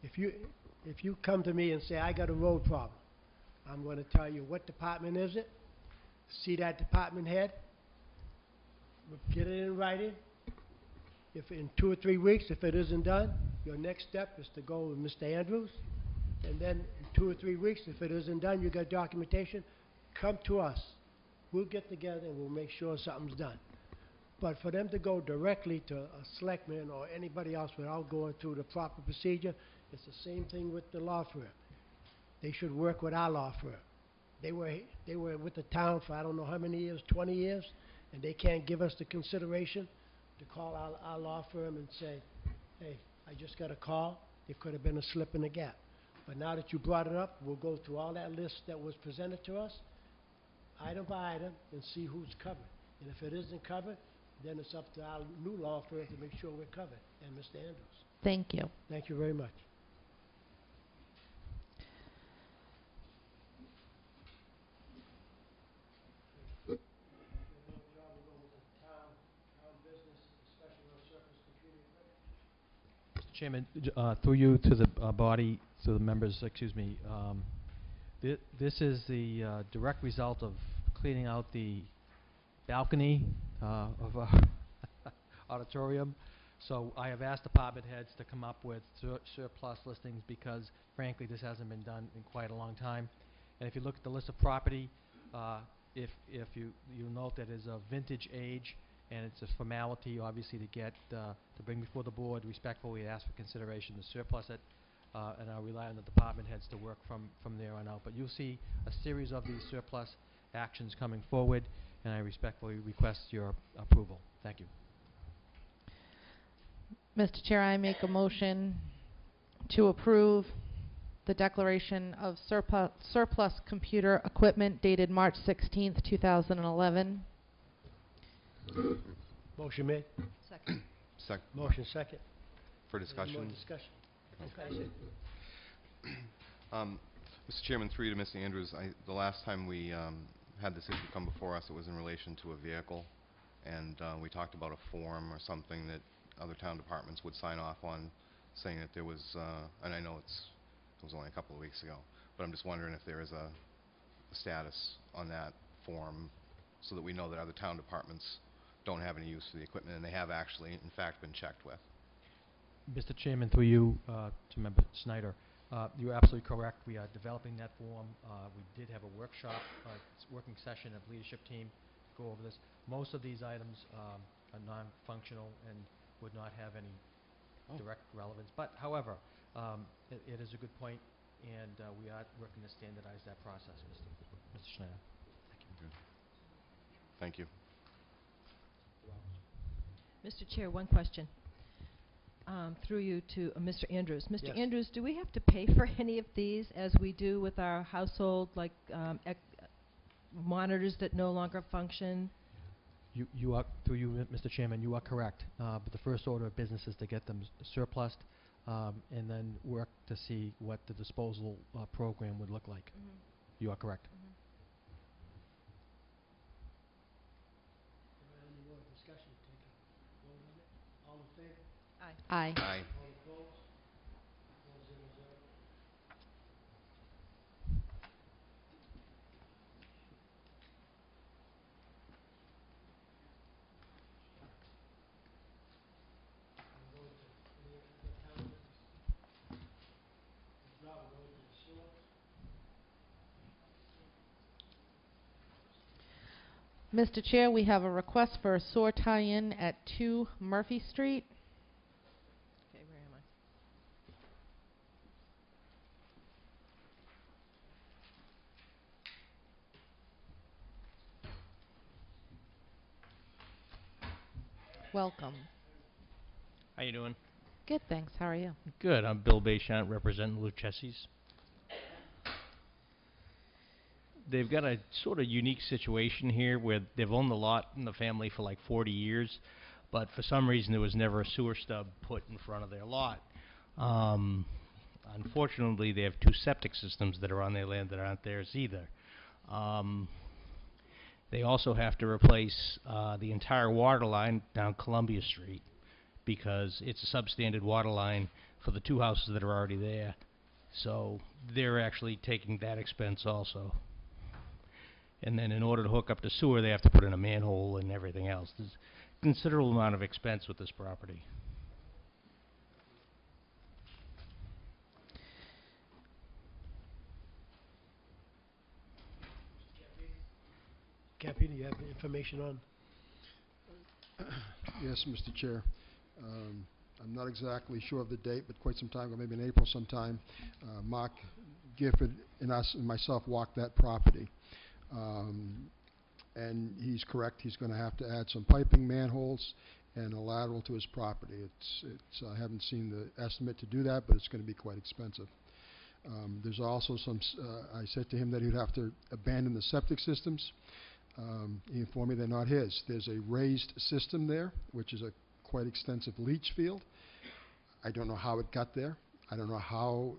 If you come to me and say, I got a road problem, I'm going to tell you, what department is it? See that department head? Get it in writing. If in 2 or 3 weeks, if it isn't done, your next step is to go with Mr. Andrews. And then in 2 or 3 weeks, if it isn't done, you got documentation, come to us. We'll get together and we'll make sure something's done. But for them to go directly to a selectman or anybody else without going through the proper procedure, it's the same thing with the law firm. They should work with our law firm. They were with the town for I don't know how many years, 20 years, and they can't give us the consideration to call our law firm and say, hey, I just got a call. There could have been a slip in the gap. But now that you brought it up, we'll go through all that list that was presented to us, item by item, and see who's covered. And if it isn't covered, then it's up to our new law firm to make sure we're covered, and Mr. Andrews. Thank you. Thank you very much. Mr. Chairman, through you to the body, to the members, excuse me, this is the direct result of cleaning out the balcony of our auditorium. So I have asked department heads to come up with surplus listings, because frankly this hasn't been done in quite a long time. And if you look at the list of property, if you note that it's a vintage age, and it's a formality obviously to get to bring before the board, respectfully ask for consideration to surplus it, and I'll rely on the department heads to work from there on out. But you'll see a series of these surplus actions coming forward, and I respectfully request your approval. Thank you. Mr. Chair, I make a motion to approve the declaration of surplus computer equipment dated March 16th, 2011. Motion made. Second. Motion second. For Any discussion? more discussion? Okay. Mr. Chairman, through you to Mr. Andrews, the last time we had this issue come before us, it was in relation to a vehicle, and we talked about a form or something that other town departments would sign off on, saying that there was, and I know it was only a couple of weeks ago, but I'm just wondering if there is a status on that form, so that we know that other town departments don't have any use for the equipment, and they have actually, in fact, been checked with. Mr. Chairman, through you to Member Snyder, you're absolutely correct. We are developing that form. We did have a workshop, working session of leadership team to go over this. Most of these items are non-functional and would not have any direct relevance. But, however, it is a good point, and we are working to standardize that process, Mr. Schneider. Thank you. Mr. Chair, one question. through you to Mr. Andrews. Mr. Yes. Andrews, do we have to pay for any of these as we do with our household, like monitors that no longer function? You are, through you, Mr. Chairman, you are correct. But the first order of business is to get them surplused, and then work to see what the disposal program would look like. You are correct. Any more discussion? Take a vote on it. All in favor? Aye. Aye. All opposed? 4-0-0. We'll go to any other town business? If not, we'll go to the sewer. Mr. Chair, we have a request for a sewer tie-in at 2 Murphy Street. Okay, where am I? Welcome. How you doing? Good, thanks. How are you? Good. I'm Bill Bayshant, representing Lucchese's. They've got a sort of unique situation here where they've owned the lot in the family for like 40 years, but for some reason there was never a sewer stub put in front of their lot. Unfortunately, they have 2 septic systems that are on their land that aren't theirs either. They also have to replace the entire water line down Columbia Street because it's a substandard water line for the 2 houses that are already there. So they're actually taking that expense also. And then in order to hook up the sewer, they have to put in a manhole and everything else. There's a considerable amount of expense with this property. Cappy, do you have information on? Yes, Mr. Chair. I'm not exactly sure of the date, but quite some time ago, maybe in April sometime, Mark Gifford and us and myself walked that property. And he's correct, he's going to have to add some piping, manholes, and a lateral to his property. I haven't seen the estimate to do that, but it's going to be quite expensive. There's also some, I said to him that he'd have to abandon the septic systems. He informed me they're not his. There's a raised system there, which is a quite extensive leach field. I don't know how it got there. I don't know how.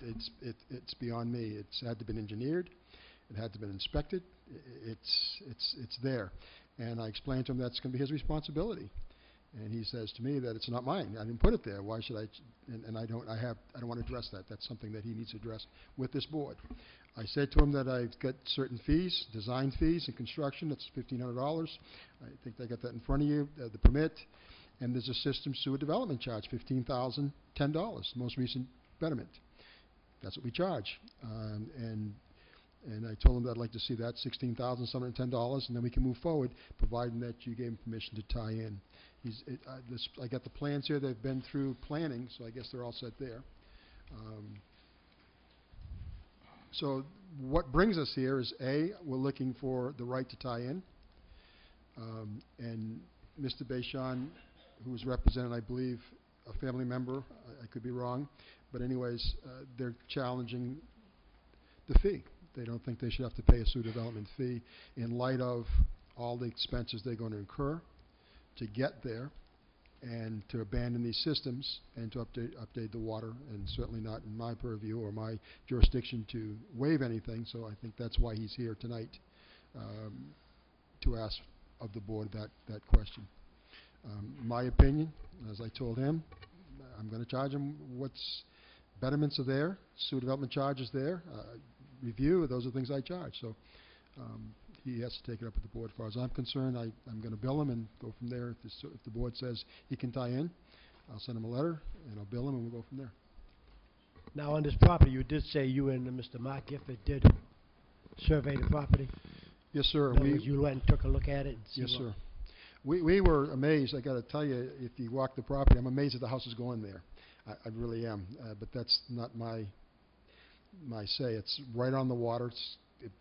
It's beyond me. It's had to been engineered. It had to been inspected. It's there. And I explained to him that's going to be his responsibility. And he says to me that it's not mine. I didn't put it there. Why should I? And I don't want to address that. That's something that he needs to address with this board. I said to him that I've got certain fees, design fees and construction. That's $1,500. I think they got that in front of you. The permit, and there's a system sewer development charge, $15,010. Most recent betterment. That's what we charge. And I told him that I'd like to see that $16,710, and then we can move forward, providing that you gave him permission to tie in. I got the plans here. They've been through planning, so I guess they're all set there. So what brings us here is, A, we're looking for the right to tie in. And Mr. Bayshant, who was represented, I believe, a family member, I could be wrong, but anyways, they're challenging the fee. They don't think they should have to pay a sewer development fee in light of all the expenses they're going to incur to get there and to abandon these systems and to update the water, and certainly not in my purview or my jurisdiction to waive anything. So I think that's why he's here tonight, to ask of the board that question. My opinion, as I told him, I'm going to charge him what's betterments are there, sewer development charges there, review, those are things I charge. So he has to take it up with the board. As far as I'm concerned, I'm going to bill him and go from there. If the board says he can tie in, I'll send him a letter and I'll bill him and we'll go from there. Now, on this property, you did say you and Mr. Mark Gifford did survey the property? Yes, sir. In other words, you went and took a look at it? And see Yes, what sir. We were amazed. I got to tell you, if you walk the property, I'm amazed that the house is going there. I really am. But that's not my say. It's right on the water. It's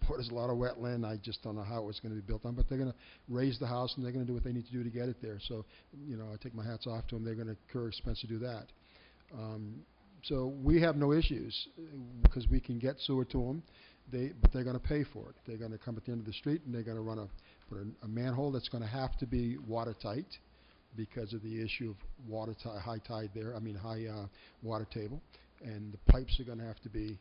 there's a lot of wetland. I just don't know how it was going to be built on, but they're going to raise the house and they're going to do what they need to do to get it there. So, I take my hats off to them. They're going to incur expense to do that. So we have no issues because we can get sewer to them. But they're going to pay for it. They're going to come at the end of the street and they're going to put a manhole that's going to have to be watertight because of the issue of high tide there. High water table, and the pipes are going to have to be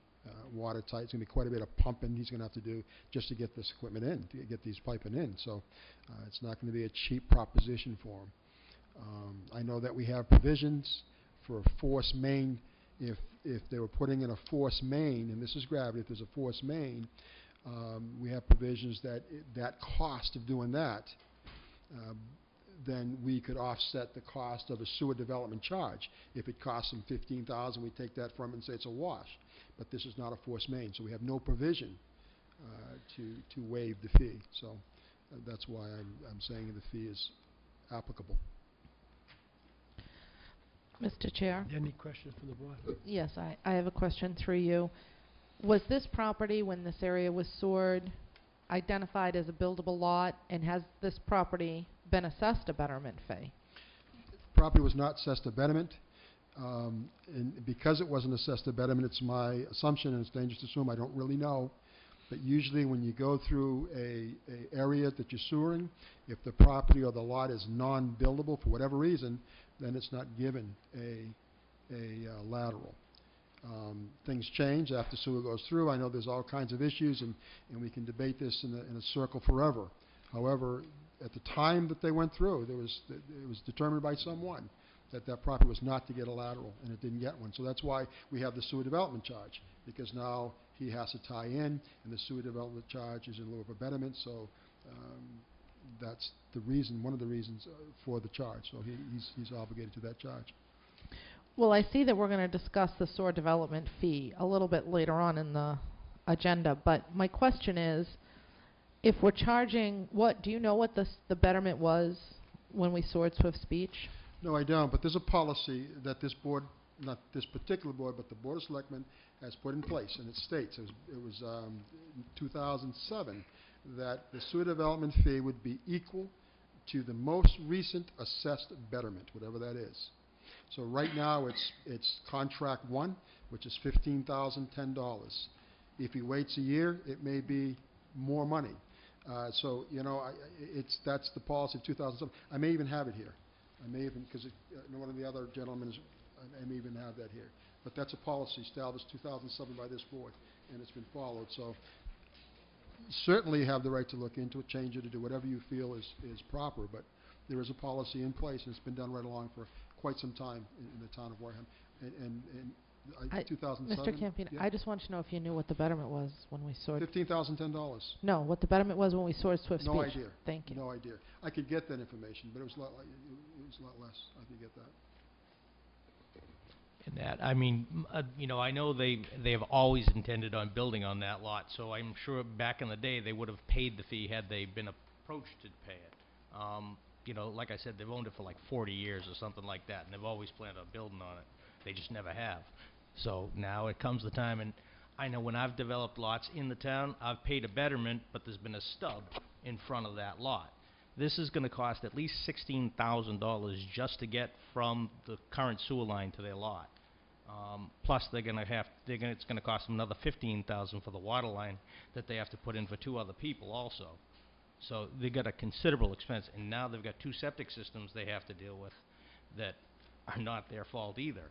watertight. It's going to be quite a bit of pumping he's going to have to do just to get this equipment in, to get these piping in. So it's not going to be a cheap proposition for him. I know that we have provisions for a force main. If they were putting in a force main, and this is gravity, if there's a force main, we have provisions that cost of doing that, then we could offset the cost of a sewer development charge. If it costs them $15,000, we take that from it and say it's a wash. But this is not a force main, so we have no provision to waive the fee. So that's why I'm saying the fee is applicable. Mr. Chair? Any questions from the board? Yes, I have a question through you. Was this property, when this area was soared, identified as a buildable lot, and has this property been assessed a betterment fee? The property was not assessed a betterment. And because it wasn't assessed a betterment, it's my assumption, and it's dangerous to assume, I don't really know, but usually when you go through a area that you're sewering, if the property or the lot is non-buildable for whatever reason, then it's not given a lateral. Things change after sewer goes through. I know there's all kinds of issues, and we can debate this in a circle forever. However, at the time that they went through, it was determined by someone that property was not to get a lateral, and it didn't get one. So that's why we have the sewer development charge, because now he has to tie in, and the sewer development charge is in lieu of a betterment. So that's the reason, one of the reasons for the charge. So he's obligated to that charge. Well, I see that we're going to discuss the sewer development fee a little bit later on in the agenda, but my question is, if we're charging, do you know what the betterment was when we soared Swift's Beach? No, I don't, but there's a policy that this board, not this particular board, but the Board of Selectmen has put in place, and it states, it was in 2007, that the sewer development fee would be equal to the most recent assessed betterment, whatever that is. So right now it's contract 1, which is $15,010. If he waits a year, it may be more money. So that's the policy of 2007. I may even have it here. I may even, because one of the other gentlemen I may even have that here. But that's a policy established 2007 by this board, and it's been followed. So certainly you have the right to look into it, change it, to do whatever you feel is proper. But there is a policy in place, and it's been done right along for quite some time in the town of Wareham. And 2007. Mr. Campino, yeah. I just want to know if you knew what the betterment was when we soared. $15,010. No, what the betterment was when we soared Swift's Beach. No idea. Thank you. No idea. I could get that information, but it was a lot less. I could get that. And that, I know they have always intended on building on that lot, so I'm sure back in the day they would have paid the fee had they been approached to pay it. Like I said, they've owned it for like 40 years or something like that, and they've always planned on building on it. They just never have. So now it comes the time, and I know when I've developed lots in the town, I've paid a betterment, but there's been a stub in front of that lot. This is going to cost at least $16,000 just to get from the current sewer line to their lot. Plus, it's going to cost them another $15,000 for the water line that they have to put in for 2 other people also. So they got a considerable expense, and now they've got 2 septic systems they have to deal with that are not their fault either.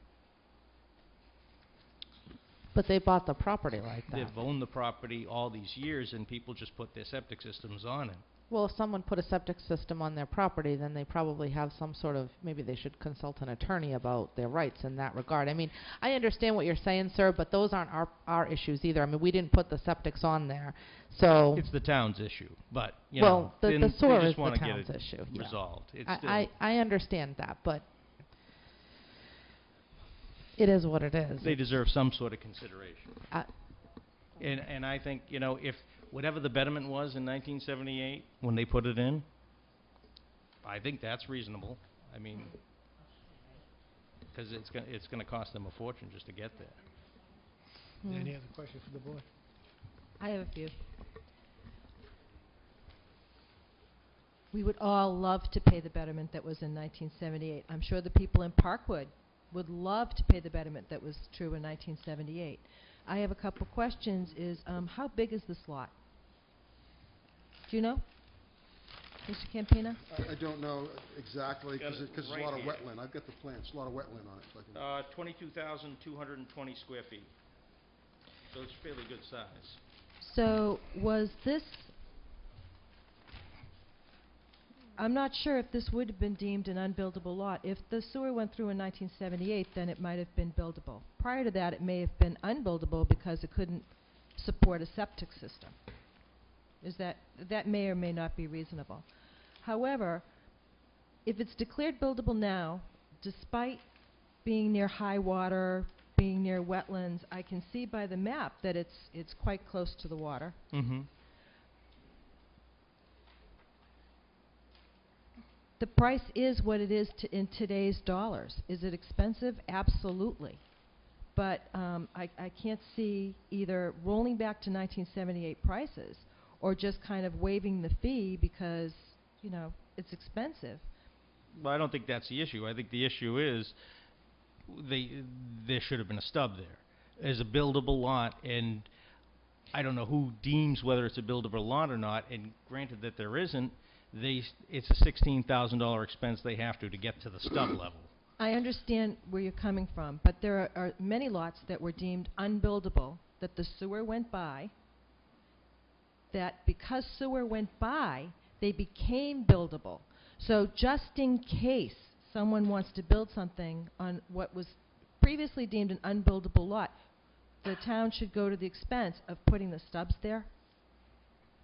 But they bought the property like that. They've owned the property all these years, and people just put their septic systems on it. Well, if someone put a septic system on their property, then they probably have some sort of, maybe they should consult an attorney about their rights in that regard. I mean, I understand what you're saying, sir, but those aren't our issues either. I mean, we didn't put the septics on there, so. It's the town's issue, but, the sewer is the want to town's get it issue. resolved. It's I understand that, but it is what it is. They deserve some sort of consideration. And I think, if whatever the betterment was in 1978 when they put it in, I think that's reasonable. I mean, because it's going to cost them a fortune just to get there. Any other questions for the board? I have a few. We would all love to pay the betterment that was in 1978. I'm sure the people in Parkwood would love to pay the betterment that was true in 1978. I have a couple questions. How big is this lot? Do you know, Mr. Campina? I don't know exactly, Got because it there's a right lot of here. wetland. I've got the plans, a lot of wetland on it. If I can 22,220 square feet. So it's fairly good size. So was this, I'm not sure if this would have been deemed an unbuildable lot. If the sewer went through in 1978, then it might have been buildable. Prior to that, it may have been unbuildable because it couldn't support a septic system. That may or may not be reasonable. However, if it's declared buildable now, despite being near high water, being near wetlands, I can see by the map that it's quite close to the water. Mm-hmm. The price is what it is in today's dollars. Is it expensive? Absolutely. But I can't see either rolling back to 1978 prices or just kind of waiving the fee because, you know, it's expensive. Well, I don't think that's the issue. I think the issue is there should have been a stub there. As a buildable lot, and I don't know who deems whether it's a buildable lot or not, and granted that there isn't, it's a $16,000 expense they have to get to the stub level. I understand where you're coming from, but there are many lots that were deemed unbuildable that the sewer went by, that because sewer went by, they became buildable. So just in case someone wants to build something on what was previously deemed an unbuildable lot, the town should go to the expense of putting the stubs there.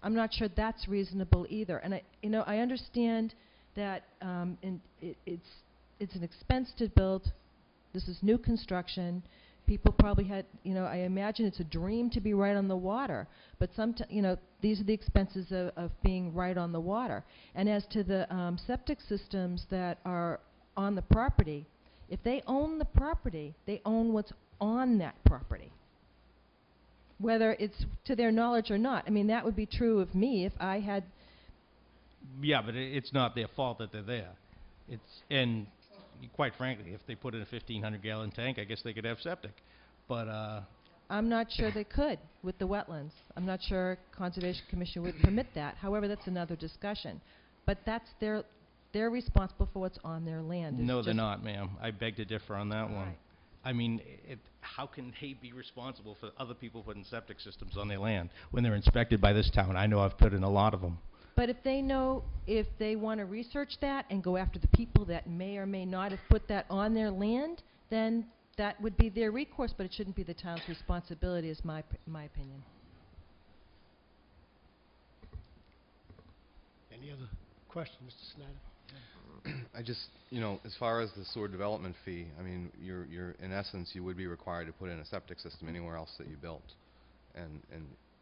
I'm not sure that's reasonable either. And I understand that it's an expense to build. This is new construction. People probably had, I imagine it's a dream to be right on the water. But these are the expenses of being right on the water. And as to the septic systems that are on the property, if they own the property, they own what's on that property, whether it's to their knowledge or not. I mean, that would be true of me if I had... Yeah, but it's not their fault that they're there. And quite frankly, if they put in a 1,500-gallon tank, I guess they could have septic. But I'm not sure they could with the wetlands. I'm not sure Conservation Commission would permit that. However, that's another discussion. But that's they're responsible for what's on their land. no, they're not, ma'am. I beg to differ on that one. Right. I mean, how can they be responsible for other people putting septic systems on their land when they're inspected by this town? I know I've put in a lot of them. But if they want to research that and go after the people that may or may not have put that on their land, then that would be their recourse, but it shouldn't be the town's responsibility, is my opinion. Any other questions, Mr. Snyder? I just, as far as the sewer development fee, I mean, you're in essence, you would be required to put in a septic system anywhere else that you built, and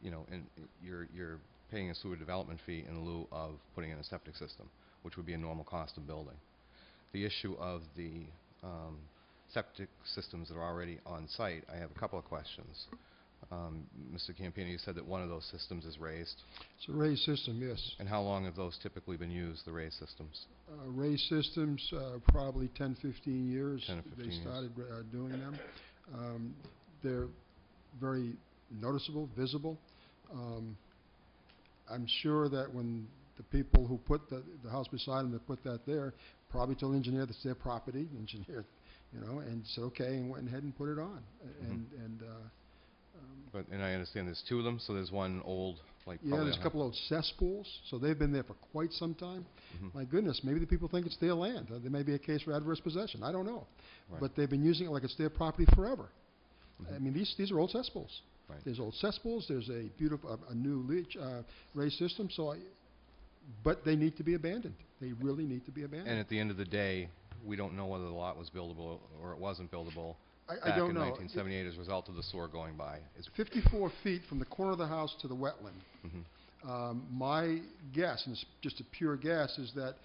you're paying a sewer development fee in lieu of putting in a septic system, which would be a normal cost of building. The issue of the septic systems that are already on site, I have a couple of questions. Mr. Campini, you said that one of those systems is raised. It's a raised system, yes. And how long have those typically been used, the raised systems? Raised systems, probably 10, 15 years. 10 or 15 they years. started doing them. They're very noticeable, visible. I'm sure that when the people who put the house beside them that put that there probably told the engineer that's their property, engineer, and said okay, and went ahead and put it on. And I understand there's two of them, so there's one old, yeah, there's a couple of cesspools, so they've been there for quite some time. Mhm. My goodness, maybe the people think it's their land. There may be a case for adverse possession. I don't know. Right. But they've been using it like it's their property forever. Mhm. I mean, these are old cesspools. Right. There's old cesspools. There's a beautiful, a new raised system. But they need to be abandoned. They really need to be abandoned. And at the end of the day, we don't know whether the lot was buildable or it wasn't buildable I don't back in know. 1978 as a result of the sewer going by. It's 54 feet from the corner of the house to the wetland. Mhm. My guess, and it's just a pure guess, is that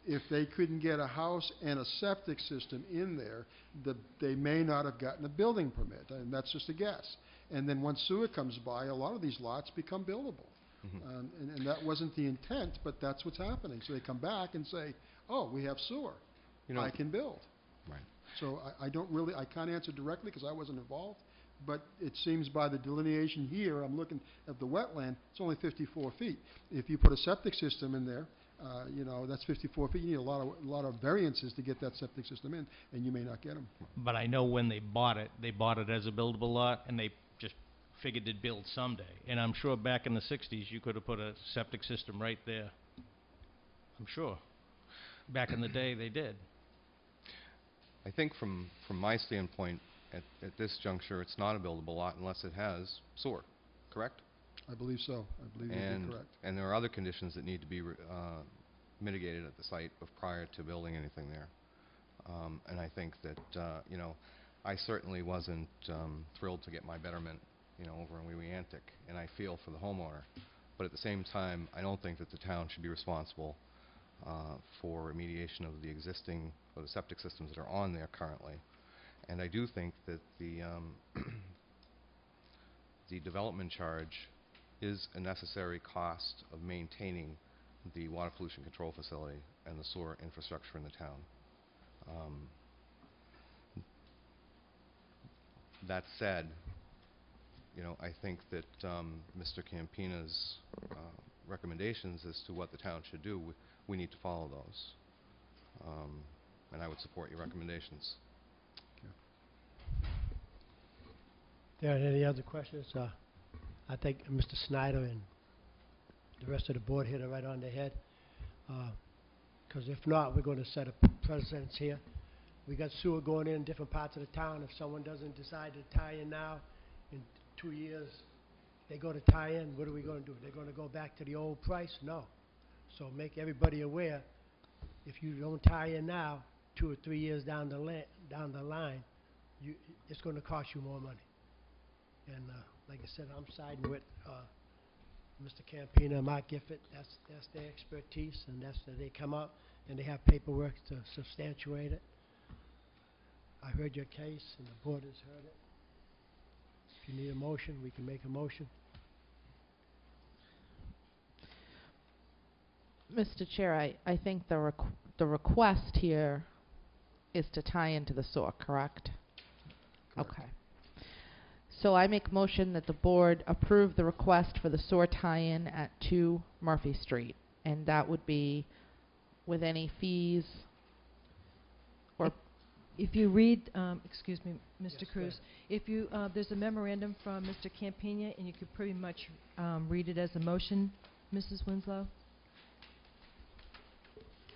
if they couldn't get a house and a septic system in there, they may not have gotten a building permit, and that's just a guess. And then once sewer comes by, a lot of these lots become buildable. And that wasn't the intent, but that's what's happening. So they come back and say, oh, we have sewer. You know, I can build. right. So I don't really, I can't answer directly because I wasn't involved, but it seems by the delineation here, I'm looking at the wetland, it's only 54 feet. If you put a septic system in there, you know, that's 54 feet. You need a lot of variances to get that septic system in, and you may not get them. But I know when they bought it as a buildable lot, and they just figured they'd build someday. And I'm sure back in the 60s, you could have put a septic system right there. I'm sure. Back in the day, they did. I think from my standpoint, at this juncture, it's not a buildable lot unless it has sewer, correct? I believe so. I believe you'd be correct. And there are other conditions that need to be mitigated at the site prior to building anything there. And I think that, you know, I certainly wasn't thrilled to get my betterment, you know, over in Weweantic, and I feel for the homeowner. But at the same time, I don't think that the town should be responsible for remediation of the existing, or the septic systems that are on there currently. And I do think that the the development charge is a necessary cost of maintaining the water pollution control facility and the sewer infrastructure in the town. That said, you know, I think that Mr. Campina's recommendations as to what the town should do, we need to follow those. And I would support your recommendations. There are any other questions? I think Mr. Snyder and the rest of the board hit it right on the head. Because if not, we're going to set a precedence here. We got sewer going in different parts of the town. If someone doesn't decide to tie in now, in 2 years, they go to tie in, what are we going to do? They're going to go back to the old price? No. So make everybody aware, if you don't tie in now, 2 or 3 years down the line, it's going to cost you more money. And like I said, I'm siding with Mr. Campina and Mark Gifford. That's their expertise, and they come up and they have paperwork to substantiate it. I heard your case, and the board has heard it. If you need a motion, we can make a motion. Mr. Chair, I think the request here is to tie into the sewer, correct? Correct. Okay. So I make a motion that the board approve the request for the sewer tie-in at 2 Murphy Street, and that would be with any fees or... If you read, excuse me, Mr. Cruz, if you, there's a memorandum from Mr. Campina, and you could pretty much read it as a motion, Mrs. Winslow.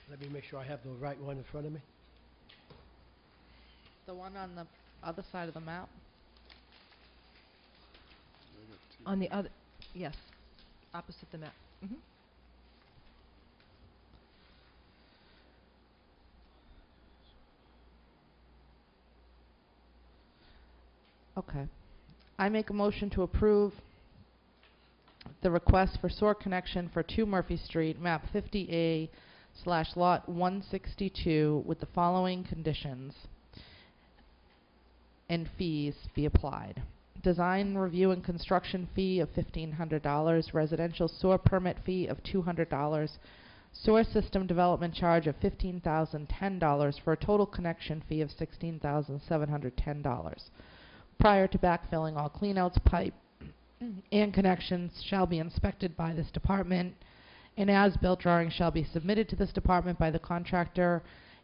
Let me make sure I have the right one in front of me. The one on the other side of the map? On the other, yes, opposite the map. Mm-hmm. Okay. I make a motion to approve the request for sewer connection for 2 Murphy Street, map 50A / lot 162, with the following conditions and fees be applied. Design, review, and construction fee of $1,500, residential sewer permit fee of $200, sewer system development charge of $15,010 for a total connection fee of $16,710. Prior to backfilling, all cleanouts, pipe, and connections shall be inspected by this department, and as-built drawings shall be submitted to this department by the contractor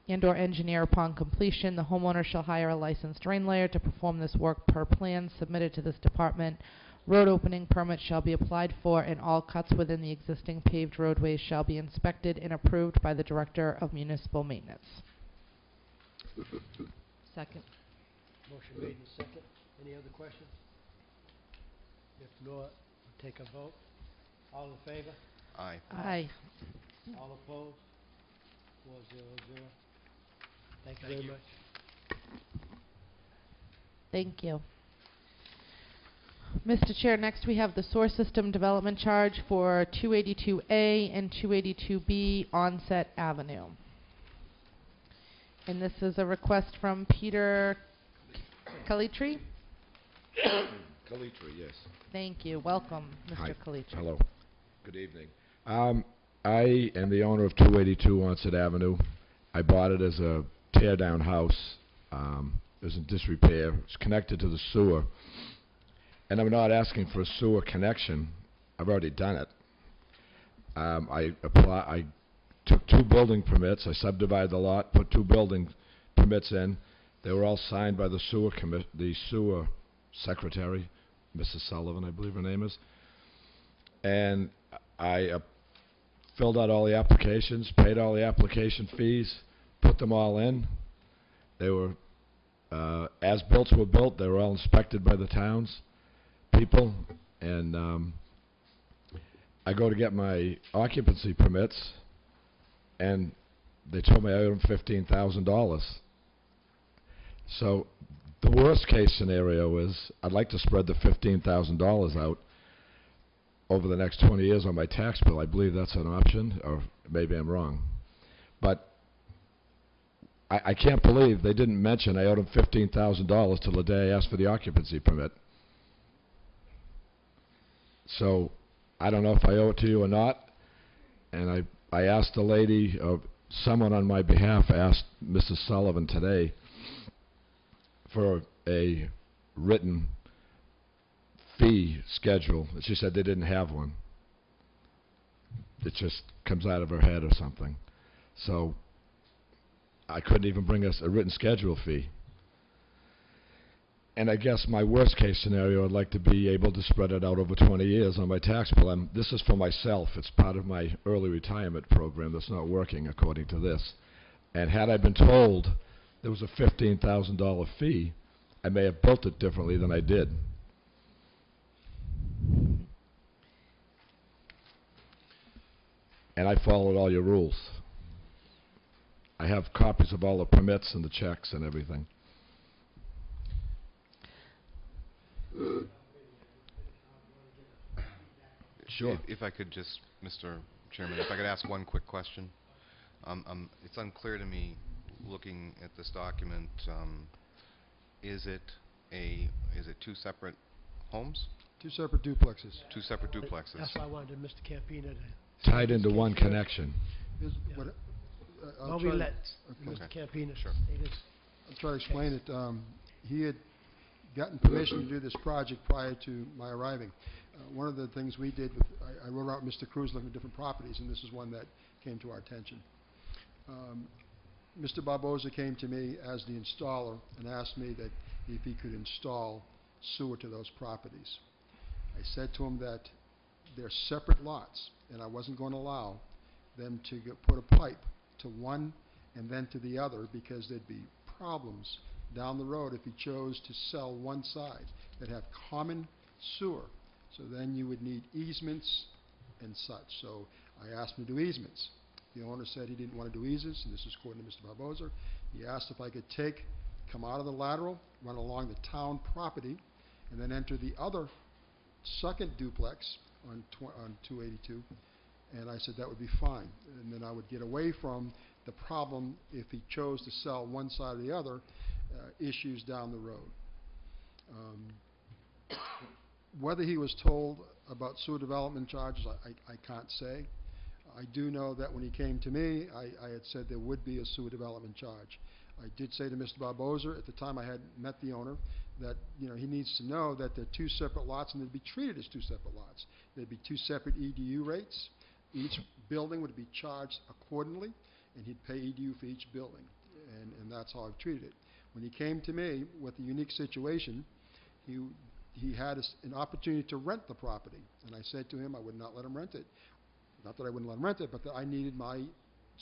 and/or engineer. Upon completion, the homeowner shall hire a licensed drain layer to perform this work per plan submitted to this department. Road opening permits shall be applied for, and all cuts within the existing paved roadways shall be inspected and approved by the Director of Municipal Maintenance. Second. Motion made and second. Any other questions? If not, we'll take a vote. All in favor? Aye. Aye. All opposed? 4-0-0. Thank you very much. Thank you. Mr. Chair, next we have the sewer system development charge for 282A and 282B Onset Avenue. And this is a request from Peter Calitri. Calitri, yes. Thank you. Welcome, Mr. Hi. Calitri. Hello. Good evening. I am the owner of 282 Onset Avenue. I bought it as a tear-down house. It was in disrepair. It's connected to the sewer. And I'm not asking for a sewer connection. I've already done it. I took 2 building permits. I subdivided the lot, put 2 building permits in. They were all signed by the sewer secretary, Mrs. Sullivan, I believe her name is. And I filled out all the applications, paid all the application fees, put them all in. They were, as-built were built. They were all inspected by the towns people. And I go to get my occupancy permits, and they told me I owed them $15,000. So the worst case scenario is I'd like to spread the $15,000 out over the next 20 years on my tax bill. I believe that's an option, or maybe I'm wrong. But I can't believe they didn't mention I owed them $15,000 till the day I asked for the occupancy permit. So I don't know if I owe it to you or not. And I asked the lady, someone on my behalf asked Mrs. Sullivan today for a written fee schedule. She said they didn't have one. It just comes out of her head or something. So I couldn't even bring us a written schedule fee. And I guess my worst case scenario, I'd like to be able to spread it out over 20 years on my tax bill. This is for myself. It's part of my early retirement program that's not working according to this. And had I been told there was a $15,000 fee, I may have built it differently than I did. And I followed all your rules. I have copies of all the permits and the checks and everything. Sure. If I could just, Mr. Chairman, if I could ask one quick question. It's unclear to me, looking at this document, is it 2 separate homes? 2 separate duplexes. 2 separate duplexes. That's why I wanted Mr. Campina to... Tied into one connection. Is Yeah. what, Well, we let Okay. Mr. Campina Sure. say this. I'll try to explain it. He had gotten permission to do this project prior to my arriving. One of the things we did, I wrote out Mr. Cruz looking at different properties, and this is one that came to our attention. Mr. Barboza came to me as the installer and asked me that if he could install sewer to those properties. I said to him that they're separate lots, and I wasn't going to allow them to put a pipe to one and then to the other, because there'd be problems down the road if he chose to sell one side that have common sewer. So then you would need easements and such. So I asked him to do easements. The owner said he didn't want to do easements, and this is according to Mr. Barboza. He asked if I could come out of the lateral, run along the town property, and then enter the other second duplex on 282. And I said that would be fine. And then I would get away from the problem if he chose to sell one side or the other, issues down the road. Whether he was told about sewer development charges, I can't say. I do know that when he came to me, I had said there would be a sewer development charge. I did say to Mr. Barboza, at the time I had met the owner, that he needs to know that they're 2 separate lots and they'd be treated as 2 separate lots. There'd be 2 separate EDU rates. Each building would be charged accordingly, and he'd pay EDU for each building, and that's how I've treated it. When he came to me with a unique situation, he had an opportunity to rent the property, and I said to him I would not let him rent it. Not that I wouldn't let him rent it, but that I needed my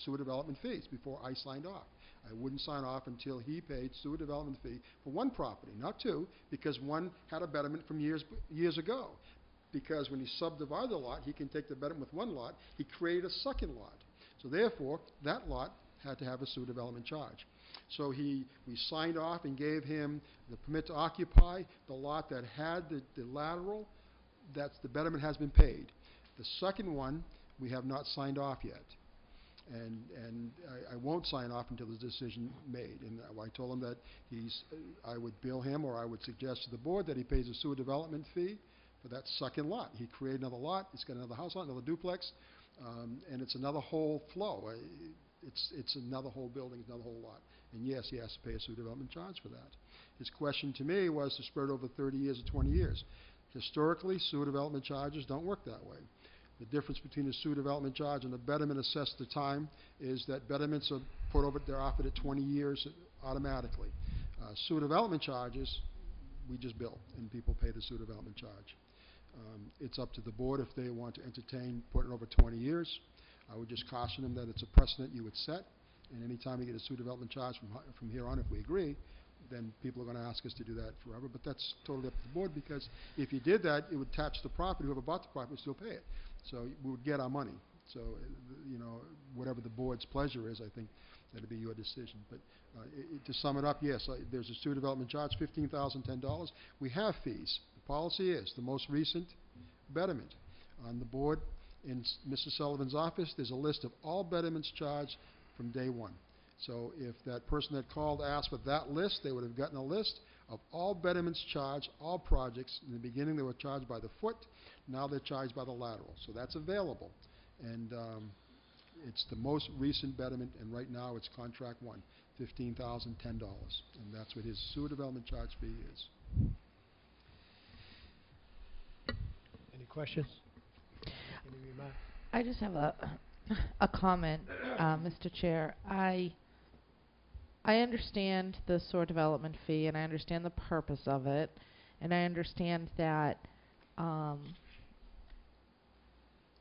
sewer development fees before I signed off. I wouldn't sign off until he paid sewer development fee for one property, not 2, because one had a betterment from years ago. Because when he subdivided the lot, he can take the betterment with one lot. He created a second lot. So therefore, that lot had to have a sewer development charge. So we signed off and gave him the permit to occupy the lot that had the lateral. The betterment has been paid. The second one, we have not signed off yet. And I won't sign off until there's a decision made. And I told him that I would bill him, or I would suggest to the board that he pays a sewer development fee for that second lot. He created another lot, he's got another house lot, another duplex, and it's another whole flow. It's another whole building, another whole lot. And yes, he has to pay a sewer development charge for that. His question to me was to spread over 30 years or 20 years. Historically, sewer development charges don't work that way. The difference between a sewer development charge and a betterment assessed at the time is that betterments are they're offered at 20 years automatically. Sewer development charges, we just bill, and people pay the sewer development charge. It's up to the board if they want to entertain putting over 20 years. I would just caution them that it's a precedent you would set, and any time you get a sewer development charge from here on, if we agree, then people are going to ask us to do that forever. But that's totally up to the board, because if you did that, it would tax the property. Whoever bought the property would still pay it. So we would get our money. So, you know, whatever the board's pleasure is, I think that'd be your decision. But to sum it up, yes, there's a sewer development charge, $15,010. We have fees. The policy is the most recent betterment. On the board in Mr. Sullivan's office, there's a list of all betterments charged from day one. So if that person that called asked for that list, they would have gotten a list of all betterments charged, all projects. In the beginning, they were charged by the foot. Now they're charged by the lateral. So that's available. And it's the most recent betterment, and right now it's contract one, $15,010. And that's what his sewer development charge fee is. Any questions? Any remarks? I just have a comment, Mr. Chair. I understand the sewer development fee, and I understand the purpose of it, and I understand that,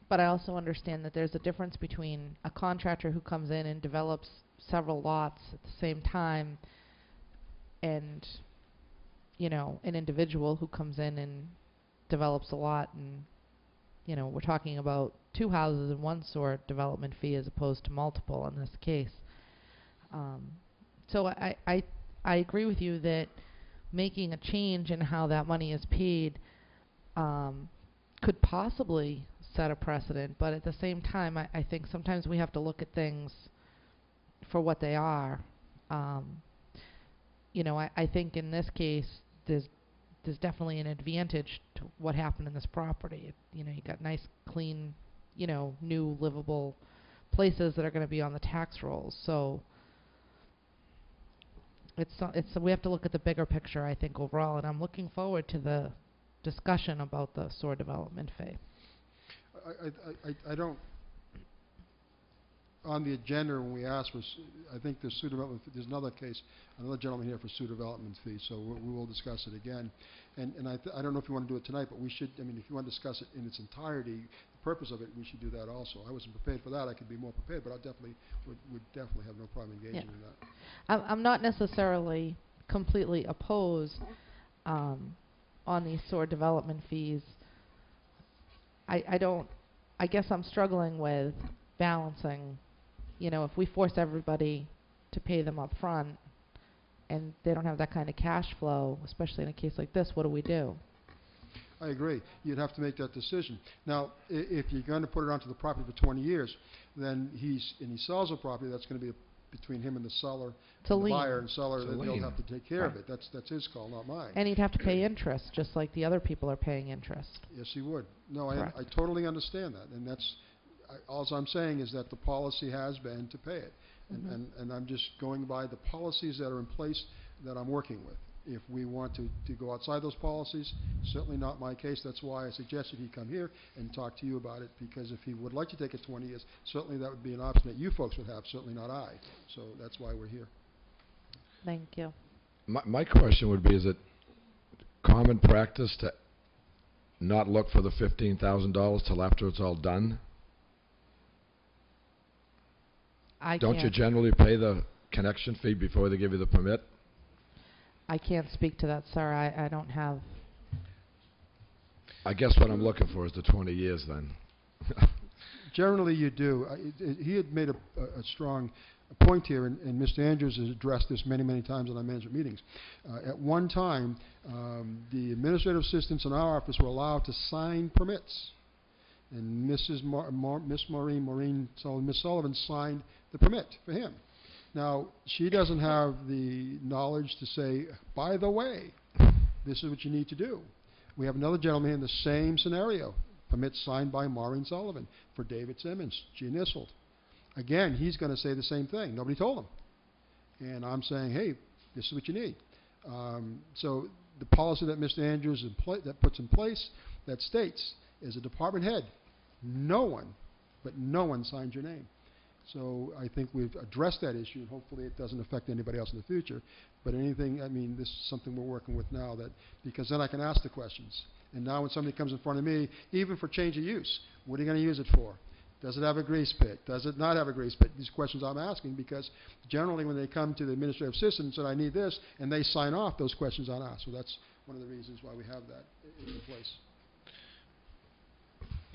but I also understand that there's a difference between a contractor who comes in and develops several lots at the same time and, you know, an individual who comes in and develops a lot, and, you know, we're talking about 2 houses and 1 sewer development fee as opposed to multiple in this case. So I agree with you that making a change in how that money is paid could possibly set a precedent, but at the same time, I think sometimes we have to look at things for what they are. You know, I think in this case, there's definitely an advantage to what happened in this property. You know, you got nice, clean, you know, new livable places that are going to be on the tax rolls. So we have to look at the bigger picture, I think, overall, and I'm looking forward to the discussion about the sewer development fee. I don't, on the agenda when we asked for, I think the sewer development, there's another case, another gentleman here for sewer development fee, so we will discuss it again. And I don't know if you want to do it tonight, but we should, I mean, if you want to discuss it in its entirety, the purpose of it, we should do that also. I wasn't prepared for that. I could be more prepared, but I definitely would definitely have no problem engaging in that. I'm not necessarily completely opposed on these sewer development fees. I guess I'm struggling with balancing, you know, if we force everybody to pay them up front and they don't have that kind of cash flow, especially in a case like this, what do we do? I agree. You'd have to make that decision. Now, if you're going to put it onto the property for 20 years, then he sells the property, that's going to be between him and the seller, and the buyer and seller, then he'll have to take care of it. That's his call, not mine. And he'd have to pay interest, just like the other people are paying interest. Yes, he would. No, I totally understand that, and that's, all I'm saying is that the policy has been to pay it. And I'm just going by the policies that are in place that I'm working with. If we want to go outside those policies, certainly not my case. That's why I suggested he come here and talk to you about it, because if he would like to take it 20 years, certainly that would be an option that you folks would have, certainly not I. So that's why we're here. Thank you. My question would be, is it common practice to not look for the $15,000 till after it's all done? Don't you generally pay the connection fee before they give you the permit? I can't speak to that, sir. I don't have... I guess what I'm looking for is the 20 years then. Generally you do. He had made a strong point here, and Mr. Andrews has addressed this many, many times in our management meetings. At one time, the administrative assistants in our office were allowed to sign permits. And Miss Maureen Sullivan, Miss Sullivan signed the permit for him. Now, she doesn't have the knowledge to say, by the way, this is what you need to do. We have another gentleman in the same scenario, permit signed by Maureen Sullivan for David Simmons. She initialed. Again, he's going to say the same thing. Nobody told him. And I'm saying, hey, this is what you need. So the policy that Mr. Andrews that puts in place that states, as a department head, no one signs your name. So I think we've addressed that issue, and hopefully it doesn't affect anybody else in the future. But anything, I mean, this is something we're working with now, because then I can ask the questions. And now when somebody comes in front of me, even for change of use, what are you going to use it for? Does it have a grease pit? Does it not have a grease pit? These questions I'm asking because generally when they come to the administrative assistant and say, I need this, and they sign off, those questions aren't asked. So that's one of the reasons why we have that in place.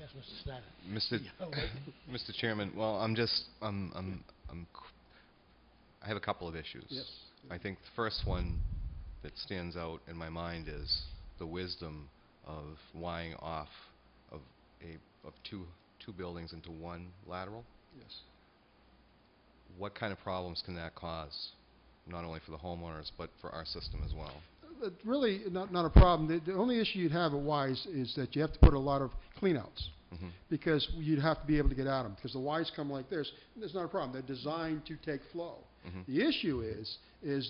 Yes, Mr. Snyder. Mr. Chairman, well, I have a couple of issues. Yes. I think the first one that stands out in my mind is the wisdom of wiring off of two buildings into one lateral. Yes. What kind of problems can that cause, not only for the homeowners but for our system as well? Really not a problem. The only issue you'd have at Wise is that you have to put a lot of cleanouts because you'd have to be able to get at them because the Wise come like this. It's not a problem. They're designed to take flow. The issue is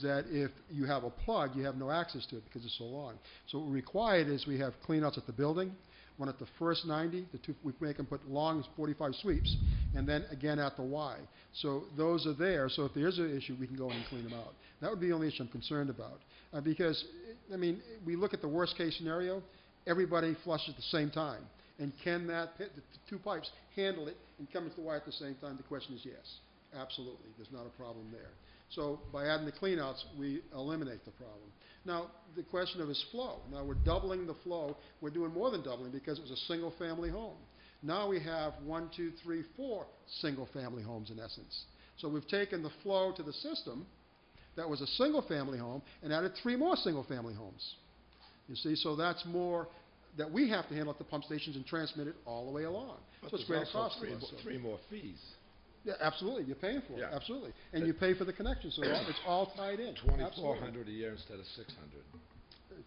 that if you have a plug, you have no access to it because it's so long. So what required is we have cleanouts at the building, one at the first 90, we make them put long 45 sweeps, and then again at the Y. So those are there, so if there's an issue, we can go in and clean them out. That would be the only issue I'm concerned about. Because, I mean, we look at the worst case scenario, everybody flushes at the same time. And can the two pipes handle it and come into the Y at the same time? The question is yes, absolutely. There's not a problem there. So by adding the cleanouts, we eliminate the problem. Now, the question of is flow. Now, we're doubling the flow. We're doing more than doubling because it was a single-family home. Now we have 1, 2, 3, 4 single-family homes in essence. So we've taken the flow to the system that was a single-family home and added 3 more single-family homes. You see, so that's more that we have to handle at the pump stations and transmit it all the way along. But so it's there's greater also cost to us. three more fees. Yeah, absolutely. You're paying for it. Yeah. Absolutely. And you pay for the connection, so it's all tied in. $2,400 a year instead of $600.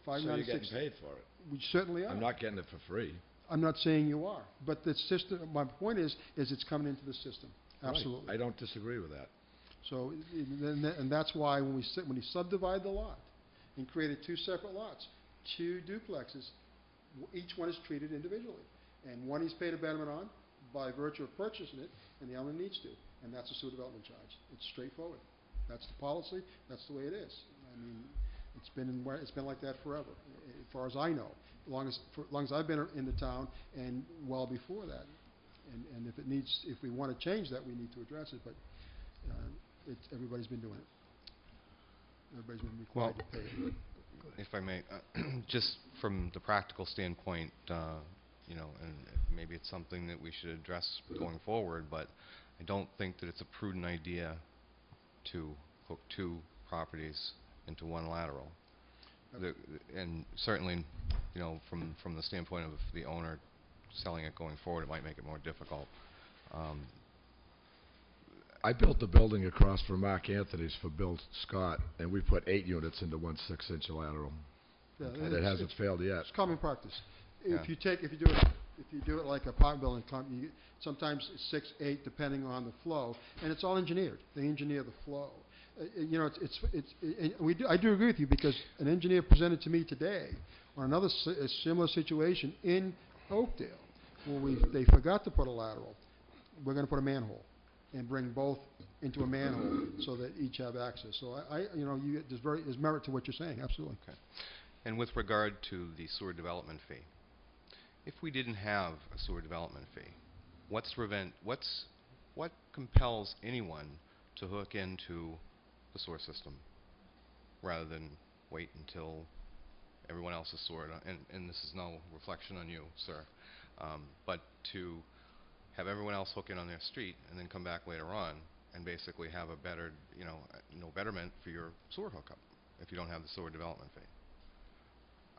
So you're getting paid for it. We certainly are. I'm not getting it for free. I'm not saying you are, but the system. My point is it's coming into the system. Absolutely. Right. I don't disagree with that. So, and that's why when you subdivide the lot and created 2 separate lots, 2 duplexes, each one is treated individually, and one he's paid a betterment on by virtue of purchasing it, and the other needs to, and that's a sewer development charge. It's straightforward. That's the policy. That's the way it is. I mean, it's been like that forever, as far as I know. As long as I've been in the town, and well before that. And if we want to change that, we need to address it. But everybody's been doing it. Everybody's been required to pay it. If I may, just from the practical standpoint, you know, and maybe it's something that we should address going forward, but I don't think that it's a prudent idea to hook 2 properties into one lateral. And certainly, you know, from the standpoint of the owner selling it going forward, it might make it more difficult. I built the building across from Mark Anthony's for Bill Scott, and we put 8 units into one 6-inch lateral. Yeah, And it hasn't failed yet. It's common practice. Yeah. If you do it like a apartment building, sometimes it's 6, 8, depending on the flow, and it's all engineered. They engineer the flow. You know, I do agree with you because an engineer presented to me today on another similar situation in Oakdale, where they forgot to put a lateral. We're going to put a manhole and bring both into a manhole so that each have access. So there's merit to what you're saying. Absolutely. Okay. And with regard to the sewer development fee, if we didn't have a sewer development fee, what compels anyone to hook into the sewer system rather than wait until everyone else is sewered? And this is no reflection on you, sir, but to have everyone else hook in on their street and then come back later on and basically have a better, no betterment for your sewer hookup if you don't have the sewer development fee.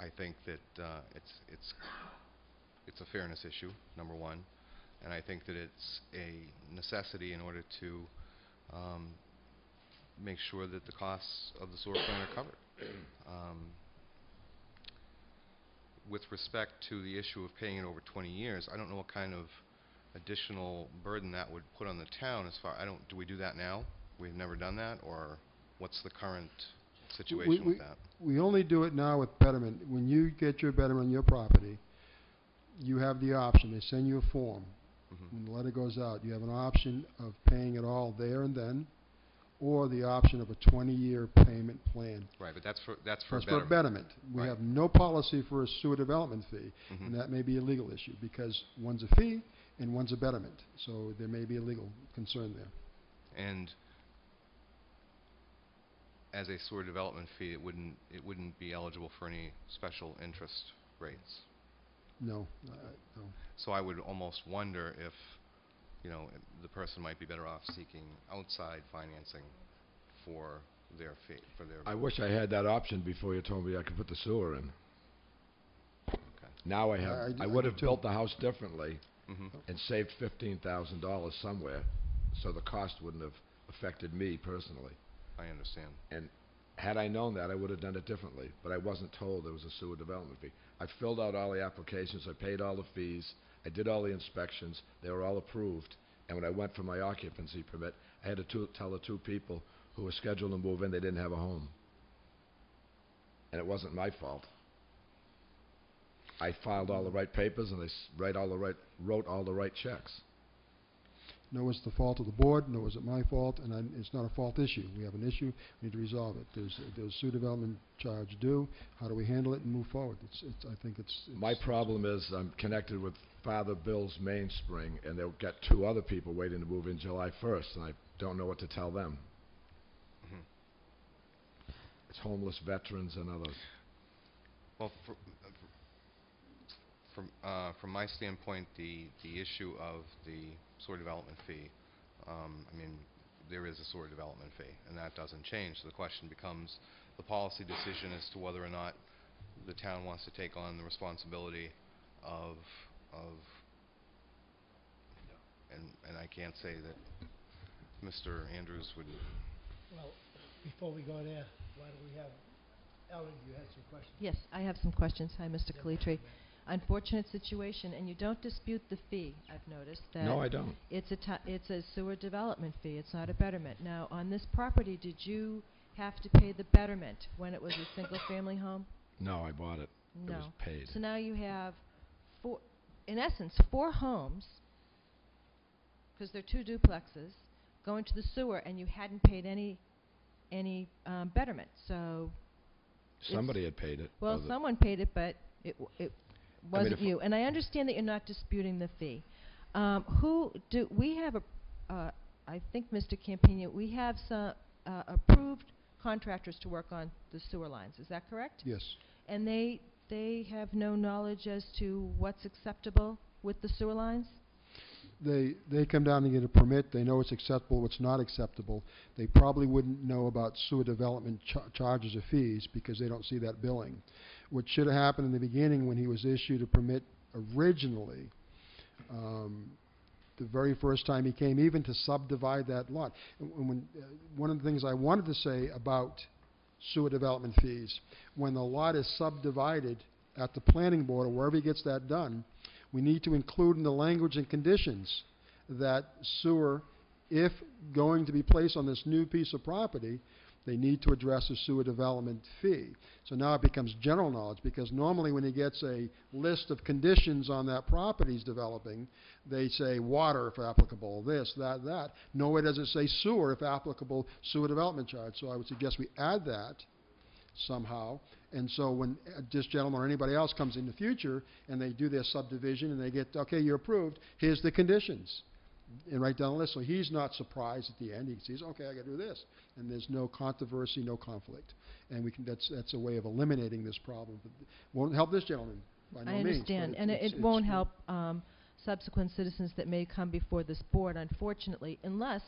I think that it's it's a fairness issue, number one, and I think that it's a necessity in order to make sure that the costs of the sewer plant are covered. With respect to the issue of paying it over 20 years, I don't know what kind of additional burden that would put on the town. Do we do that now? We've never done that, or what's the current situation with that? We only do it now with betterment. When you get your betterment on your property, you have the option. They send you a form. When the letter goes out, you have an option of paying it all there and then, or the option of a 20-year payment plan. Right, but that's for betterment. We have no policy for a sewer development fee, and that may be a legal issue because one's a fee and one's a betterment. So there may be a legal concern there. And as a sewer development fee, it wouldn't be eligible for any special interest rates. No, no. So I would almost wonder if, the person might be better off seeking outside financing for their fee, I wish I had that option before you told me I could put the sewer in. Okay. Now I have. I would have built the house differently Mm-hmm. and saved $15,000 somewhere, so the cost wouldn't have affected me personally. I understand. And had I known that, I would have done it differently. But I wasn't told there was a sewer development fee. I filled out all the applications. I paid all the fees. I did all the inspections. They were all approved. And when I went for my occupancy permit, I had to tell the two people who were scheduled to move in they didn't have a home. And it wasn't my fault. I filed all the right papers and they wrote all the right checks. No, it's the fault of the board. No, is it my fault? And it's not a fault issue. We have an issue. We need to resolve it. There's a sewer development charge due. How do we handle it and move forward? I think it's my problem is I'm connected with Father Bill's Mainspring, and they'll get two other people waiting to move in July 1st, and I don't know what to tell them. It's homeless veterans and others. Well, from my standpoint, the issue of the sewer development fee, there is a sewer development fee, and that doesn't change. So the question becomes the policy decision as to whether or not the town wants to take on the responsibility of and I can't say that Mr. Andrews would. Well, before we go there, why don't we have Ellen, you had some questions? Yes, I have some questions. Hi, Mr. Calitri. Unfortunate situation, and you don't dispute the fee, I've noticed. That no, I don't. It's a sewer development fee. It's not a betterment. Now, on this property, did you have to pay the betterment when it was a single-family home? No, I bought it. No. It was paid. So now you have in essence, 4 homes, because they're 2 duplexes, going to the sewer, and you hadn't paid any betterment. So somebody had paid it. Well, someone paid it, but it wasn't you. And I understand that you're not disputing the fee. We have I think, Mr. Campino, we have some approved contractors to work on the sewer lines. Is that correct? Yes. And they have no knowledge as to what's acceptable with the sewer lines? They come down and get a permit. They know what's acceptable, what's not acceptable. They probably wouldn't know about sewer development charges or fees because they don't see that billing. What should have happened in the beginning when he was issued a permit originally, the very first time he came, even to subdivide that lot. One of the things I wanted to say about sewer development fees, when the lot is subdivided at the planning board or wherever he gets that done, we need to include in the language and conditions that sewer, if going to be placed on this new piece of property, they need to address a sewer development fee. So now it becomes general knowledge, because normally when he gets a list of conditions on that property he's developing, they say water if applicable, this, that. Nowhere does it say sewer if applicable, sewer development charge. So I would suggest we add that somehow. And so when this gentleman or anybody else comes in the future and they do their subdivision and they get, okay, you're approved, here's the conditions, and write down the list. So he's not surprised at the end. He sees, okay, I got to do this. And there's no controversy, no conflict. And that's a way of eliminating this problem. But it won't help this gentleman by no means. I understand. And it won't help subsequent citizens that may come before this board, unfortunately, unless,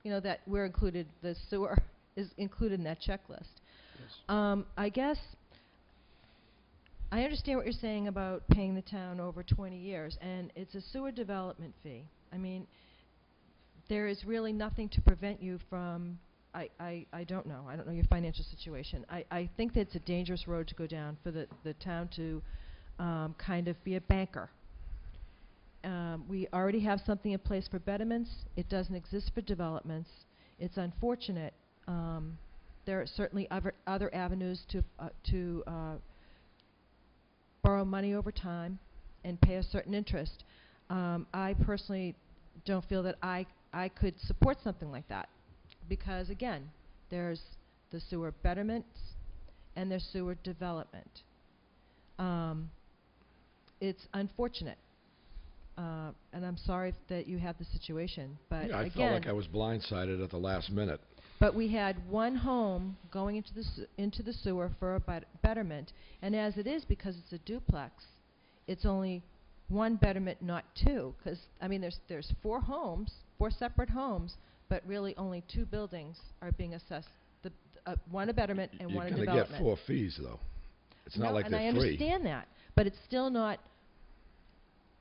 that we're included, the sewer is included in that checklist. Yes. I guess I understand what you're saying about paying the town over 20 years, and it's a sewer development fee. I mean, there is really nothing to prevent you from, I don't know. I don't know your financial situation. I think that it's a dangerous road to go down for the town to kind of be a banker. We already have something in place for betterments. It doesn't exist for developments. It's unfortunate. There are certainly other avenues to borrow money over time and pay a certain interest. I personally don't feel that I could support something like that because, again, there's the sewer betterment and there's sewer development. It's unfortunate. And I'm sorry that you have the situation, but Yeah, I again, felt like I was blindsided at the last minute. but we had one home going into the sewer for a betterment, and as it is, because it's a duplex, it's only one betterment, not two. Because I mean, there's 4 homes, 4 separate homes, but really only 2 buildings are being assessed. One a betterment and one a You're development. going to get 4 fees, though. It's not No, like and they're I free. understand that, but it's still not.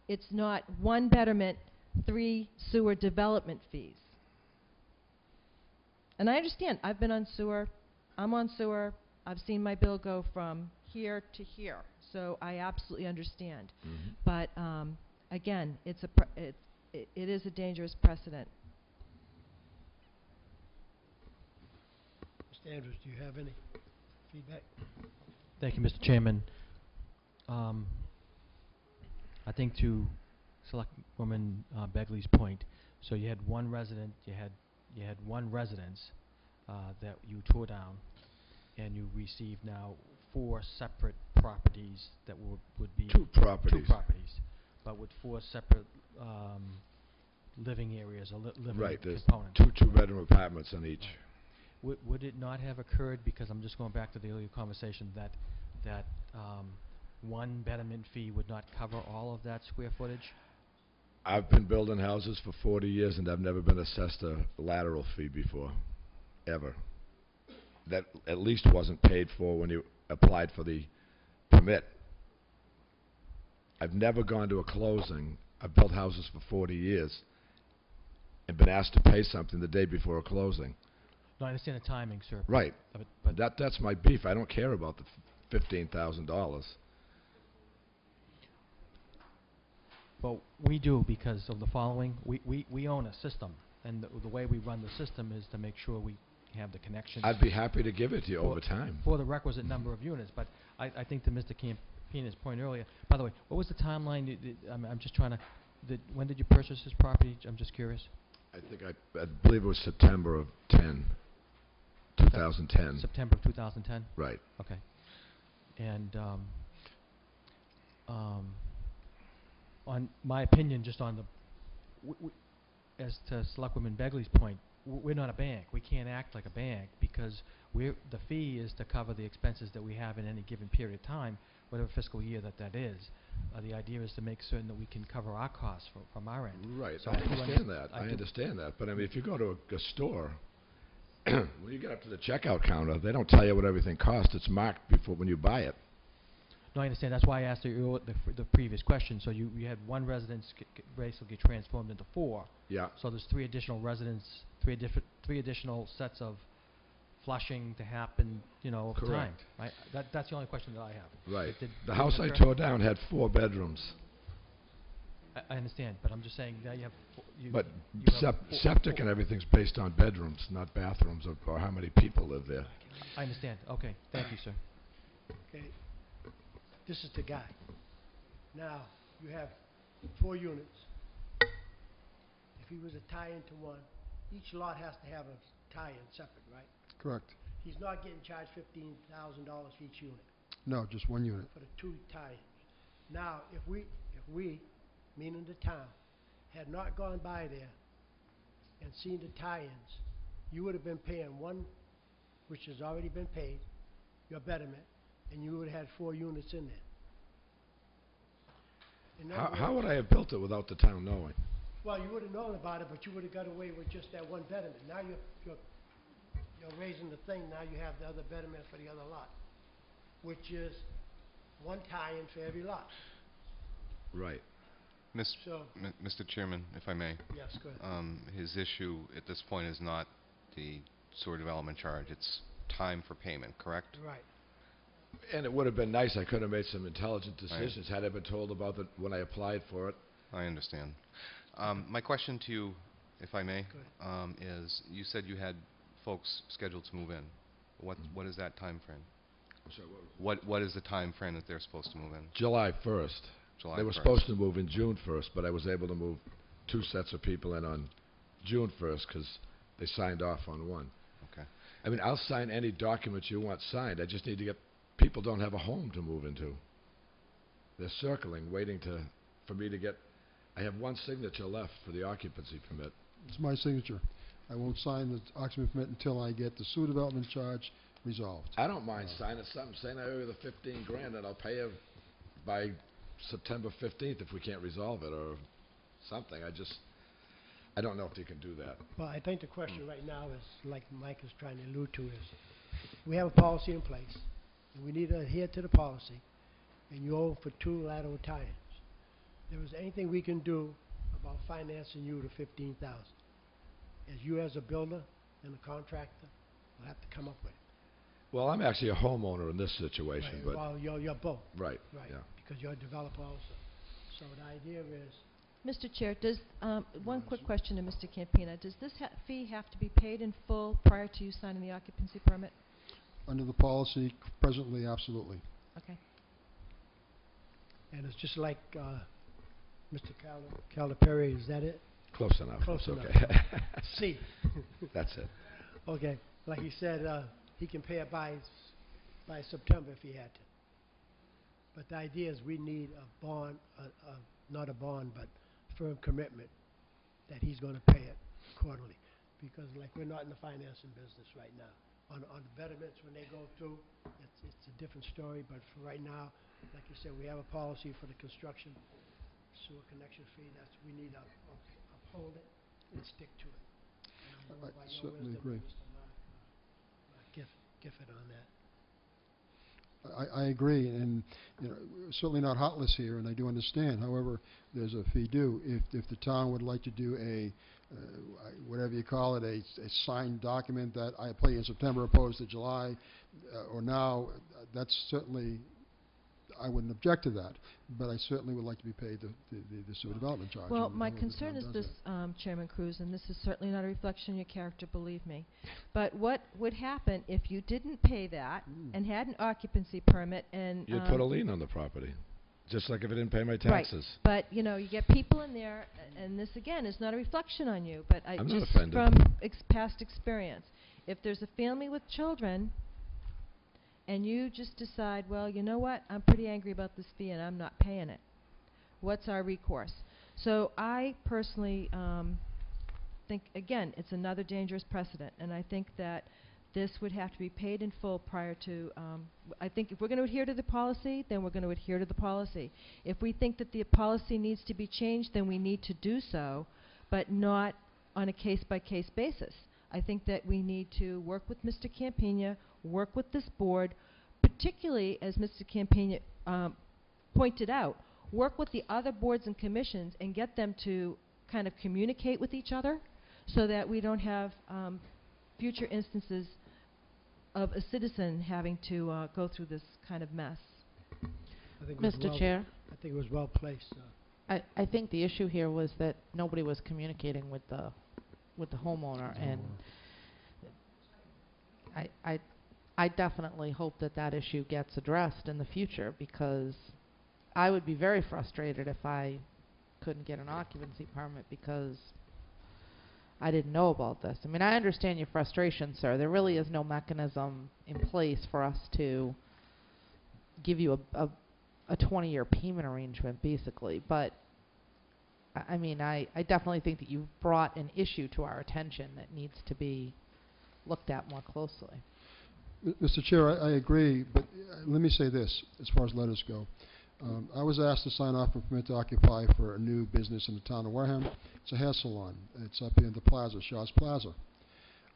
It's not 1 betterment, 3 sewer development fees. And I understand. I've been on sewer. I'm on sewer. I've seen my bill go from here to here. So I absolutely understand. Mhm. But again, it is a dangerous precedent. Mr. Andrews, do you have any feedback? Thank you, Mr. Chairman. I think to Selectwoman Begley's point, so you had one resident, you had one residence that you tore down, and you received now 4 separate properties that would be 2 properties. 2 properties, but with 4 separate living areas or living Right, there's components. 2 2-bedroom apartments on each. Would it not have occurred, because I'm just going back to the earlier conversation, that 1 betterment fee would not cover all of that square footage? I've been building houses for 40 years, and I've never been assessed a lateral fee before, ever. That at least wasn't paid for when you applied for the permit. I've never gone to a closing. I've built houses for 40 years and been asked to pay something the day before a closing. No, I understand the timing, sir. Right. But That's my beef. I don't care about the $15,000. Well, we do, because of the following. We own a system, and the way we run the system is to make sure we have the connections. I'd be happy to give it to you over time. For the requisite number of units. But I think to Mr. Campina's point earlier, by the way, what was the timeline? I'm just trying to, when did you purchase this property? I'm just curious. I think I believe it was September of 2010. September of 2010? Right. Okay. And on my opinion, just on the, as to Selectwoman Begley's point, we're not a bank. We can't act like a bank, because the fee is to cover the expenses that we have in any given period of time, whatever fiscal year that is. The idea is to make certain that we can cover our costs from our end. Right. So I understand that. I understand that. But I mean, if you go to a store, when you get up to the checkout counter, they don't tell you what everything costs. It's marked before when you buy it. No, I understand. That's why I asked you the previous question. So you had one residence basically transformed into 4. Yeah. So there's 3 additional residents, 3 additional sets of flushing to happen, over time. Correct. Right? That's the only question that I have. Right. Did The it house I occur? tore down had 4 bedrooms. I understand, but I'm just saying now you have. But you have septic and everything's based on bedrooms, not bathrooms or how many people live there. I understand. Okay. Thank you, sir. Okay. This is the guy. Now, you have 4 units. If he was to tie into one, each lot has to have a tie-in separate, right? Correct. He's not getting charged $15,000 for each unit, No, just 1 unit. for the 2 tie-ins. Now, if we, meaning the town, had not gone by there and seen the tie-ins, you would have been paying 1, which has already been paid, your betterment, and you would have had 4 units in there. In other How words- would I have built it without the town knowing? Well, you would have known about it, but you would have got away with just that 1 betterment. Now you're raising the thing, now you have the other betterment for the other lot, which is one tie-in for every lot. Right. So- Mr. Chairman, if I may. Yes, go ahead. His issue at this point is not the sewer development charge, it's time for payment, correct? Right. And it would have been nice, I could have made some intelligent decisions had I been told about it when I applied for it. I understand. My question to you, if I may, is you said you had folks scheduled to move in. What is that time frame? Sorry, What is the time frame that they're supposed to move in? July 1st. July They were 1st. supposed to move in June 1st, but I was able to move 2 sets of people in on June 1st because they signed off on one. Okay. I mean, I'll sign any documents you want signed. I just need to get, people don't have a home to move into. They're circling, waiting for me to get, I have one signature left for the occupancy permit. It's my signature. I won't sign the occupancy permit until I get the sewer development charge resolved. I don't mind signing something, saying I owe you the 15 grand and I'll pay you by September 15th if we can't resolve it or something. I don't know if you can do that. Well, I think the question right now is, like Mike is trying to allude to, is we have a policy in place, and we need to adhere to the policy, and you owe for 2 lateral tie-ins. If there was anything we can do about financing you to $15,000, as you as a builder and a contractor will have to come up with it. Well, I'm actually a homeowner in this situation, Right, but well, you're both. right, Right, yeah. because you're a developer also. So the idea is, Mr. Chair, does, one quick question to Mr. Campina. Does this fee have to be paid in full prior to you signing the occupancy permit? Under the policy, presently, absolutely. Okay. and it's just like Mr. Calipari, is that it? Close enough. Close It's enough. okay. C. That's it. Okay, like he said, he can pay it by September if he had to. But the idea is we need a bond, not a bond, but firm commitment that he's going to pay it quarterly. Because like we're not in the financing business right now. On the betterments, when they go through, it's a different story. But for right now, like you said, we have a policy for the construction sewer connection fee. We need to uphold it and stick to it. And I'm going by your certainly wisdom, agree. Mr. Mark Gifford on that. I agree, and we're certainly not heartless here, and I do understand. However, there's a fee due. If the town would like to do a whatever you call it, a signed document that I play in September opposed to July or now, that's certainly, I wouldn't object to that. But I certainly would like to be paid the sewer development charge. Well, and my I hope the concern town is does this, that. Chairman Cruz, and this is certainly not a reflection on your character, believe me. But what would happen if you didn't pay that and had an occupancy permit and... You'd put a lien on the property, just like if I didn't pay my Right. taxes. But, you get people in there, and this, again, is not a reflection on you, but I'm not just offended. from past experience. If there's a family with children, and you just decide, well, you know what, I'm pretty angry about this fee and I'm not paying it, what's our recourse? So I personally think, again, it's another dangerous precedent, and I think that this would have to be paid in full prior to, I think if we're going to adhere to the policy, then we're going to adhere to the policy. If we think that the policy needs to be changed, then we need to do so, but not on a case-by-case basis. I think that we need to work with Mr. Campina, work with this board, particularly, as Mr. Campina pointed out, work with the other boards and commissions and get them to kind of communicate with each other so that we don't have future instances of a citizen having to go through this kind of mess. I think it was Mr. Chair? I think it was well placed. I think the issue here was that nobody was communicating with the homeowner, and I definitely hope that issue gets addressed in the future, because I would be very frustrated if I couldn't get an occupancy permit because I didn't know about this. I mean, I understand your frustration, sir. There really is no mechanism in place for us to give you a 20-year payment arrangement, basically. But, I mean, I definitely think that you've brought an issue to our attention that needs to be looked at more closely. Mr. Chair, I agree, but let me say this, as far as letters go. I was asked to sign off a permit to occupy for a new business in the town of Wareham. It's a hair salon. It's up here in the plaza, Shaw's Plaza.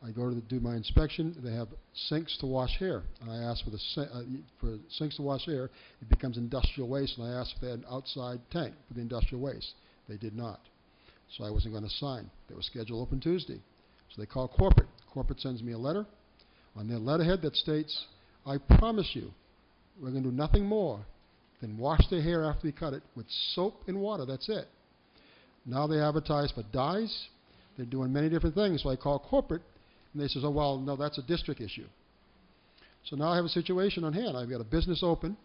I go to do my inspection. They have sinks to wash hair, and I asked for sinks to wash hair. It becomes industrial waste, and I asked if they had an outside tank for the industrial waste. They did not, so I wasn't going to sign. They were scheduled open Tuesday, so they call corporate. Corporate sends me a letter on their letterhead that states, "I promise you, we're going to do nothing more than wash their hair after we cut it with soap and water. That's it." Now they advertise for dyes. They're doing many different things. So I call corporate, and they says, "Oh, well, no, that's a district issue." So now I have a situation on hand. I've got a business open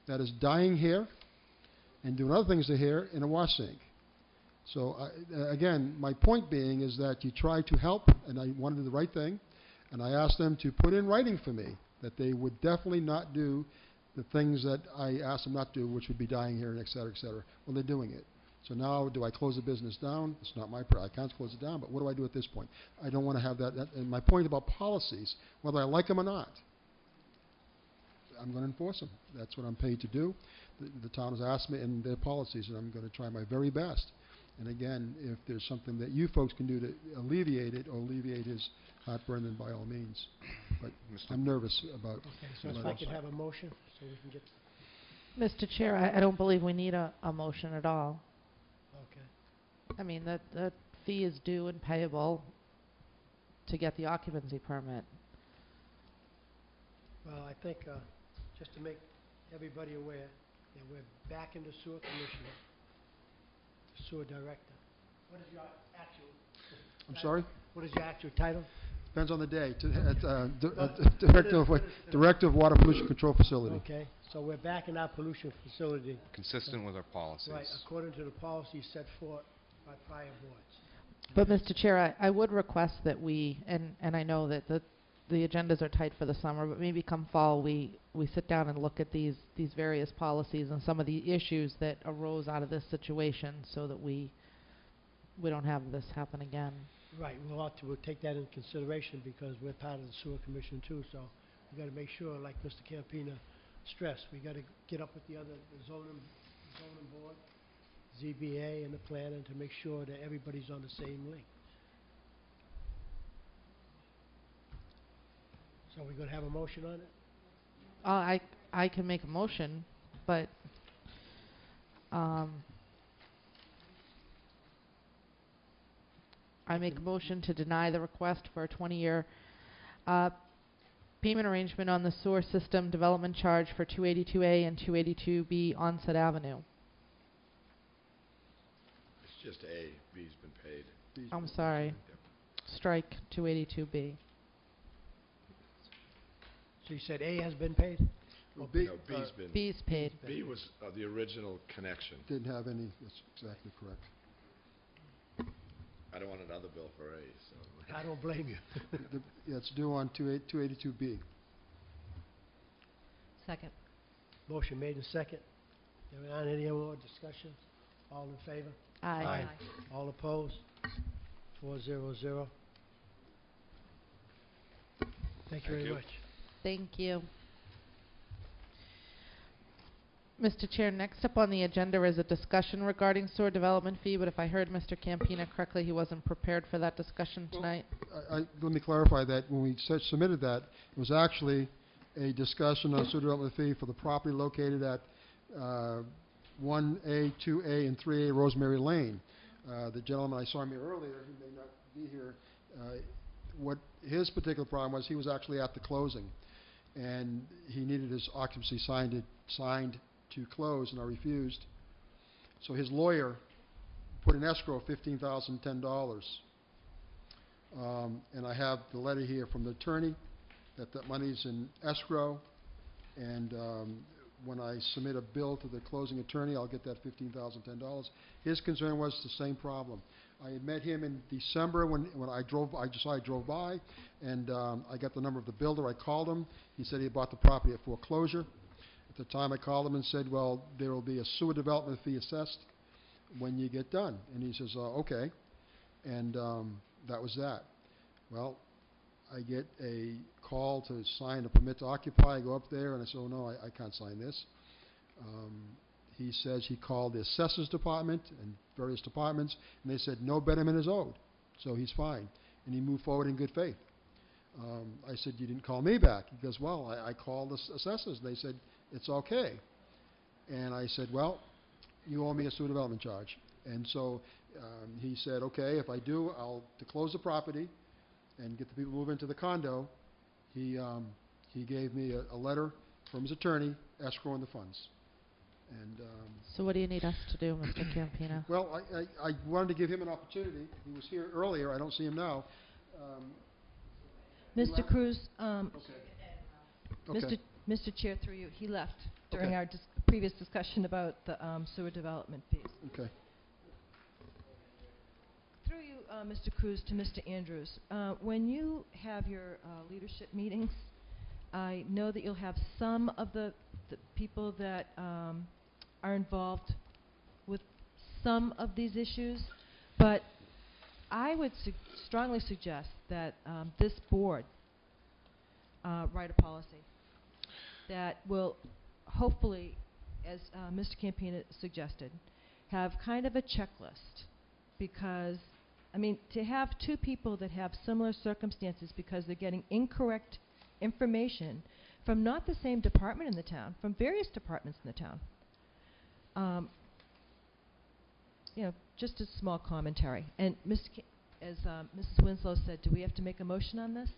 that is dyeing hair and doing other things to hair in a wash sink. So, again, my point being is that you try to help, and I want to do the right thing, and I asked them to put in writing for me that they would definitely not do the things that I asked them not to do, which would be dyeing hair, and et cetera, et cetera. Well, they're doing it. So now, do I close the business down? It's not my I can't close it down, but what do I do at this point? I don't want to have that. And my point about policies, whether I like them or not, I'm going to enforce them. That's what I'm paid to do. The town has asked me in their policies, and I'm going to try my very best. And again, if there's something that you folks can do to alleviate it or alleviate his heartburn, then by all means. But I'm nervous about Okay, so if I could have a motion, so we can get... Mr. Chair, I don't believe we need a motion at all. Okay. I mean, the fee is due and payable to get the occupancy permit. Well, I think, just to make everybody aware, that we're back in the sewer commissioner, the sewer director. What is your actual... I'm sorry? What is your actual title? Depends on the day. Director of Water Pollution Control Facility. Okay, so we're back in our pollution facility. Consistent with our policies. Right, according to the policies set forth by prior boards. But, Mr. Chair, I would request that we, and I know that the agendas are tight for the summer, but maybe come fall we sit down and look at these various policies and some of the issues that arose out of this situation so that we don't have this happen again. Right, we'll take that into consideration because we're part of the sewer commission too, so we got to make sure, like Mr. Campina stressed, we got to get up with the other zoning board, ZBA, and the planning to make sure that everybody's on the same link. So we're going to have a motion on it? I can make a motion, but I make a motion to deny the request for a 20-year payment arrangement on the sewer system development charge for 282A and 282B Onset Avenue. It's just A. B's been paid. I'm sorry. Strike 282B. So you said A has been paid? Well, No, B's been... B's paid. B was the original connection. Didn't have any, that's exactly correct. I don't want another bill for A, so... I don't blame you. Yeah, it's due on 282B. Second. Motion made in second. There aren't any more discussion? All in favor? Aye. All opposed? 4-0-0. Thank you very much. Thank you. Mr. Chair, next up on the agenda is a discussion regarding sewer development fee, but if I heard Mr. Campina correctly, he wasn't prepared for that discussion tonight. Let me clarify that. When we submitted that, it was actually a discussion on sewer development fee for the property located at 1A, 2A, and 3A Rosemary Lane. The gentleman I saw me earlier, he may not be here, what his particular problem was, he was actually at the closing, and he needed his occupancy signed to close, and I refused. So his lawyer put in escrow $15,010. And I have the letter here from the attorney that money's in escrow, and when I submit a bill to the closing attorney, I'll get that $15,010. His concern was the same problem. I had met him in December when I drove by, and I got the number of the builder. I called him. He said he had bought the property at foreclosure. At the time, I called him and said, well, there will be a sewer development fee assessed when you get done. And he says, okay. And that was that. Well, I get a call to sign a permit to occupy. I go up there, and I say, oh, no, I can't sign this. He says he called the assessor's department and various departments, and they said no betterment is owed, so he's fine. and he moved forward in good faith. I said, you didn't call me back. He goes, well, I called the assessors. They said, it's okay. And I said, well, you owe me a sewer development charge. And so he said, okay, if I do, to close the property and get the people to move into the condo. He gave me a letter from his attorney escrowing the funds. And So what do you need us to do, Mr. Campino? well, I wanted to give him an opportunity. He was here earlier. I don't see him now. Mr. Cruz, Okay. Mr. Chair, through you, he left during Okay. our previous discussion about the sewer development fees. Okay. Through you, Mr. Cruz, to Mr. Andrews. When you have your leadership meetings, I know that you'll have some of the people that are involved with some of these issues, but I would strongly suggest that this board write a policy that will hopefully, as Mr. Campina suggested, have kind of a checklist. Because, I mean, to have two people that have similar circumstances because they're getting incorrect information from not the same department in the town, from various departments in the town. You know, just a small commentary. And as Mrs. Winslow said, do we have to make a motion on this?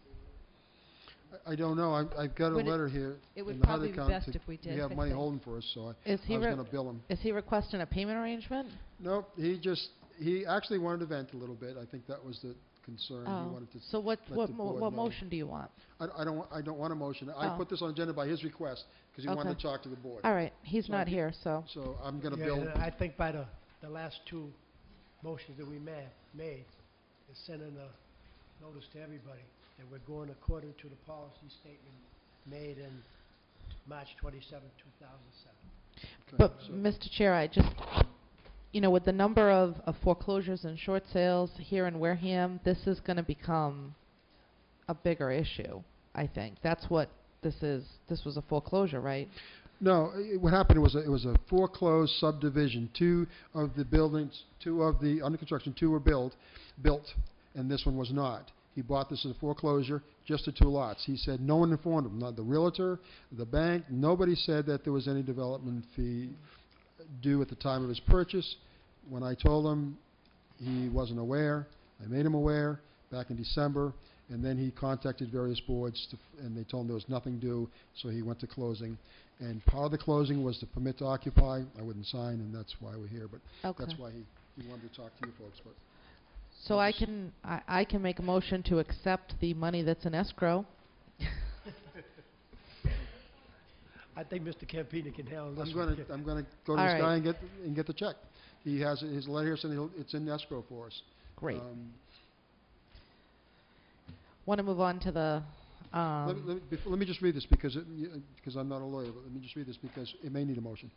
I don't know. I've got a Would it- letter here. it would in the probably HUD be account best if we did, We have I money think. holding for us, so I Is he was going to bill him. Is he requesting a payment arrangement? Nope. He actually wanted to vent a little bit. I think that was the concern. He wanted to So what let the board know. motion do you want? I don't want a motion. I Oh. put this on agenda by his request because he wanted Okay. to talk to the board. All right, he's So not here, so. So I'm going to Yeah, bill. I think by the last two motions that we made, is sending a notice to everybody that we're going according to the policy statement made in March 27, 2007. Okay, But, so- Mr. Chair, I just, with the number of foreclosures and short sales here in Wareham, this is going to become a bigger issue, I think. That's what this is. This was a foreclosure, right? No, what happened was it was a foreclosed subdivision. Two of the under construction, two were built, and this one was not. He bought this as a foreclosure, just the two lots. He said no one informed him, not the realtor, the bank, nobody said that there was any development fee due at the time of his purchase. When I told him, he wasn't aware. I made him aware back in December, and then he contacted various boards, and they told him there was nothing due, so he went to closing. And part of the closing was the permit to occupy. I wouldn't sign, and that's why we're here, but Okay. that's why he wanted to talk to you folks. But So I can make a motion to accept the money that's in escrow. I think Mr. Campina can handle this I'm one. going to go to All this guy right. and get the check. He has his letter here saying it's in escrow for us. Great. Want to move on to the... Let me just read this because I'm not a lawyer, but let me just read this because it may need a motion.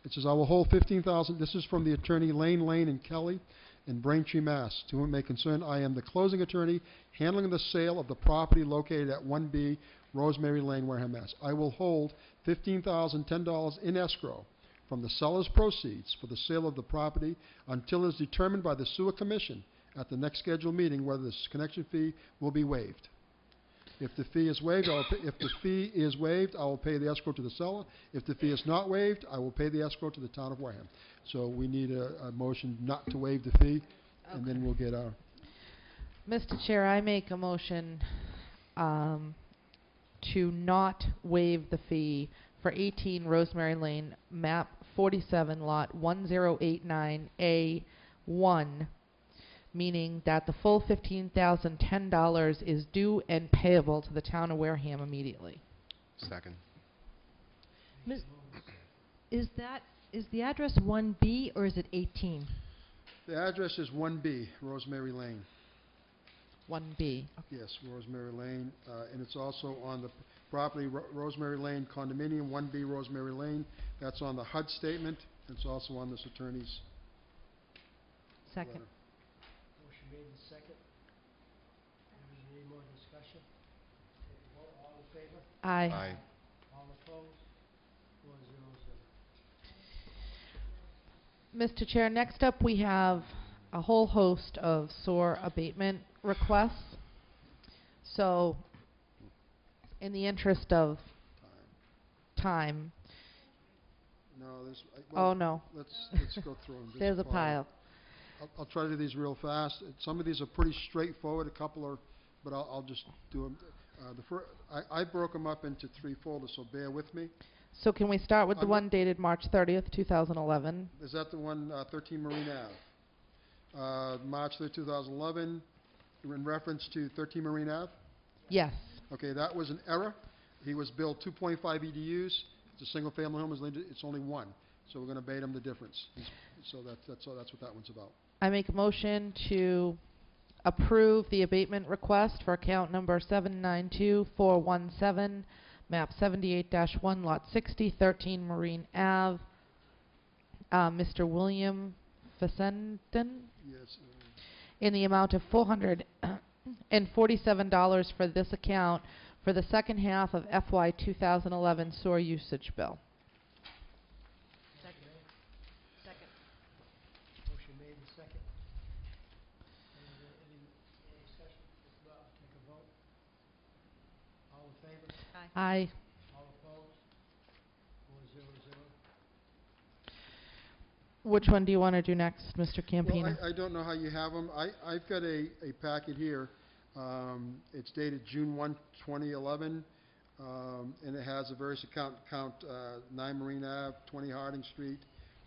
It says, I will hold $15,000. This is from the attorney Lane, and Kelly in Braintree, Mass. To whom it may concern, I am the closing attorney handling the sale of the property located at 1B Rosemary Lane, Wareham, Mass. I will hold $15,010 in escrow from the seller's proceeds for the sale of the property until it is determined by the sewer commission at the next scheduled meeting whether the connection fee will be waived. If the fee is waived, I will pay the escrow to the seller. If the fee is not waived, I will pay the escrow to the town of Wareham. So we need a motion not to waive the fee, and then we'll get our... Mr. Chair, I make a motion to not waive the fee for 18 Rosemary Lane, map 47, lot 1089A1, meaning that the full $15,010 is due and payable to the town of Wareham immediately. Second. Is the address 1B or is it 18? The address is 1B, Rosemary Lane. 1B. Yes, Rosemary Lane, and it's also on the property Rosemary Lane condominium, 1B Rosemary Lane. That's on the HUD statement. It's also on this attorney's Second. letter. Motion made in second. Any more discussion? Take a vote. All in favor? Aye. Aye. All opposed? 4-0-0. Mr. Chair, next up we have a whole host of SOAR abatement requests. So, in the interest of time, No, there's, oh no, let's go through them. just there's a follow. pile. I'll try to do these real fast. Some of these are pretty straightforward, a couple are, but I'll just do them. I broke them up into 3 folders, so bear with me. So can we start with the I'm one dated March 30th, 2011? Is that the one, 13 Marine Ave? March 3rd, 2011, in reference to 13 Marine Ave? Yes. Okay, that was an error. He was billed 2.5 EDUs. It's a single-family home. It's only 1. So we're going to abate him the difference. So that's what that one's about. I make a motion to approve the abatement request for account number 792417, map 78-1, lot 60, 13 Marine Ave. Mr. William Fessenden, Yes. in the amount of $447 for this account for the second half of FY 2011 sewer usage bill. Motion made and second. Any discussion? If not, I'll take a vote. All in favor? Aye. All opposed? 400. Which one do you want to do next, Mr. Campina? Well, I don't know how you have them. I've got a packet here. It's dated June 1, 2011, and it has a various account 9 Marine Ave, 20 Harding Street,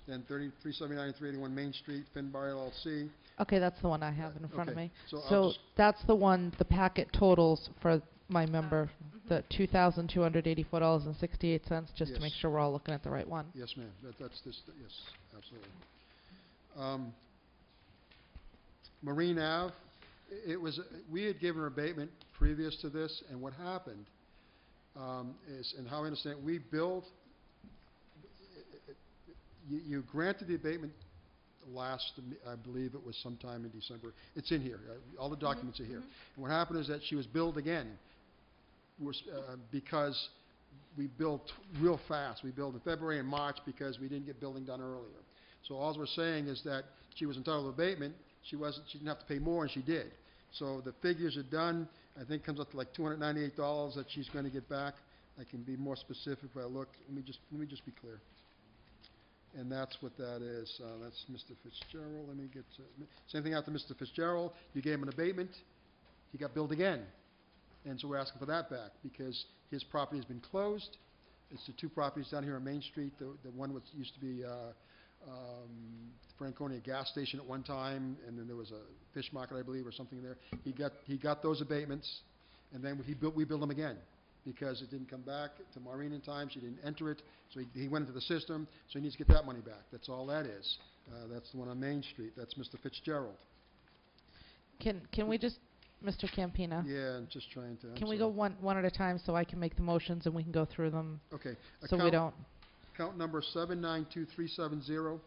then 379 and 381 Main Street, Finbar LLC. Okay, that's the one I have in front of Okay, me. so I'll So just- that's the one, the packet totals for my member, the $2,284.68, just to make Yes. sure we're all looking at the right one. Yes, ma'am. That's this. Yes, absolutely. Marine Ave. We had given an abatement previous to this, and what happened is, and how I understand it, we billed. You granted the abatement I believe it was sometime in December. It's in here. All the documents are here. And what happened is that she was billed again, because we billed real fast. We billed in February and March because we didn't get building done earlier. So all we're saying is that she was entitled to abatement. She didn't have to pay more, and she did. So the figures are done. I think it comes up to like $298 that she's going to get back. I can be more specific if I look. Let me just be clear. And that's what that is. That's Mr. Fitzgerald. Let me get to same thing after Mr. Fitzgerald. You gave him an abatement. He got billed again. And so we're asking for that back because his property has been closed. It's the 2 properties down here on Main Street. The one which used to be Franconia gas station at one time, and then there was a fish market, I believe, or something there. He got those abatements, and then we billed him again because it didn't come back to Maureen in time. She didn't enter it, so he went into the system. So he needs to get that money back. That's all that is. That's the one on Main Street. That's Mr. Fitzgerald. Can we just, Mr. Campina? Yeah, I'm just trying to. Can we go one at a time so I can make the motions and we can go through them? Okay. So we don't. Account number 792370.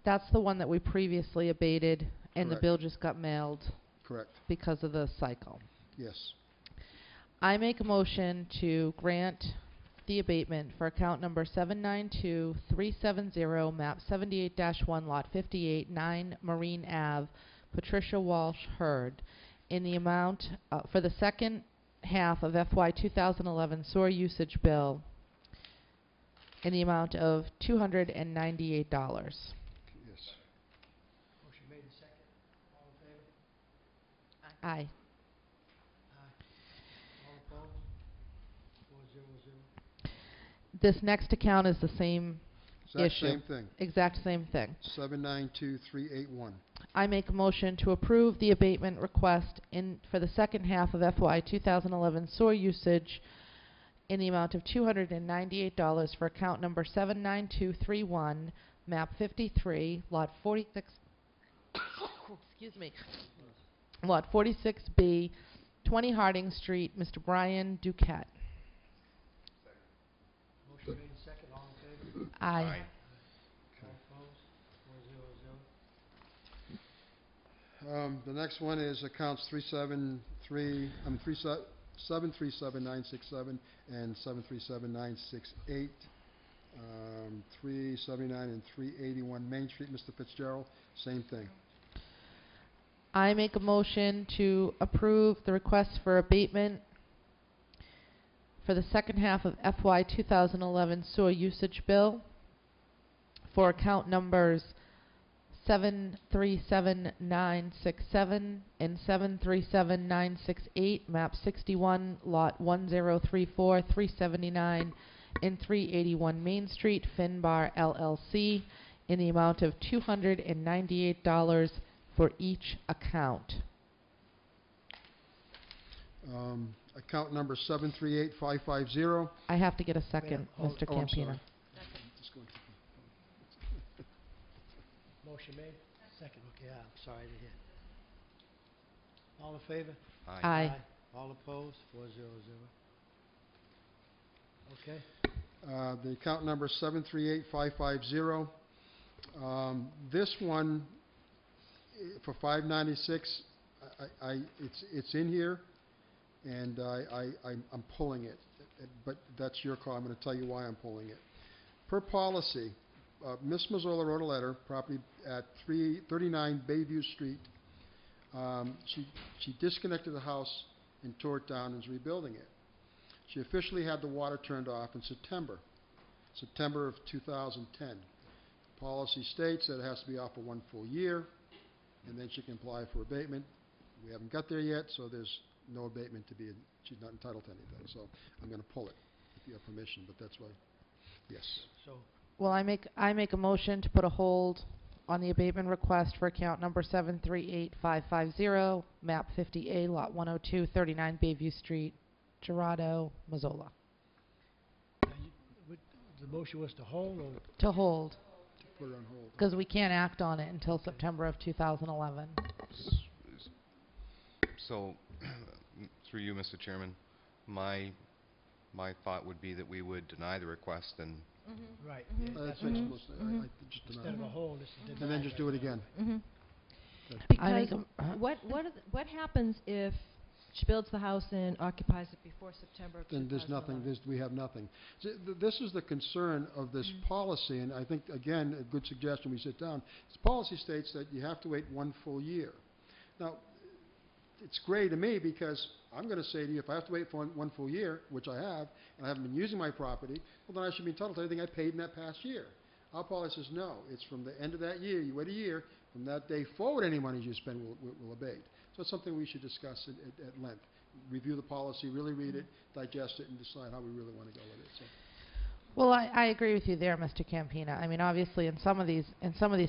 That's the one that we previously abated, and the Correct. bill just got mailed. Correct. Because of the cycle. Yes. I make a motion to grant the abatement for account number 792370, map 78-1, lot 58, 9 Marine Ave, Patricia Walsh Hurd, in the amount for the second half of FY 2011 sewer usage bill in the amount of $298. Yes. Motion made and second. All in favor? Aye. All opposed? 400. This next account is the same issue. Same thing. Exact same thing. 792381. I make a motion to approve the abatement request for the second half of FY 2011 sewer usage in the amount of $298 for account number 79231, map 53, lot 46. Excuse me. Lot 46B, 20 Harding Street, Mr. Brian Duquette. Motion made and second. All in favor? Aye. All opposed? 400. The next one is accounts 737,967 and 737,968. 379 and 381 Main Street, Mr. Fitzgerald, same thing. I make a motion to approve the request for abatement for the second half of FY 2011 sewer usage bill for account numbers 737967 and 737968, map 61, lot 1034, 379 and 381 Main Street, Finbar LLC, in the amount of $298 for each account. Account number 738550. I have to get a second, Ma'am, Mr. oh, I'm sorry. Campina. Just going to- Motion made? Second, okay, yeah, I'm sorry to hear. All in favor? Aye. All opposed? 400. Okay. The account number 738550. This one, for 596, it's in here, and I'm pulling it. But that's your call. I'm going to tell you why I'm pulling it. Per policy, Ms. Mazzola wrote a letter, property at 39 Bayview Street. She disconnected the house and tore it down and is rebuilding it. She officially had the water turned off in September of 2010. Policy states that it has to be off for 1 full year, and then she can apply for abatement. We haven't got there yet, so there's no abatement to be, she's not entitled to anything. So I'm going to pull it, if you have permission, but that's why, yes. So, Well, I make a motion to put a hold on the abatement request for account number 738550, map 50A, lot 102, 39 Bayview Street, Gerardo, Mazzola. the motion was to hold or? To hold, To put it on hold. because we can't act on it until September of 2011. So, through you, Mr. Chairman, my thought would be that we would deny the request and Right. Mhm. Yeah, That's what you're supposed to, just deny Instead of it. a hold, it's a deny. And then just do it again. I make Because a- what happens if she builds the house and occupies it before September of Then there's nothing, 2011? we have nothing. This is the concern of this policy, and I think, again, a good suggestion, we sit down. This policy states that you have to wait 1 full year. Now, it's great to me because I'm going to say to you, if I have to wait for 1 full year, which I have, and I haven't been using my property, well, then I should be entitled to everything I paid in that past year. Our policy says no. It's from the end of that year. You wait a year. From that day forward, any money you spend will abate. So it's something we should discuss at length. Review the policy, really read it, digest it, and decide how we really want to go with it. So. Well, I agree with you there, Mr. Campina. I mean, obviously, in some of these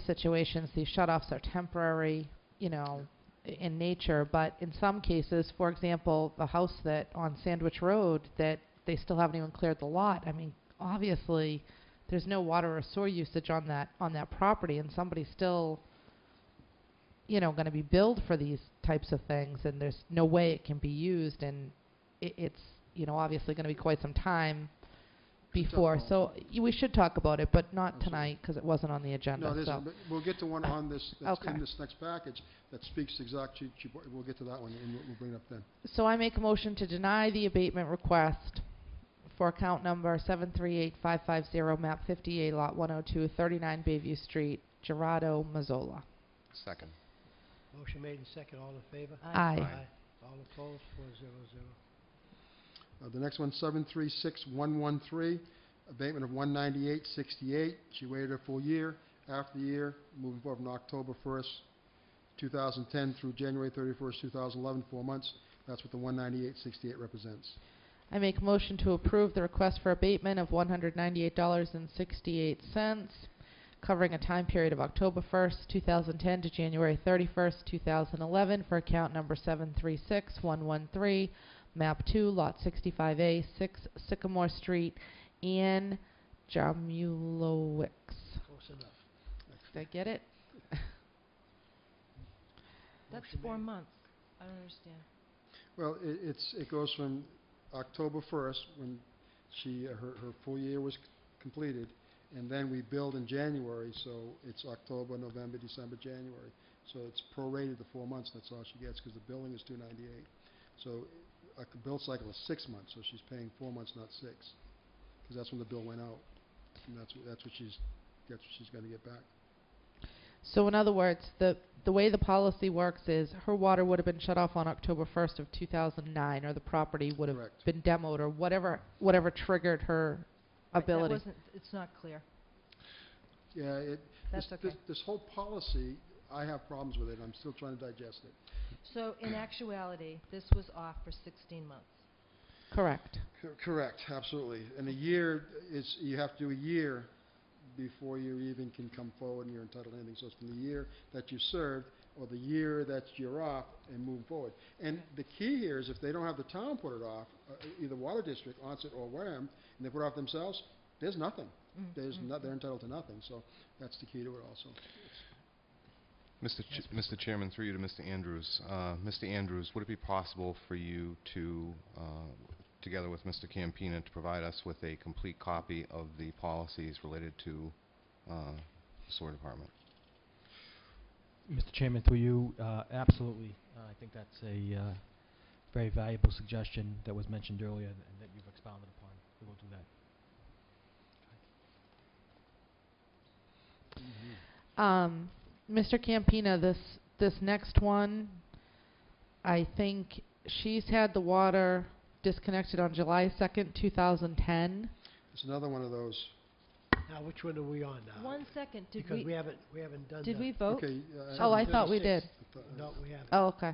situations, these shutoffs are temporary, in nature. But in some cases, for example, the house that on Sandwich Road that they still haven't even cleared the lot. I mean, obviously, there's no water or sewer usage on that property, and somebody's still, going to be billed for these types of things, and there's no way it can be used, and it's obviously going to be quite some time before. So we should talk about it, but not tonight because it wasn't on the agenda. No, it so. isn't, but we'll get to one on this, that's Okay. in this next package that speaks exactly, we'll get to that one, and we'll bring it up then. So I make a motion to deny the abatement request for account number 738550, map 58, lot 102, 39 Bayview Street, Gerardo, Mazzola. second. Motion made and second, all in favor? Aye. All opposed? 400. The next one, 736113, abatement of 198.68. She waited a full year. After the year, moving forward from October 1st, 2010 through January 31st, 2011, 4 months. That's what the 198.68 represents. I make a motion to approve the request for abatement of $198.68, covering a time period of October 1st, 2010 to January 31st, 2011 for account number 736113, map 2, lot 65A, 6 Sycamore Street, Ann Jamulowicz. Close enough. Did I get it? That's Motion 4 made. months. I don't understand. Well, it goes from October 1st, when her full year was completed, and then we billed in January, so it's October, November, December, January. So it's prorated to 4 months, that's all she gets, because the billing is $298. So a bill cycle is 6 months, so she's paying 4 months, not 6, because that's when the bill went out, and that's what she's going to get back. So in other words, the way the policy works is her water would have been shut off on October 1st of 2009, or the property would have Correct. been demoed, or whatever triggered her Right, that ability. wasn't, it's not clear. Yeah, That's okay. this whole policy, I have problems with it. I'm still trying to digest it. So in actuality, this was off for 16 months. Correct. Correct, absolutely. And a year is, you have to do a year before you even can come forward and you're entitled to anything. So it's from the year that you served or the year that you're off and moving forward. And the key here is if they don't have the town put it off, either Water District, Onset, or Wareham, and they put it off themselves, there's nothing. They're entitled to nothing. So that's the key to it also. Mr. Chairman, through you to Mr. Andrews. Mr. Andrews, would it be possible for you to, together with Mr. Campina, to provide us with a complete copy of the policies related to the sewer department? Mr. Chairman, through you, absolutely. I think that's a very valuable suggestion that was mentioned earlier and that you've expounded upon. We will do that. Mr. Campina, this next one, I think she's had the water disconnected on July 2nd, 2010. It's another one of those. Now, which one are we on now? 1 second, Because we haven't done did the we vote? Okay, Oh, I thought we 736. did. No, we haven't. Oh, okay.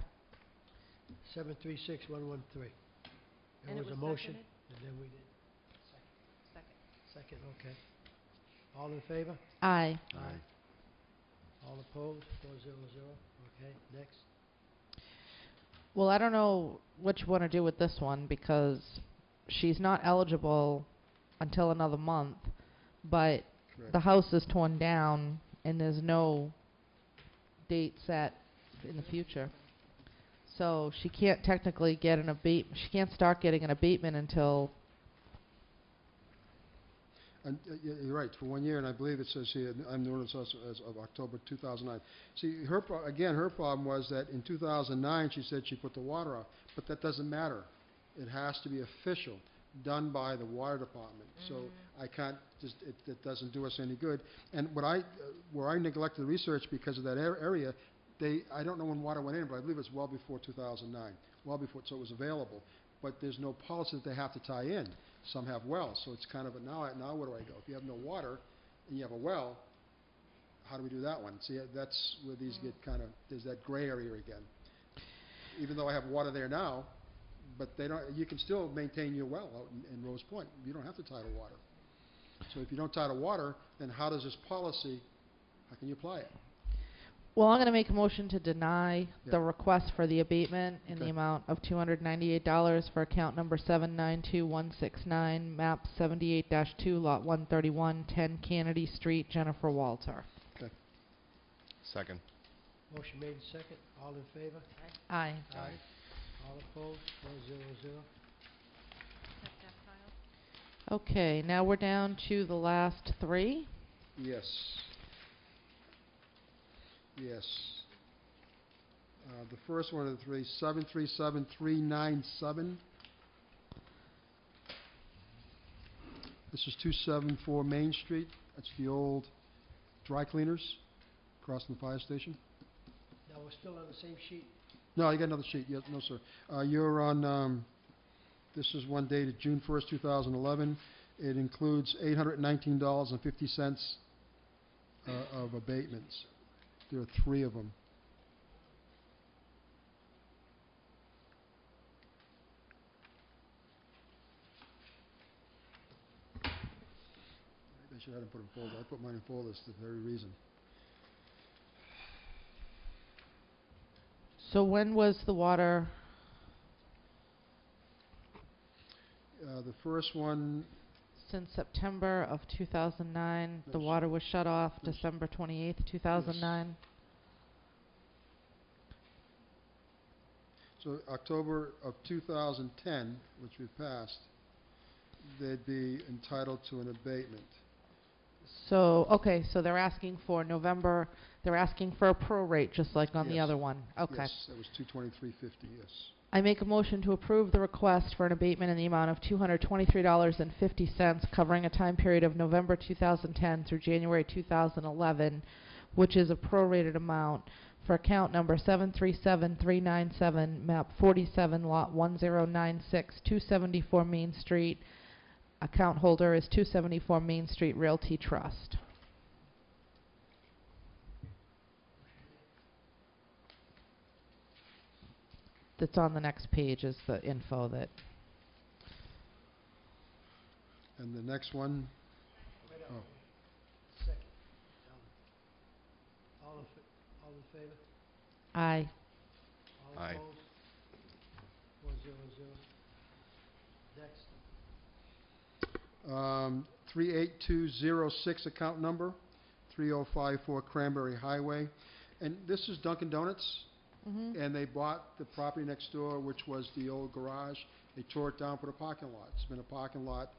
736113. There And it was a was motion, seconded? and then we did. Second. Second, okay. All in favor? Aye. Aye. All opposed? 400. Okay, next. Well, I don't know what you want to do with this one because she's not eligible until another month, but Correct. the house is torn down and there's no date set in the future. So she can't technically get an abatement. She can't start getting an abatement until. And you're right, for 1 year, and I believe it says here, I'm doing this as of October 2009. See, her problem was that in 2009, she said she put the water off, but that doesn't matter. It has to be official, done by the water department. So I can't it doesn't do us any good. And where I neglected the research because of that area, I don't know when water went in, but I believe it's well before 2009, well before, so it was available. But there's no policy that they have to tie in. Some have wells, so it's kind of a now where do I go? If you have no water and you have a well, how do we do that one? See, that's where these get kind of, there's that gray area again. Even though I have water there now, but they don't. You can still maintain your well out in Rose Point. You don't have to tie to water. So if you don't tie to water, then how does this policy, how can you apply it? Well, I'm going to make a motion to deny Yeah. the request for the abatement in the Okay. amount of $298 for account number 792169, map 78-2, lot 131, 10 Kennedy Street, Jennifer Walter. Okay. Second. Motion made second. All in favor? Aye. Aye. All opposed? 400. Okay, now we're down to the last three. Yes. Yes. The first one of the three, 737397. This is 274 Main Street. That's the old dry cleaners across from the fire station. Now, we're still on the same sheet. No, you got another sheet. Yes, no, sir. You're on, this is one dated June 1st, 2011. It includes $819.50 of abatements. There are 3 of them. I should have put them in folders. I put mine in folders for the very reason. So when was the water? The first one, Since September of 2009, the Yes. water was shut off Yes. December 28th, 2009. so October of 2010, which we passed, they'd be entitled to an abatement. So, okay, so they're asking for November, they're asking for a prorate, just like on the Yes. other one. Okay. Yes, that was 223.50, yes. I make a motion to approve the request for an abatement in the amount of $223.50, covering a time period of November 2010 through January 2011, which is a prorated amount for account number 737397, map 47, lot 1096, 274 Main Street. Account holder is 274 Main Street Realty Trust. That's on the next page is the info that... And the next one, oh, Second. All in favor? Aye. All Aye. opposed? 400. Next. 38206 account number, 3054 Cranberry Highway. And this is Dunkin' Donuts, and they bought the property next door, which was the old garage. They tore it down, put a parking lot. It's been a parking lot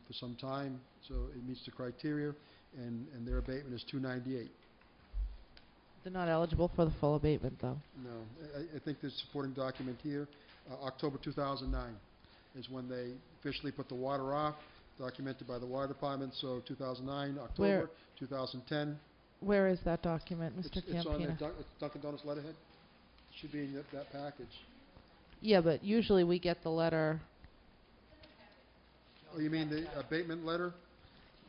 for some time, so it meets the criteria, and their abatement is $298. They're not eligible for the full abatement, though. No, I think the supporting document here, October 2009 is when they officially put the water off, documented by the water department, so 2009, October, Where- 2010. Where is that document, Mr. It's on the Campina? Dunkin' Donuts letterhead. It should be in that package. Yeah, but usually we get the letter... Oh, you mean the abatement letter?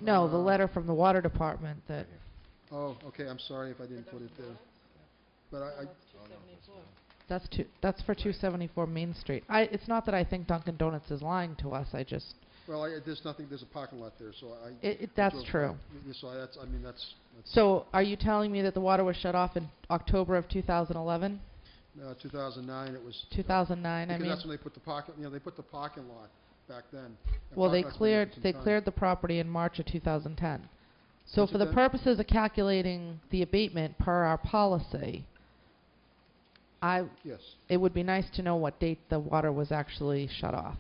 No, the letter from the water department that... Oh, okay, I'm sorry if I didn't put it there. But That's for 274 Main Street. It's not that I think Dunkin' Donuts is lying to us. I just... well, there's a parking lot there, so that's drove true. by. So that's So, are you telling me that the water was shut off in October of 2011? 2009. It was 2009. because I mean, that's when they put the parking. They put the parking lot back then. And well, they parking lot's been there for some time. cleared the property in March of 2010. So, Once for the again- purposes of calculating the abatement per our policy, Yes. it would be nice to know what date the water was actually shut off.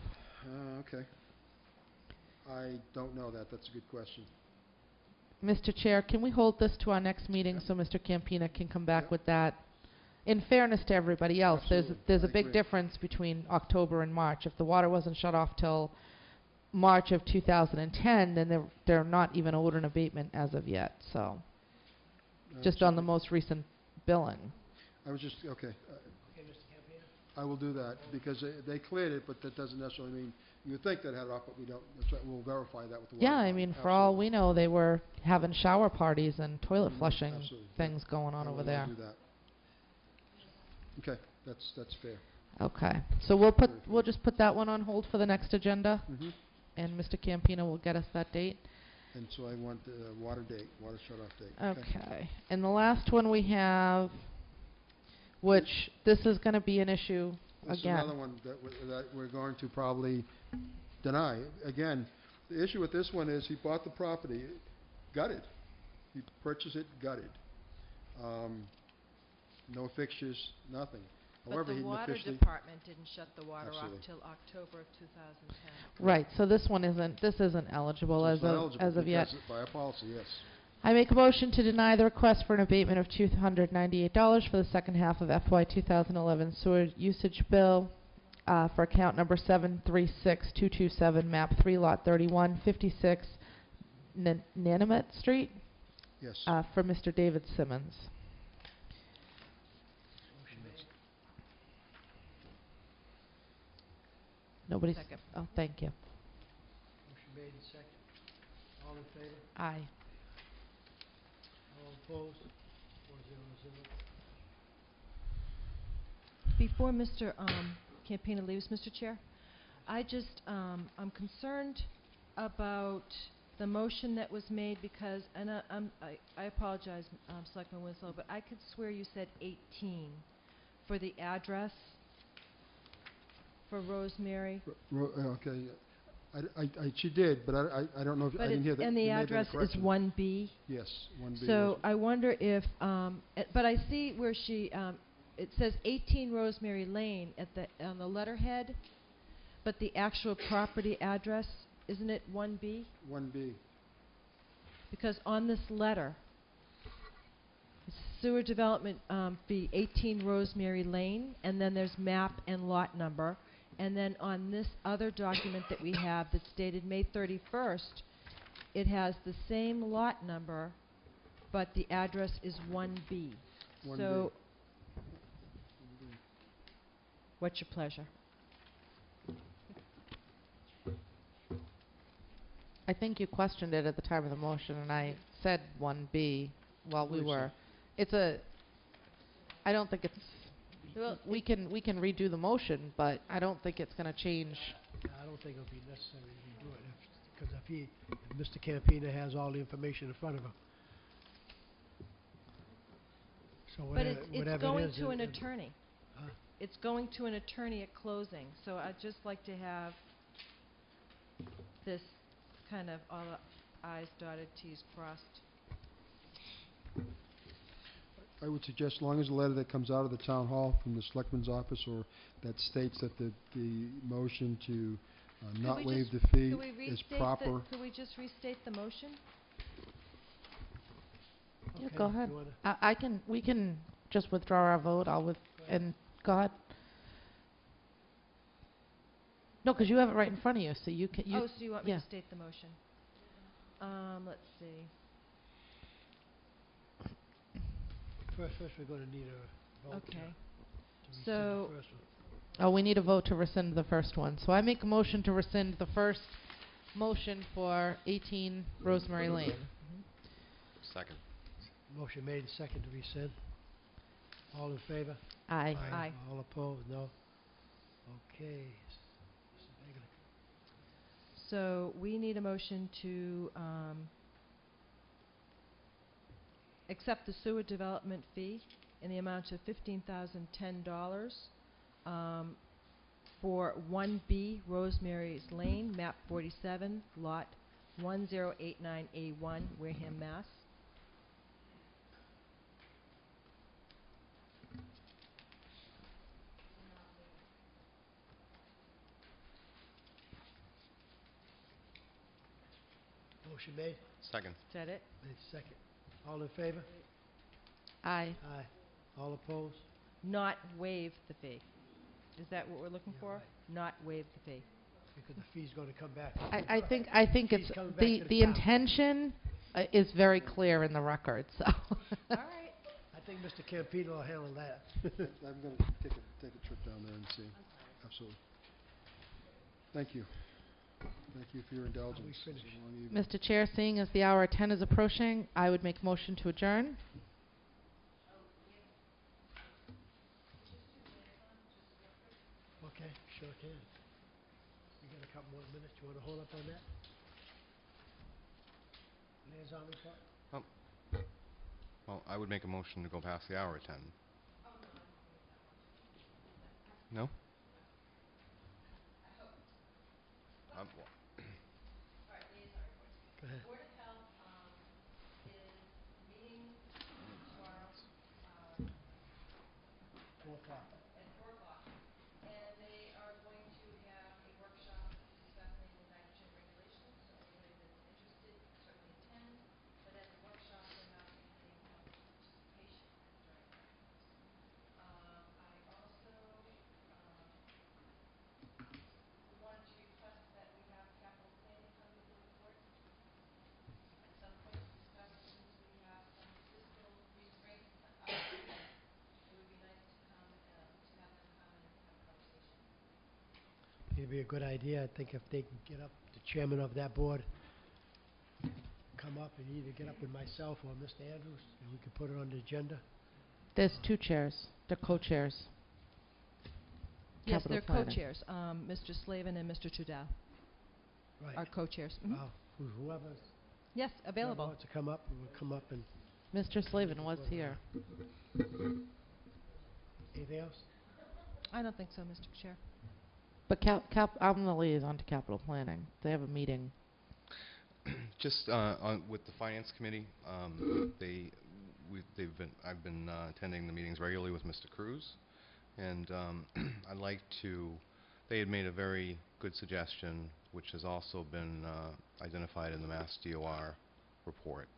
Okay. I don't know that. That's a good question. Mr. Chair, can we hold this to our next meeting so Mr. Campina can come back with that? In fairness to everybody else, Absolutely. there's I a big agree. difference between October and March. If the water wasn't shut off till March of 2010, then they're not even owed an abatement as of yet. So, just on the most recent billing. I was just okay. I will do that because they cleared it, but that doesn't necessarily mean you would think that had it off, but we don't. That's right. We'll verify that with the water Yeah, I department. mean, for all we know, they were having shower parties and toilet flushing Absolutely. things going on I over will there. do that. Okay, that's fair. Okay, so we'll just put that one on hold for the next agenda, and Mr. Campina will get us that date. And so I want the water shut-off date. Okay, and the last one we have, which this is going to be an issue This again. is another one that we're going to probably deny. Again, the issue with this one is he bought the property gutted. He purchased it gutted. No fixtures, nothing. But However, the he water officially department didn't shut the water off Absolutely. till October of 2010. Right, so this isn't eligible so as it's not of eligible as of yet. because by our policy, yes. I make a motion to deny the request for an abatement of $298 for the second half of FY 2011 sewer usage bill for account number 736227, map 3, lot 31, 56 Nanamet Street, Yes. for Mr. David Simmons. Nobody's... Second. Oh, thank you. Motion made and second. All in favor? Aye. All opposed? 400. Before Mr. Campina leaves, Mr. Chair, I'm concerned about the motion that was made because, and I apologize, Selectman Winslow, but I could swear you said 18 for the address for Rosemary. Okay. She did, but I don't know if I didn't hear that. And the you made that address is correction. 1B. Yes, 1B. So I wonder if, but I see where it says 18 Rosemary Lane on the letterhead, but the actual property address, isn't it 1B? 1B. Because on this letter, it's sewer development fee 18 Rosemary Lane, and then there's map and lot number. And then on this other document that we have that's dated May 31st, it has the same lot number but the address is 1B. 1B. So, what's your pleasure? I think you questioned it at the time of the motion, and I said 1B while we were. It's a, I don't think it's, Well, we can redo the motion, but I don't think it's going to change. I don't think it'll be necessary to redo it, because if Mr. Campina has all the information in front of him. So But whatever, it's whatever going it is, to an it- attorney. Huh? It's going to an attorney at closing, so I'd just like to have this kind of all the i's dotted, t's crossed. I would suggest, as long as the letter that comes out of the town hall from the selectman's office, or that states that the motion to not Could waive the Could fee we is restate proper. Could we just restate the motion? Yeah, Okay, go ahead. you wanna- We can just withdraw our vote. And go ahead. No, because you have it right in front of you, so you can. Oh, so you want me yeah. to state the motion? Let's see. First, we're going to need a vote. Okay. To rescind So- the first one. Oh, we need a vote to rescind the first one. So I make a motion to rescind the first motion for 18 Rosemary Lane. Second. Motion made, second to rescind. All in favor? Aye. Aye. All opposed? No. Okay. Mr. Bagley. So we need a motion to accept the sewer development fee in the amount of $15,010 for 1B Rosemary's Lane, map 47, lot 1089A1, Wareham, Mass. Motion made, Second. Is that it? made second. All in favor? Aye. Aye. All opposed? Not waive the fee. Is that what we're looking Yeah, for? right. Not waive the fee. Because the fee's going to come back. I think Fee's it's coming back the to the town. intention is very clear in the record. So. All right. I think Mr. Campino will handle that. I'm going to take a trip down there and see. Absolutely. Thank you. Thank you for your indulgence. It's a finished? long evening. Mr. Chair, seeing as the hour 10 is approaching, I would make a motion to adjourn. Okay, sure can. We got a couple more minutes. You want to hold up on that? Liaison report? Well, I would make a motion to go past the hour at 10. No? Well, Go ahead. Board of Health is meeting tomorrow 4 o'clock. at 4 o'clock, and they are going to have a workshop discussing nitrogen regulations, so anybody that's interested can certainly attend, but at the workshop, they're not permitting public participation during that. I also wanted to request that we have capital planning come before the board at some point to discuss, since we have some fiscal restraints it would be nice to come, to have them come and have a conversation. It'd be a good idea. I think if they can get up, the chairman of that board, come up and either get up with myself or Mr. Andrews, and we could put it on the agenda. There's 2 chairs. They're co-chairs. Yes, Capital they're planning. co-chairs. Mr. Slavin and Mr. Trudell Right. are co-chairs. Mhm. Wow. Whoever's Yes, available. wants to come up, will come up and... Mr. Slavin was here. Anything else? I don't think so, Mr. Chair. But I'm the liaison to capital planning. They have a meeting. Just with the finance committee, I've been attending the meetings regularly with Mr. Cruz, and I'd like to. They had made a very good suggestion, which has also been identified in the Mass DOR report,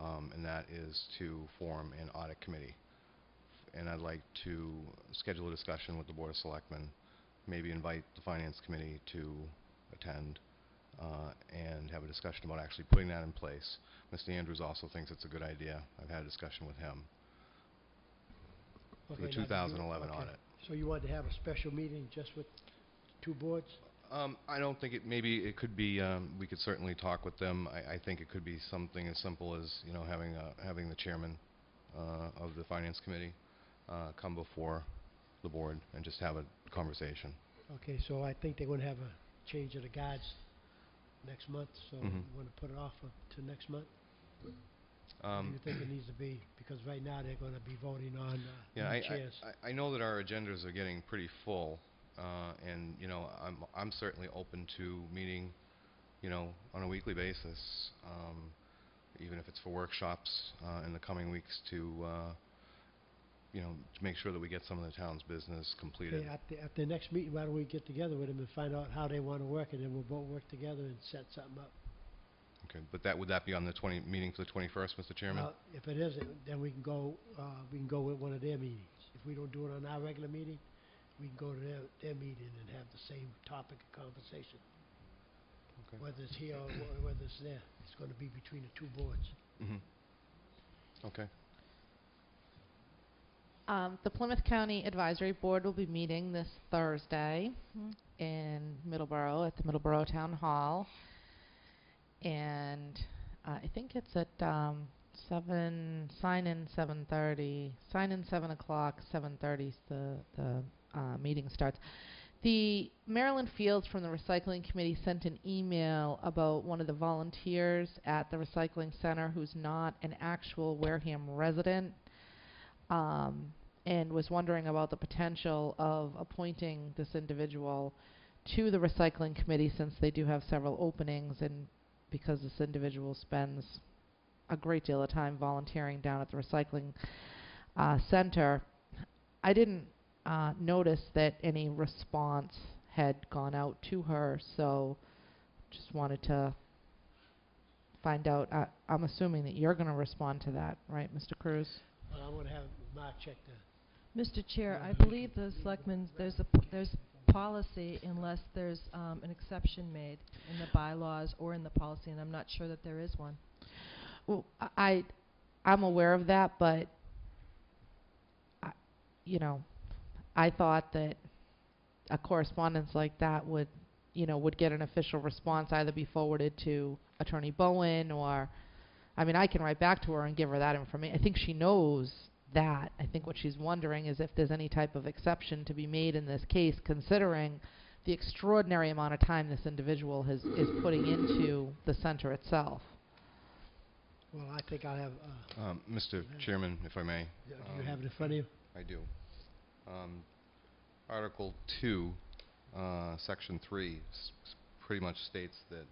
and that is to form an audit committee. And I'd like to schedule a discussion with the Board of Selectmen, maybe invite the finance committee to attend, and have a discussion about actually putting that in place. Mr. Andrews also thinks it's a good idea. I've had a discussion with him for the Okay, now, 2011 okay. audit. So you wanted to have a special meeting just with two boards? I don't think maybe it could be, we could certainly talk with them. I think it could be something as simple as, having the chairman of the finance committee come before the board and just have a conversation. Okay, so I think they're going to have a change of the guards next month, so you want to put it off to next month? Or do you think it needs to be, because right now they're going to be voting on new chairs? I know that our agendas are getting pretty full, and I'm certainly open to meeting, on a weekly basis, even if it's for workshops in the coming weeks to make sure that we get some of the town's business completed. Okay, at the next meeting, why don't we get together with them and find out how they want to work, and then we'll both work together and set something up. Okay, but would that be on the meeting for the 21st, Mr. Chairman? Well, if it isn't, then we can go with one of their meetings. If we don't do it on our regular meeting, we can go to their meeting and have the same topic of conversation. Okay. Whether it's here or whether it's there, it's going to be between the two boards. Okay. The Plymouth County Advisory Board will be meeting this Thursday in Middleborough at the Middleborough Town Hall. And I think it's at 7, sign-in 7:30, sign-in 7 o'clock, 7:30 the meeting starts. The Marilyn Fields from the Recycling Committee sent an email about one of the volunteers at the recycling center who's not an actual Wareham resident, and was wondering about the potential of appointing this individual to the Recycling Committee, since they do have several openings, and because this individual spends a great deal of time volunteering down at the recycling center. I didn't notice that any response had gone out to her, so just wanted to find out. I'm assuming that you're going to respond to that, right, Mr. Cruz? Well, I want to have Mark check the... Mr. Chair, I believe the selectmen, there's policy unless there's an exception made in the bylaws or in the policy, and I'm not sure that there is one. Well, I'm aware of that, but I thought that a correspondence like that would get an official response, either be forwarded to Attorney Bowen, or I can write back to her and give her that information. I think she knows that. I think what she's wondering is if there's any type of exception to be made in this case, considering the extraordinary amount of time this individual is putting into the center itself. Well, I think I'll have... Mr. Chairman, if I may. Do you have it in front of you? I do. Article 2, Section 3 pretty much states that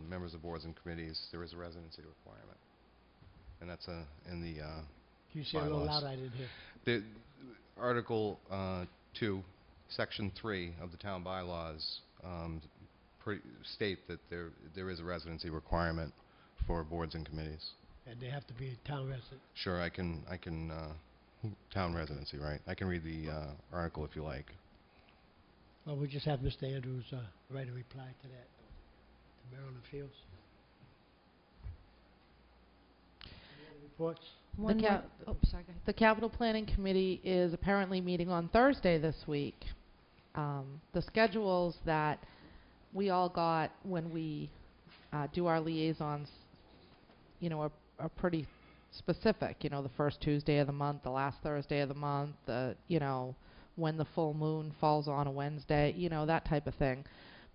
members of boards and committees, there is a residency requirement. And that's in the Can you say a little louder? I didn't hear. The Article 2, Section 3 of the town bylaws state that there is a residency requirement for boards and committees. And they have to be a town resident. Sure, I can town residency, right? I can read the article if you like. Well, we'll just have Mr. Andrews write a reply to that, to Marilyn Fields. Any other reports? Sorry, go ahead. The Capital Planning Committee is apparently meeting on Thursday this week. The schedules that we all got when we do our liaisons, are pretty specific. The first Tuesday of the month, the last Thursday of the month, when the full moon falls on a Wednesday, that type of thing.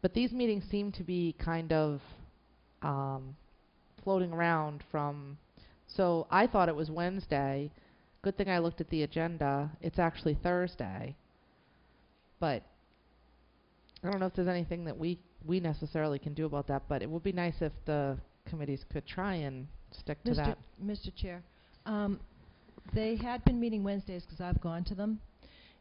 But these meetings seem to be kind of floating around from... So I thought it was Wednesday. Good thing I looked at the agenda. It's actually Thursday. But I don't know if there's anything that we necessarily can do about that, but it would be nice if the committees could try and stick to that. Mr. Chair, they had been meeting Wednesdays because I've gone to them,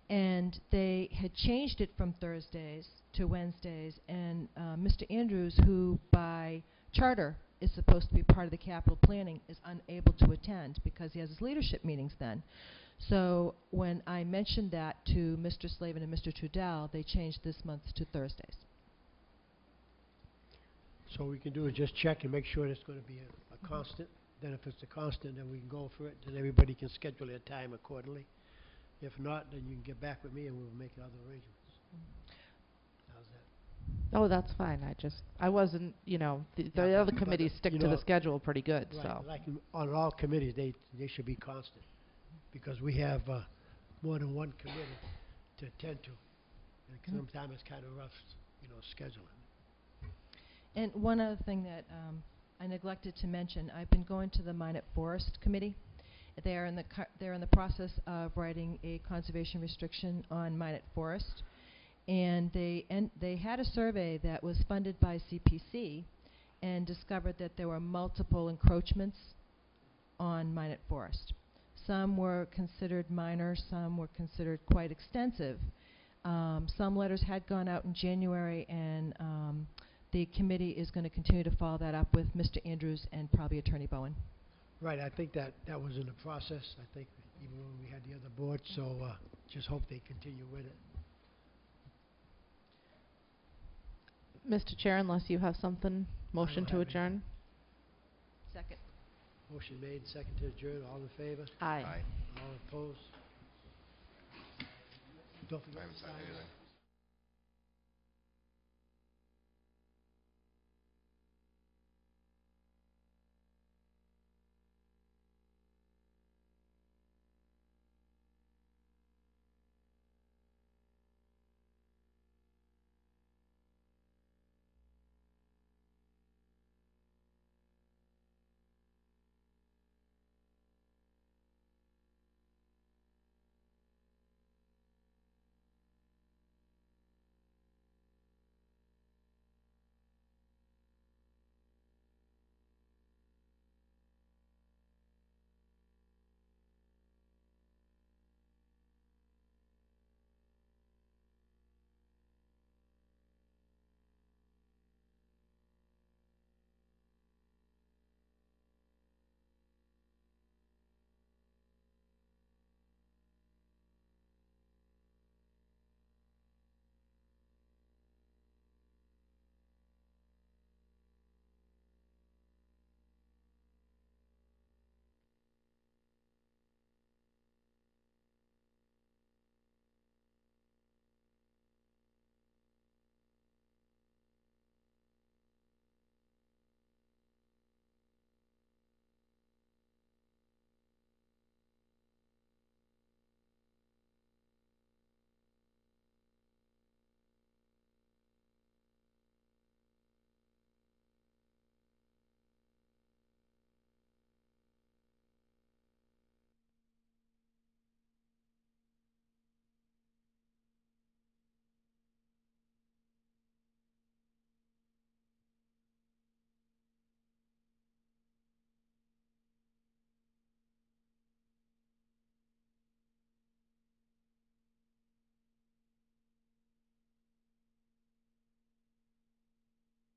and they had changed it from Thursdays to Wednesdays, and Mr. Andrews, who by charter is supposed to be part of the capital planning, is unable to attend because he has his leadership meetings then. So when I mentioned that to Mr. Slavin and Mr. Trudell, they changed this month to Thursdays. So what we can do is just check and make sure it's gonna be a constant. Then if it's a constant, then we can go for it, then everybody can schedule their time accordingly. If not, then you can get back with me and we'll make other arrangements. How's that? Oh, that's fine. I wasn't, the Yeah, other but, committees stick you to the know, schedule pretty good, Right, so. like on all committees, they should be constant, because we have more than one committee to attend to. And sometimes it's kind of rough, scheduling. And one other thing that I neglected to mention, I've been going to the Minot Forest Committee. They're in the process of writing a conservation restriction on Minot Forest, and they had a survey that was funded by CPC, and discovered that there were multiple encroachments on Minot Forest. Some were considered minor, some were considered quite extensive. Some letters had gone out in January, and the committee is going to continue to follow that up with Mr. Andrews and probably Attorney Bowen. Right, I think that was in the process, I think, even when we had the other board, so just hope they continue with it. Mr. Chair, unless you have something, motion don't to have adjourn? Second. Motion made, second to adjourn, all in favor? Aye. Aye. All opposed? Don't forget I to haven't signed sign anything.